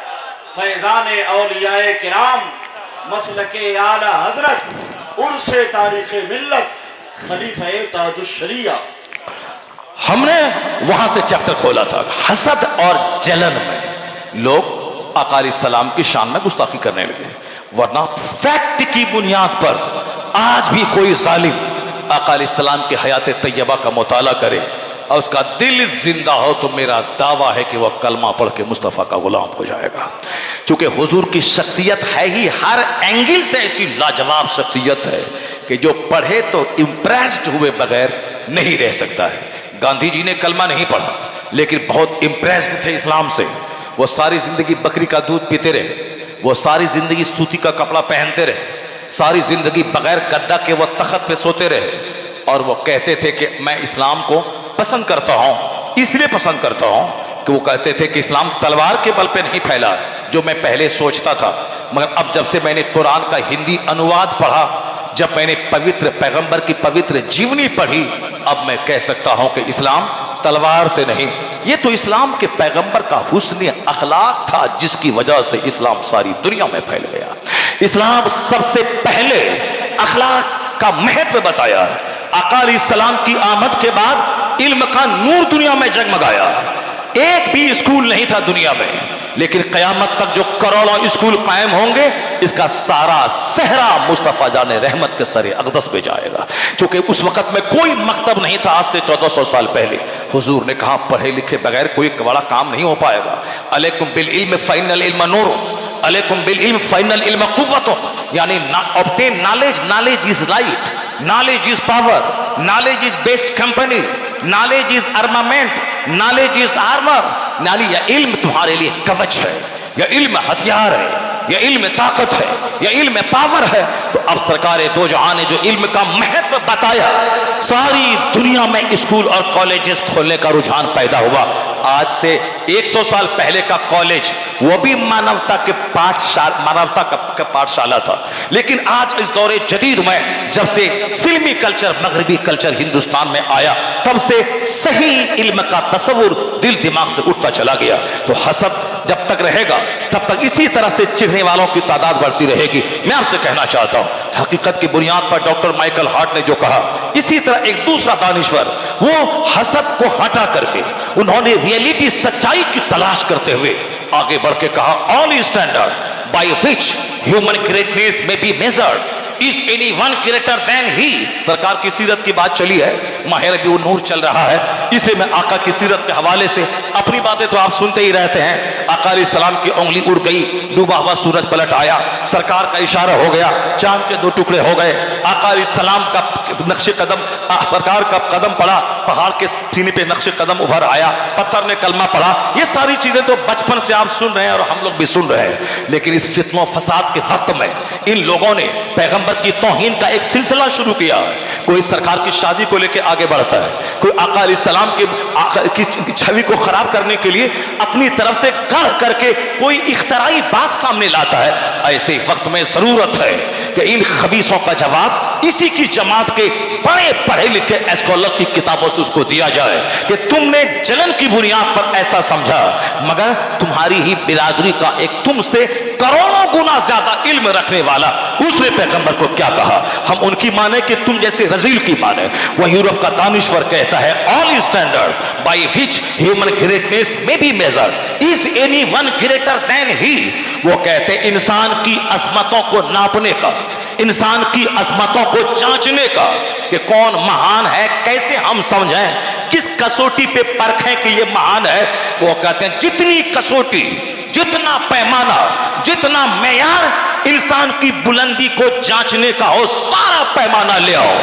फैजाने औलियाए किराम, मसलके आला हजरत, उर्से तारीख़े मिल्लत, खलीफे ताजुश शरिया। हमने वहां से चैप्टर खोला था, हसद और जलन में लोग आका अलैहिस्सलाम की शान में गुस्ताखी करने लगे। वरना फैक्ट की बुनियाद पर आज भी कोई जालिम आका अलैहिस्सलाम की हयात तैयबा का मुताला करे और उसका दिल जिंदा हो तो मेरा दावा है कि वह कलमा पढ़ के मुस्तफ़ा का गुलाम हो जाएगा। चूंकि हुजूर की शख्सियत है ही हर एंगल से ऐसी लाजवाब शख्सियत है कि जो पढ़े तो इम्प्रेस्ड हुए बगैर नहीं रह सकता है। गांधी जी ने कलमा नहीं पढ़ा लेकिन बहुत इम्प्रेस्ड थे इस्लाम से। वो सारी जिंदगी बकरी का दूध पीते रहे, वो सारी जिंदगी सूती का कपड़ा पहनते रहे, सारी जिंदगी बगैर गद्दा के वो तख्त पे सोते रहे और वो कहते थे कि मैं इस्लाम को पसंद करता हूँ। इसलिए पसंद करता हूँ कि वो कहते थे कि इस्लाम तलवार के बल पे नहीं फैला जो मैं पहले सोचता था, मगर अब जब से मैंने कुरान का हिंदी अनुवाद पढ़ा, जब मैंने पवित्र पैगंबर की पवित्र जीवनी पढ़ी, अब मैं कह सकता हूं कि इस्लाम तलवार से नहीं, ये तो इस्लाम के पैगंबर का हुस्न अखलाक था जिसकी वजह से इस्लाम सारी दुनिया में फैल गया। इस्लाम सबसे पहले अखलाक का महत्व बताया है। आका अलैहिस्सलाम की आमद के बाद इल्म का नूर दुनिया में जगमगाया। एक भी स्कूल नहीं था दुनिया में, लेकिन क़यामत तक जो करोड़ों स्कूल कायम होंगे इसका सारा सहरा मुस्तफ़ा जाने रहमत के सरे अक़दस पे जाएगा। क्योंकि उस वक़्त में कोई मकतब नहीं था। आज से 1400 साल पहले हुजूर ने कहा पढ़े लिखे बगैर कोई बड़ा काम नहीं हो पाएगा। अलैकुम बिल इल्म फ़इन्नल इल्म नूर, अलैकुम बिल इल्म फ़इन्नल इल्म क़ुव्वतुन, यानी obtain knowledge, knowledge is light, knowledge is power, knowledge is best company, knowledge is armament, knowledge is armour. यानी यह इल्म तुम्हारे लिए कवच है, यह इल्म हथियार है, यह इल्म ताकत है, यह इल्म पावर है। तो अब सरकार दो जहां ने जो इल्म का महत्व बताया, सारी दुनिया में स्कूल और कॉलेजेस खोलने का रुझान पैदा हुआ। आज से 100 साल पहले का कॉलेज वो भी मानवता के पाठशाला था, लेकिन आज इस दौरे जदीद में जब से फिल्मी कल्चर, मगरबी कल्चर हिंदुस्तान में आया, तब से सही इल्म का तस्वुर दिल दिमाग से उठता चला गया। तो हसद जब तक रहेगा तब तक इसी तरह से चिढ़ने वालों की तादाद बढ़ती रहेगी। मैं आपसे कहना चाहता हूं, हकीकत की बुनियाद पर डॉक्टर माइकल हार्ट ने जो कहा, इसी तरह एक दूसरा दानिश्वर वो हसद को हटा करके उन्होंने रियलिटी, सच्चाई की तलाश करते हुए आगे बढ़ के कहा, all standard by which human greatness may be measured is any one greater than he. सरकार की सीरत की बात चली है, माह रबीउन नूर चल रहा है, इसे मैं आका की सीरत के हवाले से, अपनी बातें तो आप सुनते ही रहते हैं। आका अलैहिस्सलाम की उंगली उड़ गई, डूबा हुआ सूरज पलट आया, सरकार का इशारा हो गया, चांद के 2 टुकड़े हो गए। आका अलैहिस्सलाम का नक्शे कदम, सरकार का कदम पड़ा, पहाड़ के सीने पे नक्शे कदम उभर आया, पत्थर ने कलमा पढ़ा। ये सारी चीजें तो बचपन से आप सुन रहे हैं और हम लोग भी सुन रहे हैं, लेकिन इस फित्नो फसाद के वक्त में इन लोगों ने पैगंबर की तौहीन का एक सिलसिला शुरू किया है। कोई सरकार की शादी को लेकर आगे बढ़ता है, कोई आका अलैहिस्सलाम की छवि को खराब करने के लिए अपनी तरफ से गढ़ करके कोई इख्तराई बात सामने लाता है। ऐसे वक्त में जरूरत है कि इन खबीसों का जवाब इसी की जमात के बड़े पढ़े लिखे स्कॉलर की किताबों से उसको दिया जाए कि तुमने जलन की बुनियाद पर ऐसा समझा, मगर तुम्हारी ही बिरादरी का एक तुमसे करोड़ों गुना ज्यादा इल्म रखने वाला उसने पैगंबर को क्या कहा, हम उनकी माने कि तुम जैसे रजील की माने। वह यूरोप का दानिश्वर कहता है, all standard by which human greatness may be measured is any one greater than he. वो कहते हैं इंसान की अजमतों को नापने का, इंसान की अजमतों को जांचने का कि कौन महान है, कैसे हम समझें, किस कसौटी पे परखें कि ये महान है। वो कहते हैं जितनी कसौटी, जितना पैमाना, जितना मेयार इंसान की बुलंदी को जांचने का हो, सारा पैमाना ले आओ,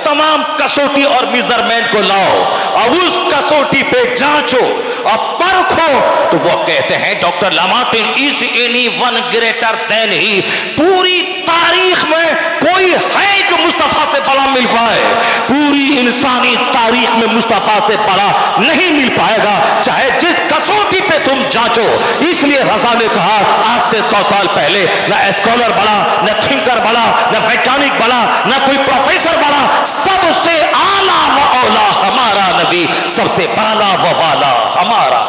तमाम कसौटी और मेजरमेंट को लाओ और उस कसौटी पे जांचो और परखो। तो वो कहते हैं doctor Lamartine, is any one greater than he. पूरी तारीख में कोई है जो मुस्तफा से बड़ा मिल पाए, पूरी इंसानी तारीख में मुस्तफा से बड़ा नहीं मिल पाएगा, चाहे जिस कसौटी पे तुम जांचो। इसलिए रजा ने कहा आज से 100 साल पहले न स्कॉलर बड़ा, न थिंकर बड़ा, न वैज्ञानिक बड़ा, न कोई प्रोफेसर बड़ा, सबसे आला व औला हमारा नबी, सबसे बाला व वाला हमारा,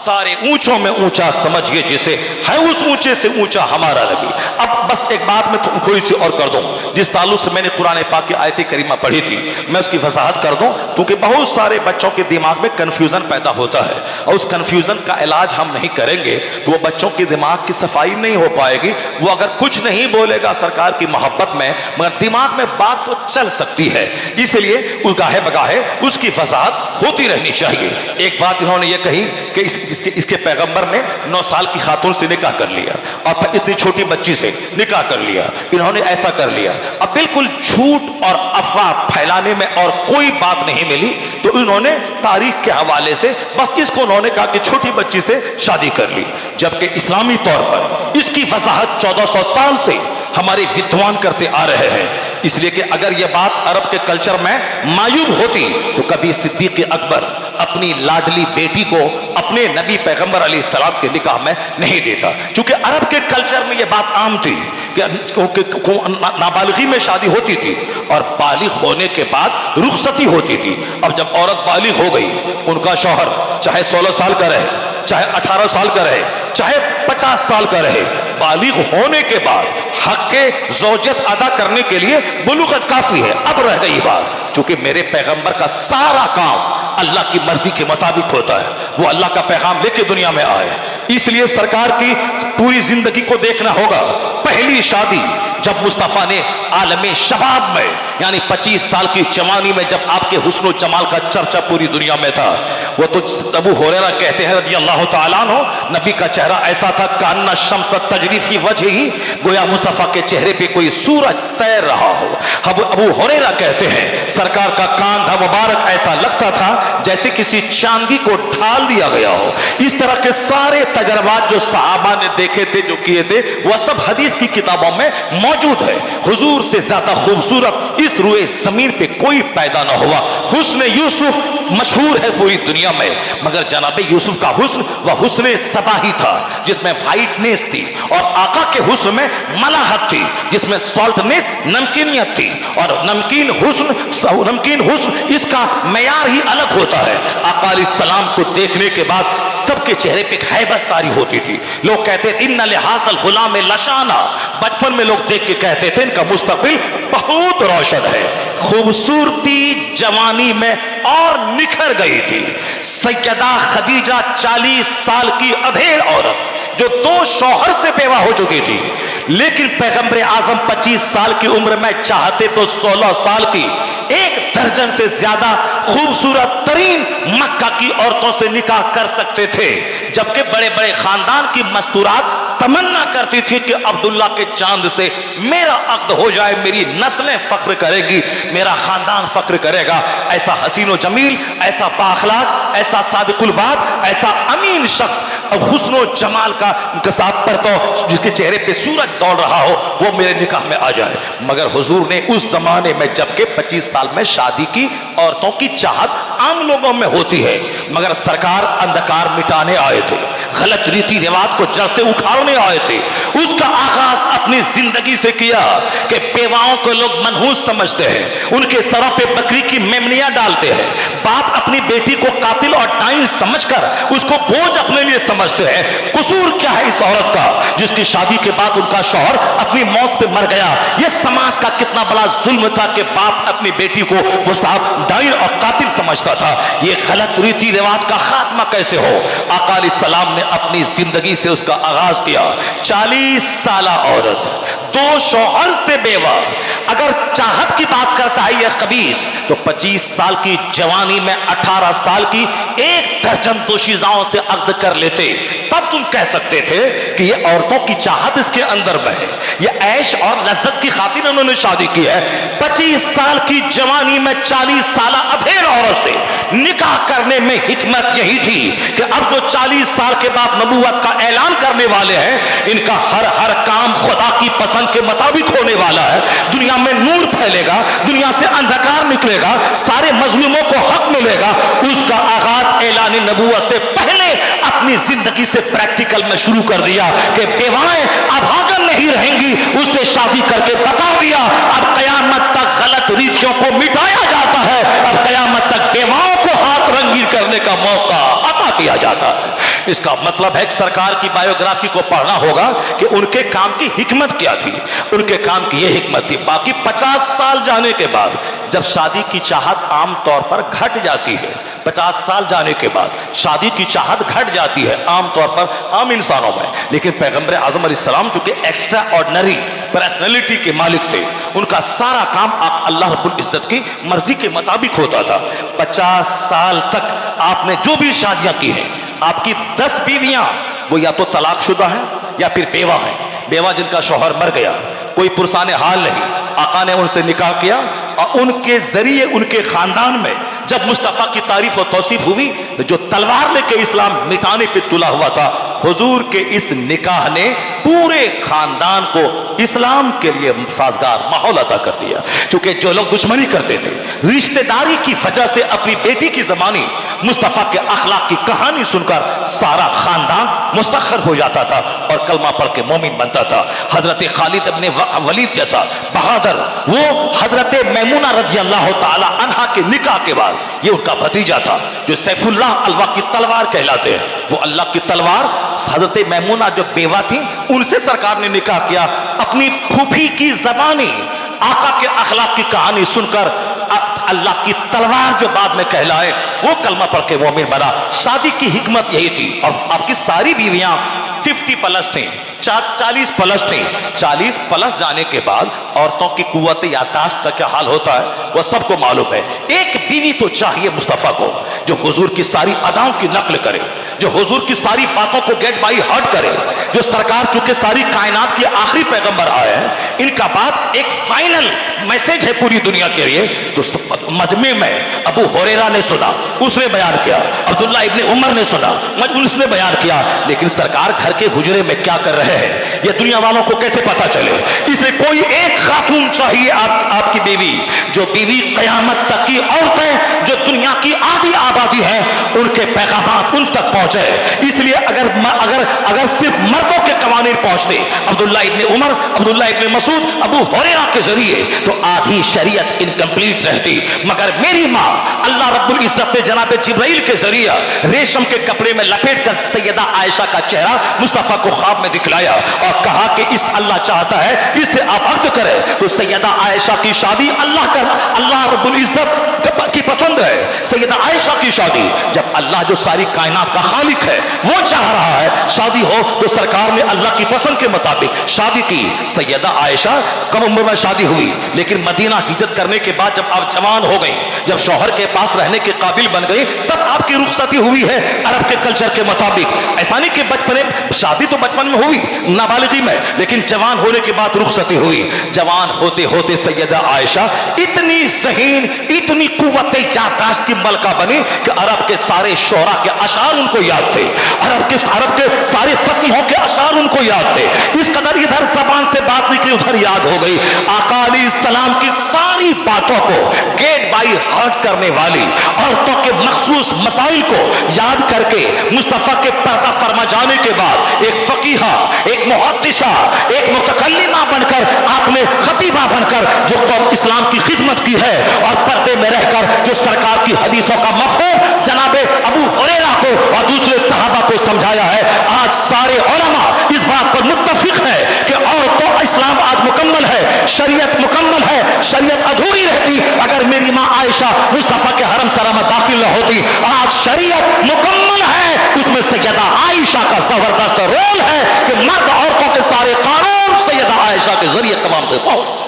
सारे ऊंचों में ऊंचा समझिए जिसे है उस ऊंचे से ऊंचा हमारा नबी। अब बस एक बात मैं थोड़ी सी और कर दूं, जिस ताल्लुक से मैंने कुरान पाक की आयत करीमा पढ़ी थी, मैं उसकी वजाहत कर दूं, क्योंकि बहुत सारे बच्चों के दिमाग में कंफ्यूजन पैदा होता है और उस कंफ्यूजन का इलाज हम नहीं करेंगे तो वो बच्चों के दिमाग की सफाई नहीं हो पाएगी। वो अगर कुछ नहीं बोलेगा सरकार की मोहब्बत में, मगर दिमाग में बात तो चल सकती है, इसलिए उगाहे बगाहे उसकी वजाहत होती रहनी चाहिए। एक बात इन्होंने ये कही कि इसके पैगंबर ने 9 साल की खातून से निकाह कर लिया और इतनी छोटी बच्ची से निकाह कर लिया, इन्होंने ऐसा कर लिया। अब बिल्कुल झूठ और अफवाह फैलाने में और कोई बात नहीं मिली तो इन्होंने तारीख के हवाले से बस इसको उन्होंने कहा कि छोटी बच्ची से शादी कर ली, जबकि इस्लामी तौर पर इसकी वजाहत 1400 साल से हमारे विद्वान करते आ रहे हैं। इसलिए कि अगर यह बात अरब के कल्चर में मायूब होती तो कभी सिद्दीक अकबर अपनी लाडली बेटी को अपने नबी पैगंबर अलैहिस्सलाम के निकाह में नहीं देता, क्योंकि अरब के कल्चर में यह बात आम थी कि नाबालिगी में शादी होती थी और बालिग होने के बाद रुखसती होती थी। अब जब औरत बालिग हो गई, उनका शौहर चाहे 16 साल का रहे, चाहे 18 साल का रहे, चाहे 50 साल का रहे, बालिग होने के बाद हक के ज़ौजियत अदा करने के लिए बुलूगत काफी है। अब रह गई बात, चूंकि मेरे पैगंबर का सारा काम अल्लाह की मर्जी के मुताबिक होता है, वो अल्लाह का पैगाम लेके दुनिया में आए, इसलिए सरकार की पूरी जिंदगी को देखना होगा। पहली शादी जब मुस्तफ़ा ने आलमे शबाब में यानी 25 साल की जवानी में जब आपके हुस्न जमाल का चर्चा पूरी दुनिया में था, वो तो अबू हुरैरा कहते हैं रज़ी अल्लाह तआला अन्हु, नबी का चेहरा ऐसा था कान्ना शम्स तजरी फी वजही, गोया मुस्तफ़ा के चेहरे पे कोई सूरज तैर रहा हो। अबू हुरैरा कहते हैं सरकार का कांधा मुबारक ऐसा लगता था जैसे किसी चांदी को ढाल दिया गया हो। इस तरह के सारे तजर्बात जो सहाबा ने देखे थे, जो किए थे, वह सब हदीस की किताबों में मौजूद है। हुजूर से ज्यादा खूबसूरत इस रुए जमीन पे कोई पैदा ना हुआ। हुस्न यूसुफ मशहूर है पूरी दुनिया में, मगर जनाब यूसुफ का हुस्न वह हुस्न सबा ही था जिसमें वाइटनेस थी, और आका के हुस्न में मलाहत थी जिसमें सॉल्टनेस नमकीनियत थी, और नमकीन हुस्न इसका मेयार ही अलग होता है। आका अलैहिस्सलाम को देखने के बाद सबके चेहरे पे हैबत तारी होती थी। लोग कहते थे इन्ना लिहासल गुलाम लशाना, बचपन में लोग देख के कहते थे इनका मुस्तकबिल बहुत रोशन है। खूबसूरती जवानी में और निखर गई थी। सैयदा खदीजा 40 साल की अधेड़ औरत जो 2 शौहर से बेवा हो चुकी थी, लेकिन पैगंबर आजम 25 साल की उम्र में चाहते तो 16 साल की 1 दर्जन से ज्यादा खूबसूरत तरीन मक्का की औरतों से निकाह कर सकते थे, जबकि बड़े बड़े खानदान की मस्तूरात तमन्ना करती थी कि अब्दुल्ला के चांद से मेरा अक्द हो जाए, मेरी नस्लें फख्र करेगी, मेरा खानदान फख्र करेगा। ऐसा हसीनो जमील, ऐसा बाखलाक, ऐसा सादिकुल वाद, ऐसा अमीन शख्स और हुस्नो जमाल का साथ पर तो जिसके चेहरे पे सूरज दौड़ रहा हो, वो मेरे निकाह में आ जाए। मगर हुजूर ने उस जमाने में, जबकि 25 साल में शादी की औरतों की चाहत आम लोगों में होती है, मगर सरकार अंधकार मिटाने आए थे, गलत रीति रिवाज को जड़ से उखाड़ने आए थे। उसका आगाज अपनी जिंदगी से किया कि बेवाओं को लोग मनहूस समझते हैं, उनके सरों पे बकरी की मेमनियां डालते हैं, बाप अपनी बेटी को कातिल और डाइन समझकर उसको बोझ अपने लिए समझते हैं। कसूर क्या है इस औरत का जिसकी शादी के बाद उनका शौहर अपनी मौत से मर गया? यह समाज का कितना बड़ा जुल्म था कि बाप अपनी बेटी को वो साहब डाइन और कातिल समझता था। यह गलत रीति रिवाज का खात्मा कैसे हो? आका अलैहिस्सलाम ने अपनी जिंदगी से उसका आगाज किया। 40 साला औरत, 2 शौहर से बेवा, अगर चाहत की बात करता है यह कबीस, तो 25 साल की जवानी में 18 साल की 1 दर्जन दोशीजाओं से अक्द कर लेते, तब तुम कह सकते थे कि ये औरतों की चाहत इसके अंदर में है, ये ऐश और लज्जत की खातिर उन्होंने शादी की है। 25 साल की जवानी में 40 साल अधेड़ औरत से निकाह करने में हिकमत यही थी कि अब जो 40 साल के बाद नबूवत का ऐलान करने वाले हैं, इनका हर काम खुदा की पसंद के मुताबिक होने वाला है। दुनिया में नूर फैलेगा, दुनिया से अंधकार निकलेगा, सारे मजलूमों को हक मिलेगा। उसका आगाज ऐलान नबूवत से पहले अपनी जिंदगी से प्रैक्टिकल में शुरू कर दिया कि बेवाएं अभागन नहीं रहेंगी, उससे शादी करके बता दिया अब कयामत तक गलत रीतियों को मिटाया जाता है, अब कयामत तक बेवाओं को हाथ रंग जहांगीर करने का मौका अता किया जाता है। इसका मतलब है कि सरकार की बायोग्राफी को पढ़ना होगा कि उनके काम की हिकमत क्या थी। उनके काम की यह हिकमत थी। बाकी 50 साल जाने के बाद जब शादी की चाहत आम तौर पर घट जाती है, 50 साल जाने के बाद शादी की चाहत घट जाती है आम तौर पर आम इंसानों में, लेकिन पैगंबर आजम अलैहिस्सलाम चूंकि एक्स्ट्रा ऑर्डिनरी पर्सनैलिटी के मालिक थे, उनका सारा काम अल्लाह रब्बुल इज्जत की मर्जी के मुताबिक होता था। 50 साल तक आपने जो भी शादियां की हैं, आपकी 10 बीवियां वो या तो तलाकशुदा हैं या फिर बेवा हैं। बेवा जिनका शौहर मर गया, कोई पुरसाने हाल नहीं, आका ने उनसे निकाह किया और उनके जरिए उनके खानदान में जब मुस्तफ़ा की तारीफ और तौसीफ हुई तो जो तलवार लेके इस्लाम मिटाने पे तुला हुआ था, हुजूर के इस निकाह ने पूरे खानदान को इस्लाम के लिए साजगार माहौल अता कर दिया। क्योंकि जो लोग दुश्मनी करते थे, रिश्तेदारी की वजह से अपनी बेटी की ज़बानी मुस्तफ़ा के अखलाक की कहानी सुनकर सारा खानदान मुस्तखर हो जाता था और कलमा पढ़ के मोमिन बनता था। हजरत खालिद इब्ने वलीद जैसा बहादुर, वो हजरत मैमूना रज़ियल्लाहु ताला अन्हा के निकाह के बाद ये उनका भतीजा था जो सैफुल्लाह अलवा की तलवार कहलाते हैं। वो अल्लाह की तलवार हजरत मैमूना जो बेवा थी उनसे सरकार ने निकाह किया। अपनी फूफी की जबानी आका के अखलाक की कहानी सुनकर अल्लाह की तलवार जो बाद में कहलाए वो कलमा पढ़ के मोमिन बना। शादी की हिकमत यही थी। और आपकी सारी बीवियां 50 प्लस थी, 40 प्लस थी। 40 प्लस जाने के बाद औरतों की कुव्वत याददाश्त का क्या हाल होता है वह सबको मालूम है। एक बीवी तो चाहिए मुस्तफ़ा को जो हुजूर की सारी अदाओं की नकल करे, जो हुजूर की सारी बातों को गेट बाई हार्ट करे, जो सरकार चूंकि सारी कायनात के आखिरी पैगंबर आए हैं, इनका बात एक फाइनल मैसेज है पूरी दुनिया के लिए। तो मजमे में अबू हुरैरा ने सुना, उसने बयान किया, अब्दुल्ला इब्ने उमर ने सुना, उसने बयान किया, लेकिन सरकार घर के हुजरे में क्या कर रहे हैं ये दुनिया वालों को कैसे पता चले। इसलिए कोई एक खातून चाहिए आपकी बीवी, जो बीवी कयामत तक की औरतें जो दुनिया की आधी आबादी है उनके पैगाम उन तक पहुंचे। इसलिए अगर सिर्फ मर्दों के कवानीर पहुंचते अब्दुल्ला इब्ने उमर, अब्दुल्ला इब्ने मसूद, अबू हुरैरा के जरिए, तो आधी शरीयत इनकम्प्लीट रहती। मगर मेरी माँ अल्लाह रब्बुल इज्जत ने जनाब जिब्राइल के जरिए रेशम के कपड़े में लपेट कर सैयदा आयशा का चेहरा मुस्तफ़ा को ख्वाब में दिखलाया और कहा कि इस अल्लाह चाहता है इससे आप अक्द करें। तो सैयदा आयशा की शादी अल्लाह रब्बुल इज्जत की पसंद है। सैयदा आयशा की शादी, जब अल्लाह जो सारी कायनात का खालिक है वो चाह रहा है शादी हो, तो सरकार ने अल्लाह की पसंद के मुताबिक शादी की। सैयदा आयशा कम उम्र में शादी हुई, लेकिन मदीना हिजरत करने के बाद जब आप जवान हो गई, जब शौहर के पास रहने के काबिल बन गई, तब आपकी रुखसती हुई है अरब के कल्चर के मुताबिक। ऐसा नहीं कि बचपन शादी तो बचपन में हुई नाबालिगी में, लेकिन जवान होने के बाद रुखसती हुई। जवान होते होते सैयदा आयशा इतनी ज़हीन, इतनी कुव्वत याददाश्त की मलका बनी कि अरब के सारे शोरा के अशार उनको याद थे, अरब के सारे फसीहों के अशार उनको याद थे। इस कदर इधर जबान से बात निकली उधर याद हो गई। आका अलैहिस्सलाम की सारी बातों को गेट बाई हार्ट करने वाली औरतों के मखसूस मसाइल को याद करके मुस्तफ़ा के पर्दा फरमा जाने के बाद एक फकीहा, एक मुहद्दिसा, एक मुतकल्लिमा बनकर आपने खतीबा बनकर जो कौम इस्लाम की खिदमत की है और पर्दे में रहकर जो सरकार की हदीसों का मफ़हूम जनाबे अबू हुरैरा को और दूसरे सहाबा को समझाया है। आज सारे उलमा इस बात पर मुत्तफिक है कि औरतों इस्लाम आज मुकम्मल है, शरीयत मुकम्मल है। शरीयत अधूरी रहती अगर मेरी माँ आयशा मुस्तफ़ा के हरम सरा में दाखिल न होती। आज शरीयत मुकम्मल है, उसमें सैयदा आयशा का जबरदस्त रोल है कि मर्द औरतों के सारे कानून सैयदा आयशा के जरिए तमाम तक पहुंच।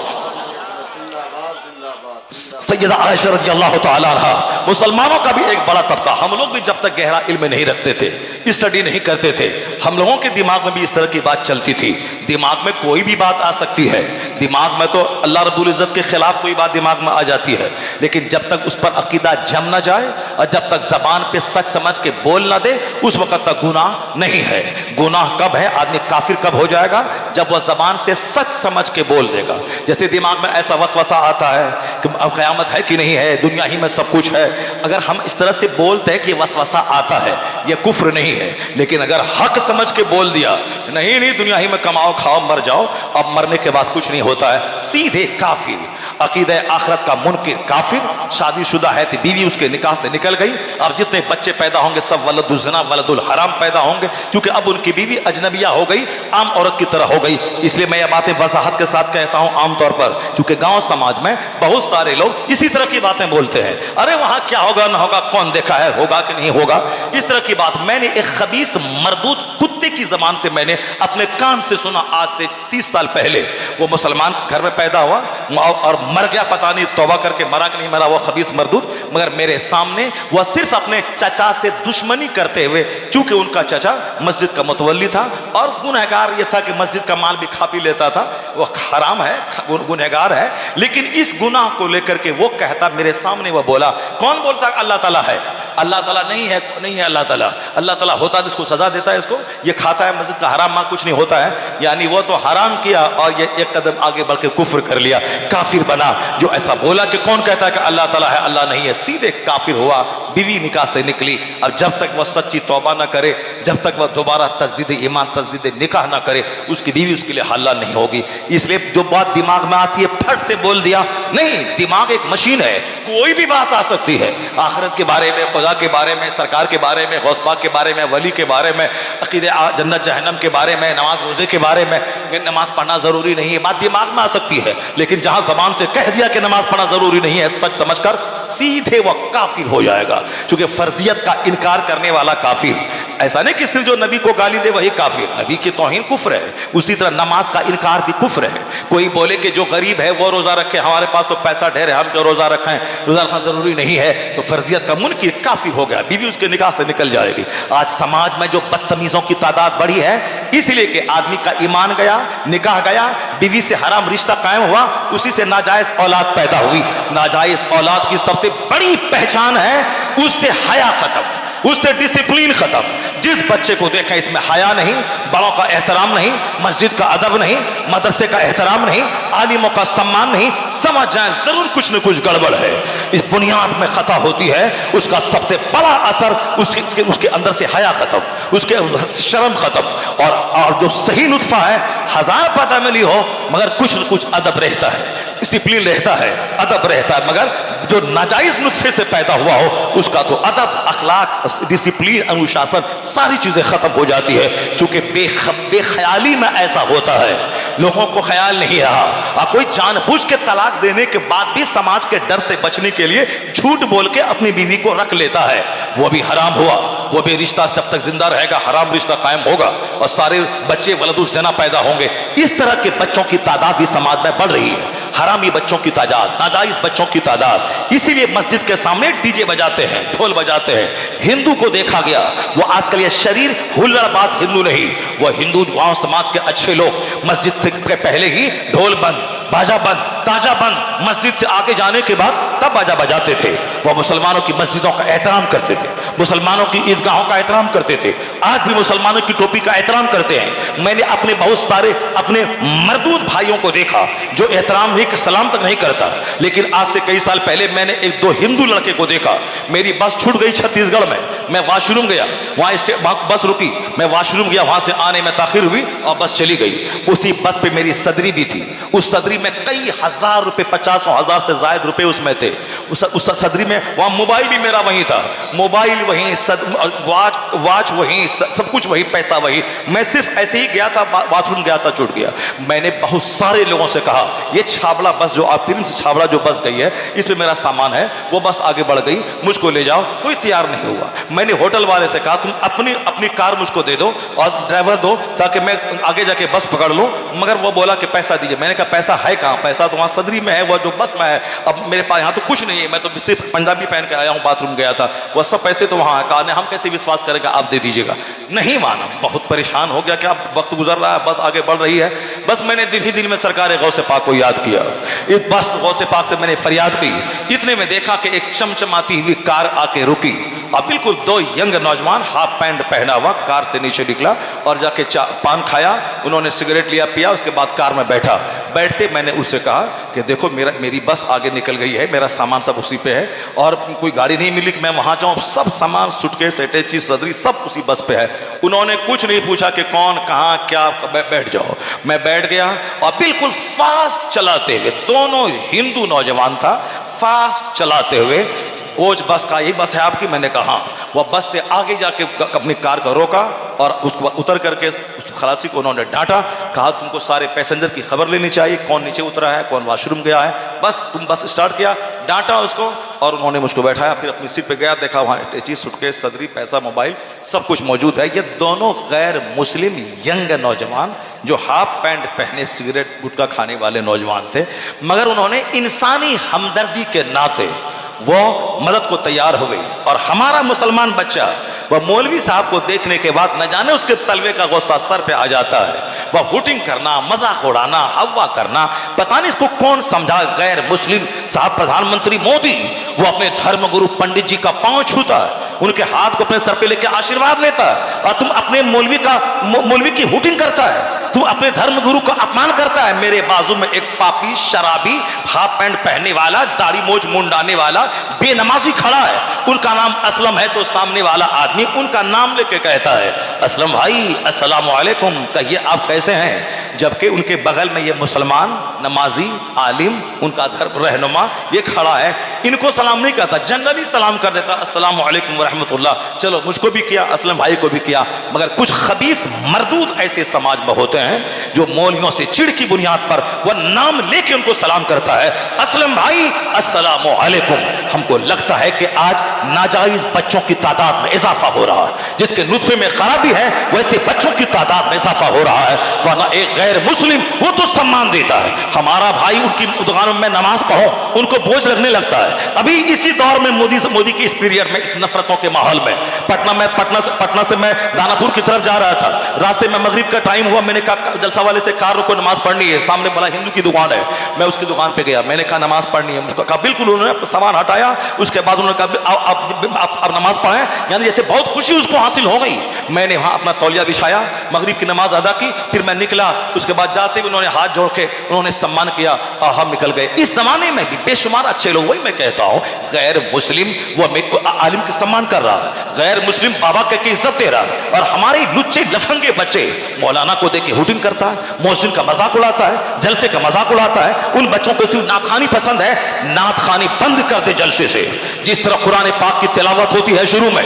सैयदा आयशा रज़ियल्लाहु ताला अन्हा मुसलमानों का भी एक बड़ा तबका। हम लोग भी जब तक गहरा इल्म नहीं रखते थे, स्टडी नहीं करते थे, हम लोगों के दिमाग में भी इस तरह की बात चलती थी। दिमाग में कोई भी बात आ सकती है, दिमाग में तो अल्लाह रब्बुल इज़्ज़त के खिलाफ कोई बात दिमाग में आ जाती है, लेकिन जब तक उस पर अकीदा जम ना जाए और जब तक जबान पे सच समझ के बोल ना दे उस वक्त तक गुनाह नहीं है। गुनाह कब है, आदमी काफिर कब हो जाएगा, जब वह जबान से सच समझ के बोल देगा। जैसे दिमाग में ऐसा वसवसा आता है कि अब क़यामत है कि नहीं है, दुनिया ही में सब कुछ है, अगर हम इस तरह से बोलते हैं कि वसवसा आता है, यह कुफ्र नहीं है। लेकिन अगर हक समझ के बोल दिया नहीं नहीं दुनिया ही में कमाओ खाओ मर जाओ, अब मरने के बाद कुछ नहीं होता है, सीधे काफिर, अकीदे आखिरत का मुनकिर काफिर। शादीशुदा है तो बीवी उसके निकाह से निकल गई, अब जितने बच्चे पैदा होंगे सब वलदुल ज़िना वलदुल हराम पैदा होंगे, क्योंकि अब उनकी बीवी अजनबिया हो गई, आम औरत की तरह हो गई। इसलिए मैं ये बातें वजाहत के साथ कहता हूँ आमतौर पर, क्योंकि गांव समाज में बहुत सारे लोग इसी तरह की बातें बोलते हैं, अरे वहां क्या होगा ना होगा, कौन देखा है, होगा कि नहीं होगा, इस तरह की बात मैंने एक खबीस मरदूद कुत्ते की जबान से मैंने अपने कान से सुना आज से 30 साल पहले। वो मुसलमान घर में पैदा हुआ और मर गया, पता नहीं तौबा करके मरा कि नहीं मरा वो खबीस मरदूद, मगर मेरे सामने वह सिर्फ अपने चचा से दुश्मनी करते हुए, चूंकि उनका चचा मस्जिद का मुतवल्ली था और गुनहगार ये था कि मस्जिद का माल भी खा पी लेता था, वह हराम है, गुनहगार है, लेकिन इस गुनाह को लेकर के वो कहता मेरे सामने, वह बोला, कौन बोलता अल्लाह ताला है, अल्लाह ताला नहीं है, नहीं है अल्लाह ताला, अल्लाह ताला होता है इसको सजा देता है, इसको ये खाता है मस्जिद का हराम माल, कुछ नहीं होता है। यानी वो तो हराम किया और ये एक कदम आगे बढ़ के कुफ्र कर लिया, काफिर बना। जो ऐसा बोला कि कौन कहता है कि अल्लाह ताला है, अल्लाह नहीं है, सीधे काफिर हुआ, बीवी निकाह से निकली। अब जब तक वह सच्ची तौबा ना करे, जब तक वह दोबारा तजदीद ईमान तजदीद निकाह ना करे, उसकी बीवी उसके लिए हल्ला नहीं होगी। इसलिए जो बात दिमाग में आती है फट से बोल दिया, नहीं, दिमाग एक मशीन है, कोई भी बात आ सकती है, आखिरत के बारे में, खुदा के बारे में, सरकार के बारे में, गौस पाक के बारे में, वली के बारे में, अकीदे जन्नत जहन्नम के बारे में, नमाज रोजे के बारे में, नमाज पढ़ना जरूरी नहीं है, बात दिमाग में आ सकती है, लेकिन जहां जबान से कह दिया कि नमाज पढ़ना जरूरी नहीं है सच समझकर, सीधे वह काफिर हो जाएगा, क्योंकि फर्जियत का इनकार करने वाला काफिर। ऐसा नहीं कि सिर्फ जो नबी को गाली दे वही काफिर, नबी की तौहीन कुफ्र है, उसी तरह नमाज का इनकार भी कुफ्र है। कोई बोले कि जो गरीब है वो रोजा रखे, हमारे पास तो पैसा ढेर है, हम जो रोजा रखें, रोजा रखना जरूरी नहीं है, तो फर्जियत का मुनकिर काफिर हो गया, बीवी उसके निकाह से निकल जाएगी। आज समाज में जो बदतमीजों की तादाद बढ़ी है, इसलिए कि आदमी का ईमान गया, निकाह गया, बीवी से हराम रिश्ता कायम हुआ, उसी से नाजायज औलाद पैदा हुई। नाजायज औलाद की सबसे बड़ी पहचान है उससे हया खत्म, उससे डिसिप्लिन खत्म। जिस बच्चे को देखा इसमें हया नहीं, बड़ों का एहतराम नहीं, मस्जिद का अदब नहीं, मदरसे का एहतराम नहीं, आलिमों का सम्मान नहीं, समझ जाए जरूर कुछ न कुछ गड़बड़ है, इस बुनियाद में खता होती है। उसका सबसे बड़ा असर उसके अंदर से हया खत्म, उसके शर्म खत्म, और जो सही नुत्फा है, हजार पता मिली हो मगर कुछ न कुछ अदब रहता है, डिसिप्लिन रहता है, अदब रहता है, मगर जो नाजायज नुत्फे से पैदा हुआ हो उसका तो अदब, अखलाक, डिसिप्लिन, अनुशासन, सारी चीजें खत्म हो जाती है। चूंकि बेख्याली में ऐसा होता है, लोगों को ख्याल नहीं रहा, और कोई जानबूझ के तलाक देने के बाद भी समाज के डर से बचने के लिए झूठ बोल के अपनी बीवी को रख लेता है, वो भी हराम हुआ, वो भी रिश्ता जब तक जिंदा रहेगा हराम रिश्ता कायम होगा, और सारे बच्चे वलदुल ज़िना पैदा होंगे। इस तरह के बच्चों की तादाद भी समाज में बढ़ रही है, हरामी बच्चों की तादाद, नाजायज बच्चों की तादाद। इसीलिए मस्जिद के सामने डीजे बजाते हैं, ढोल बजाते हैं। हिंदू को देखा गया, वो आजकल ये शरीर हुल्लड़बाज हिंदू नहीं, वो हिंदू गांव समाज के अच्छे लोग मस्जिद से पहले ही ढोल बंद, बाजा बंद, ताजा बंद, मस्जिद से आगे जाने के बाद तब बाजा बजाते थे। वो मुसलमानों की मस्जिदों का एहतराम करते थे, मुसलमानों की ईदगाहों का एहतराम करते थे, आज भी मुसलमानों की टोपी का एहतराम करते हैं। मैंने अपने बहुत सारे अपने मरदूद भाइयों को देखा जो एहतराम नहीं, सलाम तक नहीं करता, लेकिन आज से कई साल पहले मैंने एक दो हिंदू लड़के को देखा, मेरी बस छूट गई छत्तीसगढ़ में, मैं वॉशरूम गया, वहां बस रुकी, मैं वॉशरूम गया, वहां से आने में ताखिर हुई और बस चली गई। उसी बस पे मेरी सदरी भी थी, उस सदरी में कई हजार रुपए, 50,000 से ज्यादा रुपए उसमें थे, उस सदरी में। वहां मोबाइल भी मेरा वहीं था, मोबाइल वहीं, वॉच वहीं, सब कुछ वहीं, पैसा वहीं। मैं सिर्फ ऐसे ही गया था, बाथरूम गया था, छूट गया। मैंने बहुत सारे लोगों से कहा ये छाबड़ा बस जो आप से छाबड़ा जो बस गई है, इसमें मेरा सामान है, वो बस आगे बढ़ गई, मुझको ले जाओ, कोई तैयार नहीं हुआ। मैंने होटल वाले से कहा तुम अपनी कार मुझको दे दो और ड्राइवर दो ताकि मैं आगे जाके बस पकड़ लूं, मगर वो बोला कि पैसा दीजिए। मैंने कहा पैसा है कहाँ, पैसा तो वहाँ सदरी में है, वो जो बस में है, अब मेरे पास यहाँ तो कुछ नहीं है, मैं तो सिर्फ पंजाबी पहन के आया हूँ, बाथरूम गया था, वो सब पैसे तो वहाँ है। कहा हम कैसे विश्वास करेंगे, आप दे दीजिएगा। नहीं माना, बहुत परेशान हो गया, क्या वक्त गुजर रहा है, बस आगे बढ़ रही है। बस मैंने दिल ही दिल में सरकार गौसे पाक को याद किया, इस बस गौसे पाक से मैंने फरियाद की। इतने में देखा कि एक चमचमाती हुई कार आके रुकी और बिल्कुल दो यंग नौजवान हाफ पैंट पहना हुआ कार से नीचे निकला और जाके पान खाया, उन्होंने सिगरेट लिया, पिया, उसके बाद कार में बैठा। बैठते मैंने उससे कहा कि देखो मेरी बस आगे निकल गई है, मेरा सामान सब उसी पे है और कोई गाड़ी नहीं मिली कि मैं वहाँ जाऊँ, सब सामान सूटकेस अटैची सदरी सब उसी बस पे है। उन्होंने कुछ नहीं पूछा कि कौन कहाँ क्या, बैठ जाओ। मैं बैठ गया और बिल्कुल फास्ट चलाते हुए, दोनों हिंदू नौजवान था, फास्ट चलाते हुए, कोच बस का यही बस है आपकी? मैंने कहा हाँ। वह बस से आगे जाके अपनी कार को रोका और उसको उतर करके उस खलासी को उन्होंने डांटा, कहा तुमको सारे पैसेंजर की खबर लेनी चाहिए, कौन नीचे उतरा है, कौन वॉशरूम गया है, बस तुम बस स्टार्ट किया। डांटा उसको और उन्होंने मुझको बैठाया, फिर अपनी सीट पे गया, देखा वहाँ अटैची सूटकेस सदरी पैसा मोबाइल सब कुछ मौजूद है। ये दोनों गैर मुस्लिम यंग नौजवान जो हाफ पैंट पहने सिगरेट गुटखा खाने वाले नौजवान थे, मगर उन्होंने इंसानी हमदर्दी के नाते वो मदद को तैयार हो गई। और हमारा मुसलमान बच्चा वह मौलवी साहब को देखने के बाद न जाने उसके तलवे का गुस्सा सर पे आ जाता है, वह हुटिंग करना, मजाक उड़ाना, हवा करना, पता नहीं इसको कौन समझा। गैर मुस्लिम साहब प्रधानमंत्री मोदी वो अपने धर्म गुरु पंडित जी का पांव छूता है, उनके हाथ को अपने सर पे लेकर आशीर्वाद लेता है, और तुम अपने मौलवी की हुटिंग करता है, तुम अपने धर्म गुरु का अपमान करता है। मेरे बाजू में एक पापी शराबी हाफ पैंट पहनने वाला, दाढ़ी मोछ मुंडाने वाला बेनमाजी खड़ा है, उनका नाम असलम है, तो सामने वाला आदमी उनका नाम लेके कहता है असलम भाई अस्सलाम वालेकुम, कहिए आप कैसे हैं, जबकि उनके बगल में ये मुसलमान नमाजी आलिम उनका धर्म रहनुमा ये खड़ा है, इनको सलाम नहीं करता, जनरली सलाम कर देता अस्सलाम वालेकुम व रहमतुल्लाह। चलो मुझको भी किया, असलम भाई को भी किया, मगर कुछ खबीस मरदूद ऐसे समाज में होते हैं जो मौलियों से चिढ़ की बुनियाद पर वह नाम लेके उनको सलाम करता है असलम भाई अस्सलाम वालेकुम। हमको लगता है कि आज नाजायज बच्चों की तादाद में इजाफा हो रहा है, जिसके नुत्फे में खराबी है वैसे बच्चों की तादाद में इजाफा हो रहा है। वरना एक गैर मुस्लिम वो तो सम्मान देता है, हमारा भाई उनकी दुकानों में नमाज पढ़ो उनको बोझ लगने लगता है। अभी इसी दौर में मोदी की इस पीरियड में, इस नफरतों के माहौल में, पटना से मैं दानापुर की तरफ जा रहा था, रास्ते में मगरिब का टाइम हुआ, मैंने कहा जलसा वाले से कार रुको नमाज पढ़नी है, सामने बड़ा हिंदू की दुकान है, मैं उसकी दुकान पे गया, मैंने कहा नमाज पढ़नी है, मुझको कहा बिल्कुल, उन्होंने सामान हटाया, उसके बाद उन्होंने कहा आप नमाज पढ़ें, यानी जैसे बहुत खुशी उसको हासिल हो गई। मैंने वहां अपना तौलिया बिछाया, मगरिब की नमाज अदा की, फिर मैं निकला, उसके बाद जाते हुए उन्होंने हाथ जोड़ के उन्होंने सम्मान किया और हम निकल गए। इस जमाने में भी बेशुमार अच्छे लोग, वही मैं कहता हूं, गैर मुस्लिम वो आलिम का सम्मान कर रहा है, गैर मुस्लिम बाबा के इज्जत दे रहा है, और हमारे लुच्चे लफंगे बच्चे मौलाना को देख के हुटिंग करता है, मोहसिन का मजाक उड़ाता है, जलसे का मजाक उड़ाता है। उन बच्चों को सिर्फ नातखानी पसंद है, नातखानी बंद कर दे जलसे से। जिस तरह कुरान पाक की तिलावत होती है शुरू में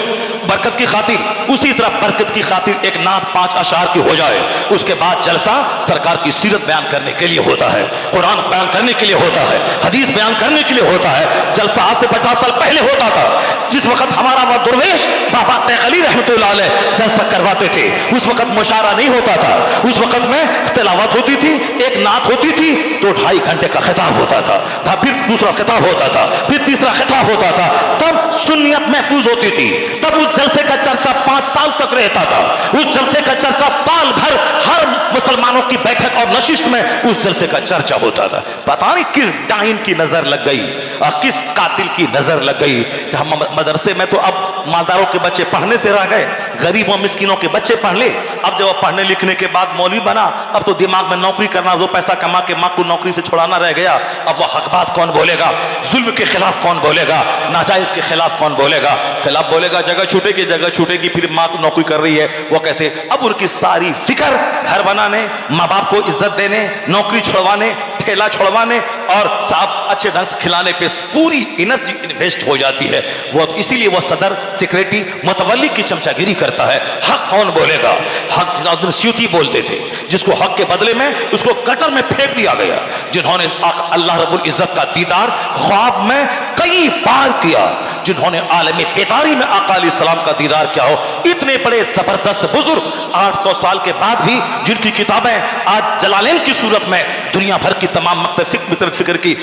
बरकत की खातिर, उसी तरह बरकत की खातिर एक नात 5 अशार की हो जाए, उसके बाद जलसा सरकार की सीरत बयान करने के लिए होता है, कुरान बयान करने के लिए होता है, हदीस बयान करने के लिए होता है। जलसा आज से 50 साल पहले होता था, जिस वक्त हमारा वह दुर्वेश बाबा तैयब रहमतुल्लाह अलैह जलसा करवाते थे, उस वक्त मुशारा नहीं होता था, उस वक्त में तिलावत होती थी, एक नात होती थी तो 2.5 घंटे का खिताब होता था, फिर दूसरा खिताब होता था, फिर तीसरा खिताब होता था, तब सुन्नियत महफूज होती थी, तब उस जलसे का चर्चा 5 साल तक रहता था, उस जलसे का चर्चा साल भर हर मुसलमानों की बैठक और नशिस्त में उस जलसे का चर्चा होता था। पता नहीं किस डाइन की नजर लग गई और किस कातिल की नजर लग गई कि हम मदरसे में तो अब मालदारों के बच्चे पढ़ने से रह गए, गरीबों मिस्किनों के बच्चे पढ़ ले, अब जब पढ़ने लिखने के बाद मौलवी बना, अब तो दिमाग में नौकरी करना, 2 पैसा कमा के माँ को नौकरी से छुड़ाना रह गया। अब वह हक बात कौन बोलेगा, जुल्म के खिलाफ कौन बोलेगा, नाजायज के खिलाफ कौन बोलेगा, खिलाफ बोलेगा जगह छूटेगी, फिर माँ को नौकरी कर रही है वो कैसे। अब उनकी सारी फिक्र घर बनाने, माँ बाप को इज्जत देने, नौकरी छुड़वाने, ठेला छुड़वाने और साहब अच्छे ढंग से खिलाने पे पूरी एनर्जी इन्वेस्ट हो जाती है। वो इसीलिए वो सदर सेक्रेटरी मुतवल्ली की चमचागिरी करता है। हक कौन बोलेगा, हक जिलाउद्दीन स्यूती बोलते थे, जिसको हक के बदले में उसको गटर में फेंक दिया गया, जिन्होंने अल्लाह रब्बुल इज्जत का दीदार ख्वाब में कई बार किया, जिन्होंने आलमी बेदारी में आका अलैहिस्सलाम का दीदार किया हो, इतने बड़े जबरदस्त बुजुर्ग 800 साल के बाद भी जिनकी किताबें आज जलालैन की सूरत में दुनिया भर की तमाम मकतब फिक्र की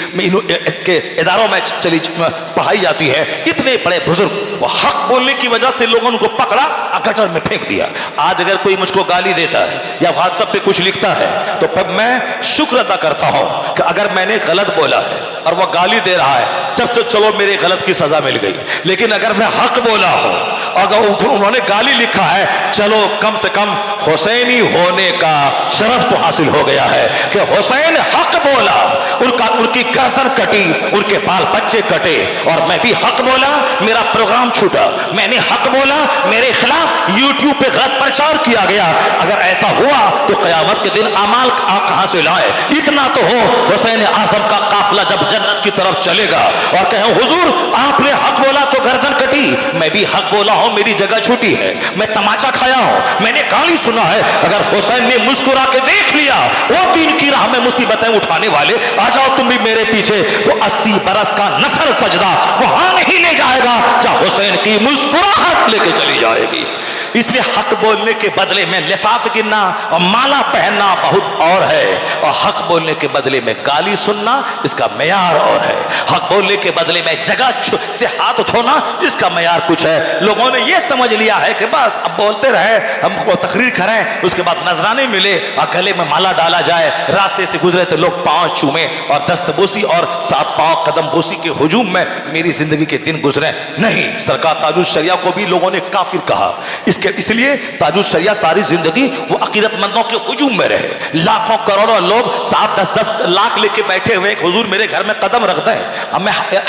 के इदारों में चली पढ़ाई जाती है, इतने बड़े बुजुर्ग, वो हक बोलने की वजह से लोगों को पकड़ा और गटर में फेंक दिया। आज अगर कोई मुझको गाली देता है या व्हाट्सएप पे कुछ लिखता है तो तब मैं शुक्र अदा करता हूं कि अगर मैंने गलत बोला है और वह गाली दे रहा है, जब से चलो मेरे गलत की सजा मिल गई, लेकिन अगर मैं हक बोला हूं अगर उन्होंने गाली लिखा है, चलो कम से कम हुसैनी होने का शरफ तो हासिल हो गया है कि हुसैन हक बोला, उनकी गर्दन कटी, उनके बाल बच्चे कटे, और मैं भी हक बोला, मेरा प्रोग्राम छूटा, मैंने हक बोला, मेरे खिलाफ यूट्यूब पे गलत प्रचार किया गया। अगर ऐसा हुआ तो क़यामत के दिन अमाल आप कहां से लाए? इतना तो हो, हुसैन आज़म का काफिला जब जन्नत की तरफ चलेगा और कहे हुजूर आपने हक बोला तो गर्दन कटी, मैं भी हक बोला हूं, मेरी जगह छूटी है, मैं तमाचा खाया हूं, मैंने गाली सुना है, अगर हुसैन ने मुस्कुरा के देख लिया, वो दीन की राह में मुसीबतें उठाने वाले, आ जाओ तुम भी मेरे पीछे, तो 80 बरस का नफल सजदा वहां नहीं ले जाएगा जहां हुसैन की मुस्कुराहट लेके चली जाएगी। इसलिए हक बोलने के बदले में लिफाफ गिनना और माला पहनना बहुत और है, और हक बोलने के बदले में गाली सुनना इसका मेयार और है। हक बोलने के बदले में जगह से हाथ धोना इसका मेयार कुछ है। लोगों ने यह समझ लिया है कि बस अब बोलते रहे, हम तकरीर करें, उसके बाद नजराने मिले और गले में माला डाला जाए, रास्ते से गुजरे तो लोग पांव चूमे और दस्तबोसी और 7 पांव कदम बोसी के हुजूम में मेरी जिंदगी के दिन गुजरे। नहीं, सरकार ताजुल शरिया को भी लोगों ने काफिर कहा, इसलिए ताजुल शरिया सारी जिंदगी वो अकीदतमंदों के हुजूम में रहे। लाखों करोड़ों लोग 7-10 लाख लेके बैठे हुए, हुजूर मेरे घर में कदम रख दें,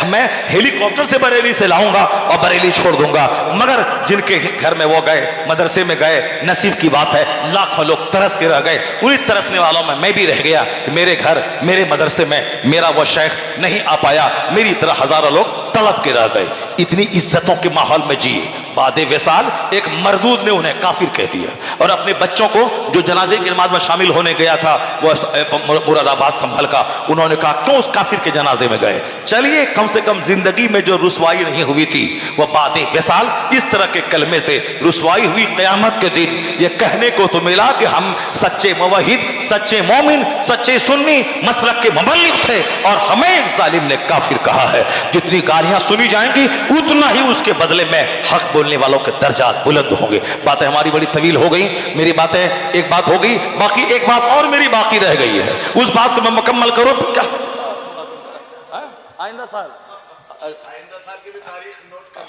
मैं हेलीकॉप्टर से बरेली से लाऊंगा और बरेली छोड़ दूंगा, मगर जिनके घर में वो गए, मदरसे में गए, नसीब की बात है, लाखों लोग तरस के रह गए। उन्हीं तरसने वालों में मैं भी रह गया कि मेरे घर, मेरे मदरसे में मेरा वो शेख नहीं आ पाया, मेरी तरह हजारों लोग तड़प के रह गए। इतनी इज्जतों के माहौल में जिए, बाद विसाल एक मरदूद ने उन्हें काफिर कह दिया, और अपने बच्चों को जो जनाजे की नमाज में शामिल होने गया था वो मुरादाबाद संभल का, उन्होंने कहा क्यों उस काफिर के जनाजे में गए? चलिए कम से कम जिंदगी में जो रुसवाई नहीं हुई थी वो बाद विसाल इस तरह के कलमे से रुसवाई हुई। क़यामत के दिन ये कहने को तो मिला कि हम सच्चे मुवहिद, सच्चे मोमिन, सच्चे सुन्नी मसलक के मुबल्लिग थे, और हमें एक जालिम ने काफिर कहा है। जितनी गालियां सुनी जाएंगी उतना ही उसके बदले में हक बोलने वालों के दर्जात बुलंद होंगे। बातें हमारी बड़ी तवील हो गई, मेरी बातें एक बात हो गई, बाकी एक बात और मेरी बाकी रह गई है, उस बात को मैं मुकम्मल करूं। क्या आइंदा साल की भी तारीख नोट कर,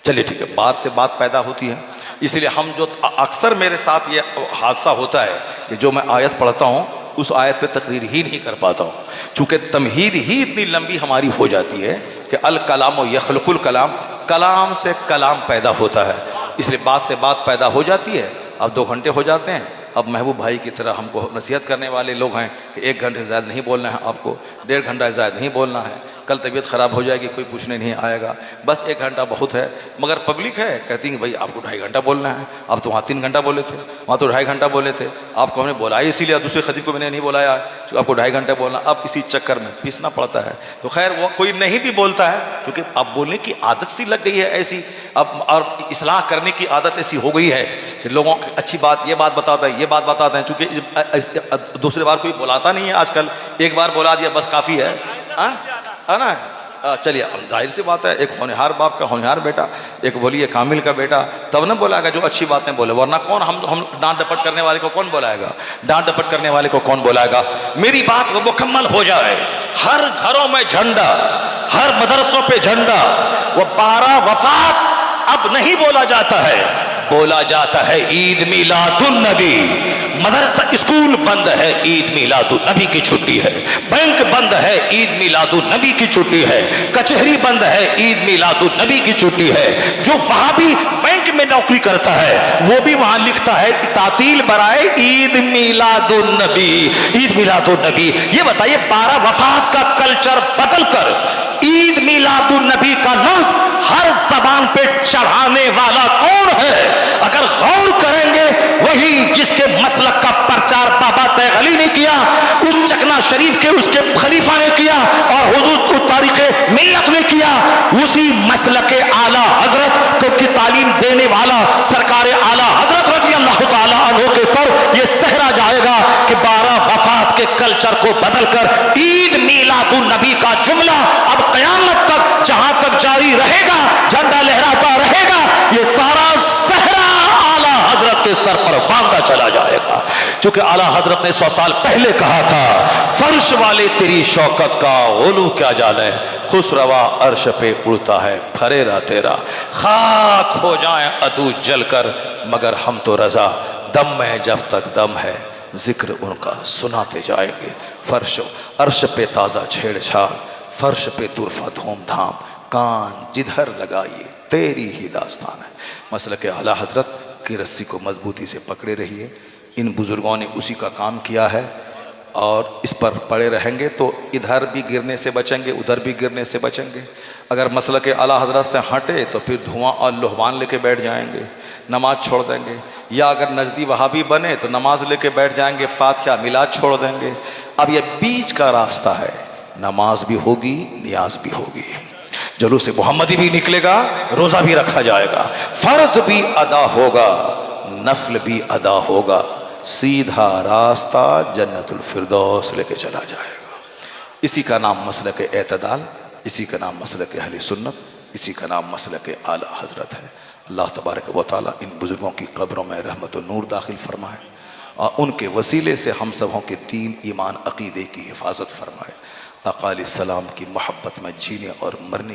चलिए ठीक है, बात से बात पैदा होती है, इसलिए हम जो अक्सर मेरे साथ ये हादसा होता है कि जो मैं आयत पढ़ता हूँ उस आयत पे तकरीर ही नहीं कर पाता हूँ, चूँकि तमहीद ही इतनी लंबी हमारी हो जाती है कि अल कलाम व यखलुकुल कलाम, कलाम से कलाम पैदा होता है, इसलिए बात से बात पैदा हो जाती है। अब 2 घंटे हो जाते हैं, अब महबूब भाई की तरह हमको नसीहत करने वाले लोग हैं कि 1 घंटे से ज़्यादा नहीं बोलना है, आपको 1.5 घंटा से ज़्यादा नहीं बोलना है, कल तबीयत ख़राब हो जाएगी, कोई पूछने नहीं आएगा, बस 1 घंटा बहुत है। मगर पब्लिक है कहती है भाई आपको 2.5 घंटा बोलना है, आप तो वहाँ 3 घंटा बोले थे, वहाँ तो 2.5 घंटा बोले थे, आपको हमने बुलाया इसीलिए, दूसरे खतीब को मैंने नहीं बुलाया तो आपको 2.5 घंटे बोलना, अब इसी चक्कर में पीसना पड़ता है। तो खैर वो कोई नहीं भी बोलता है क्योंकि अब बोलने की आदत सी लग गई है ऐसी, अब और इस्लाह करने की आदत ऐसी हो गई है कि लोगों की अच्छी बात ये बात बताता है, ये बात बताते हैं, चूँकि दूसरी बार कोई बुलाता नहीं है आजकल, एक बार बुला दिया बस काफ़ी है ना। चलिए जाहिर सी बात है, एक होनहार बाप का होनहार बेटा, एक बोलिए कामिल का बेटा, तब ना बोलाएगा जो अच्छी बातें बोले, वरना कौन हम डांट डपट करने वाले को कौन बोलाएगा, डांट डपट करने वाले को कौन बोलाएगा। मेरी बात वो मुकम्मल हो जाए, हर घरों में झंडा, हर मदरसों पे झंडा, वो 12 वफात अब नहीं बोला जाता है, बोला जाता है ईद मिलादुन नबी। मदरसा स्कूल बंद है, ईद मिलादुन नबी की छुट्टी है, बैंक बंद है, ईद मिलादुन नबी की छुट्टी है, कचहरी बंद है, ईद मिलादुन नबी की छुट्टी है। जो वहाबी बैंक में नौकरी करता है वो भी वहां लिखता है तातील बराए ईद मिलादुन नबी, ईद मिलादुन नबी। ये बताइए 12 वफात का कल्चर बदल कर ईद मिलादुन नबी का लफ्ज हर जबान पे चढ़ाने वाला कौन है? अगर गौर करेंगे वही जिसके मसलक का प्रचार बाबा तैगली ने किया, उस चकना शरीफ के उसके खलीफा ने किया और हुजूर तारीखे मिल्लत ने किया, उसी मसलक आला हजरत को की तालीम देने वाला सरकार आला हजरत रज़ी अल्लाह तआला अन्हु के सर ये सहरा जाएगा कि 12 वफात के कल्चर को बदलकर ईद मिलादुन नबी का जुमला अब क़यामत तक जहां तक जारी रहेगा, झंडा लहराता रहेगा, ये सारा सहरा आला हजरत के सर पर बांधा चला जाएगा। क्योंकि आला हजरत ने 100 साल पहले कहा था, फर्श वाले तेरी शौकत का ओलू क्या जाने, खुसरवा अर्श पे उड़ता है फरेरा तेरा, खाक हो जाए अदू जलकर मगर हम तो रजा, दम में जब तक दम है जिक्र उनका सुनाते जाएंगे। फर्श अर्श पे ताज़ा छेड़छाड़, फर्श पे तुरफा धूमधाम, कान जिधर लगाइए तेरी ही दास्तान है। मसलक के आला हजरत की रस्सी को मजबूती से पकड़े रहिए। इन बुजुर्गों ने उसी का काम किया है और इस पर पड़े रहेंगे तो इधर भी गिरने से बचेंगे, उधर भी गिरने से बचेंगे। अगर मसलक के आला हजरत से हटे तो फिर धुआं और लोहबान लेके बैठ जाएंगे, नमाज छोड़ देंगे, या अगर नजदी वहाबी बने तो नमाज लेके बैठ जाएंगे, फातिहा मिलाद छोड़ देंगे। अब ये बीच का रास्ता है, नमाज भी होगी, नियाज भी होगी, जुलूस मोहम्मदी भी निकलेगा, रोज़ा भी रखा जाएगा, फ़र्ज भी अदा होगा, नफल भी अदा होगा, सीधा रास्ता जन्नतुल फिरदौस लेके चला जाएगा। इसी का नाम मसलक एतदाल, इसी का नाम मसलक अहले सुन्नत, इसी का नाम मसलक आला हजरत है। अल्लाह तबारक व तआला इन बुजुर्गों की कब्रों में रहमत व नूर दाखिल फरमाए और उनके वसीले से हम सबों के दीन ईमान अकीदे की हिफाजत फरमाए। अकाल सलाम की मोहब्बत में जीने और मरने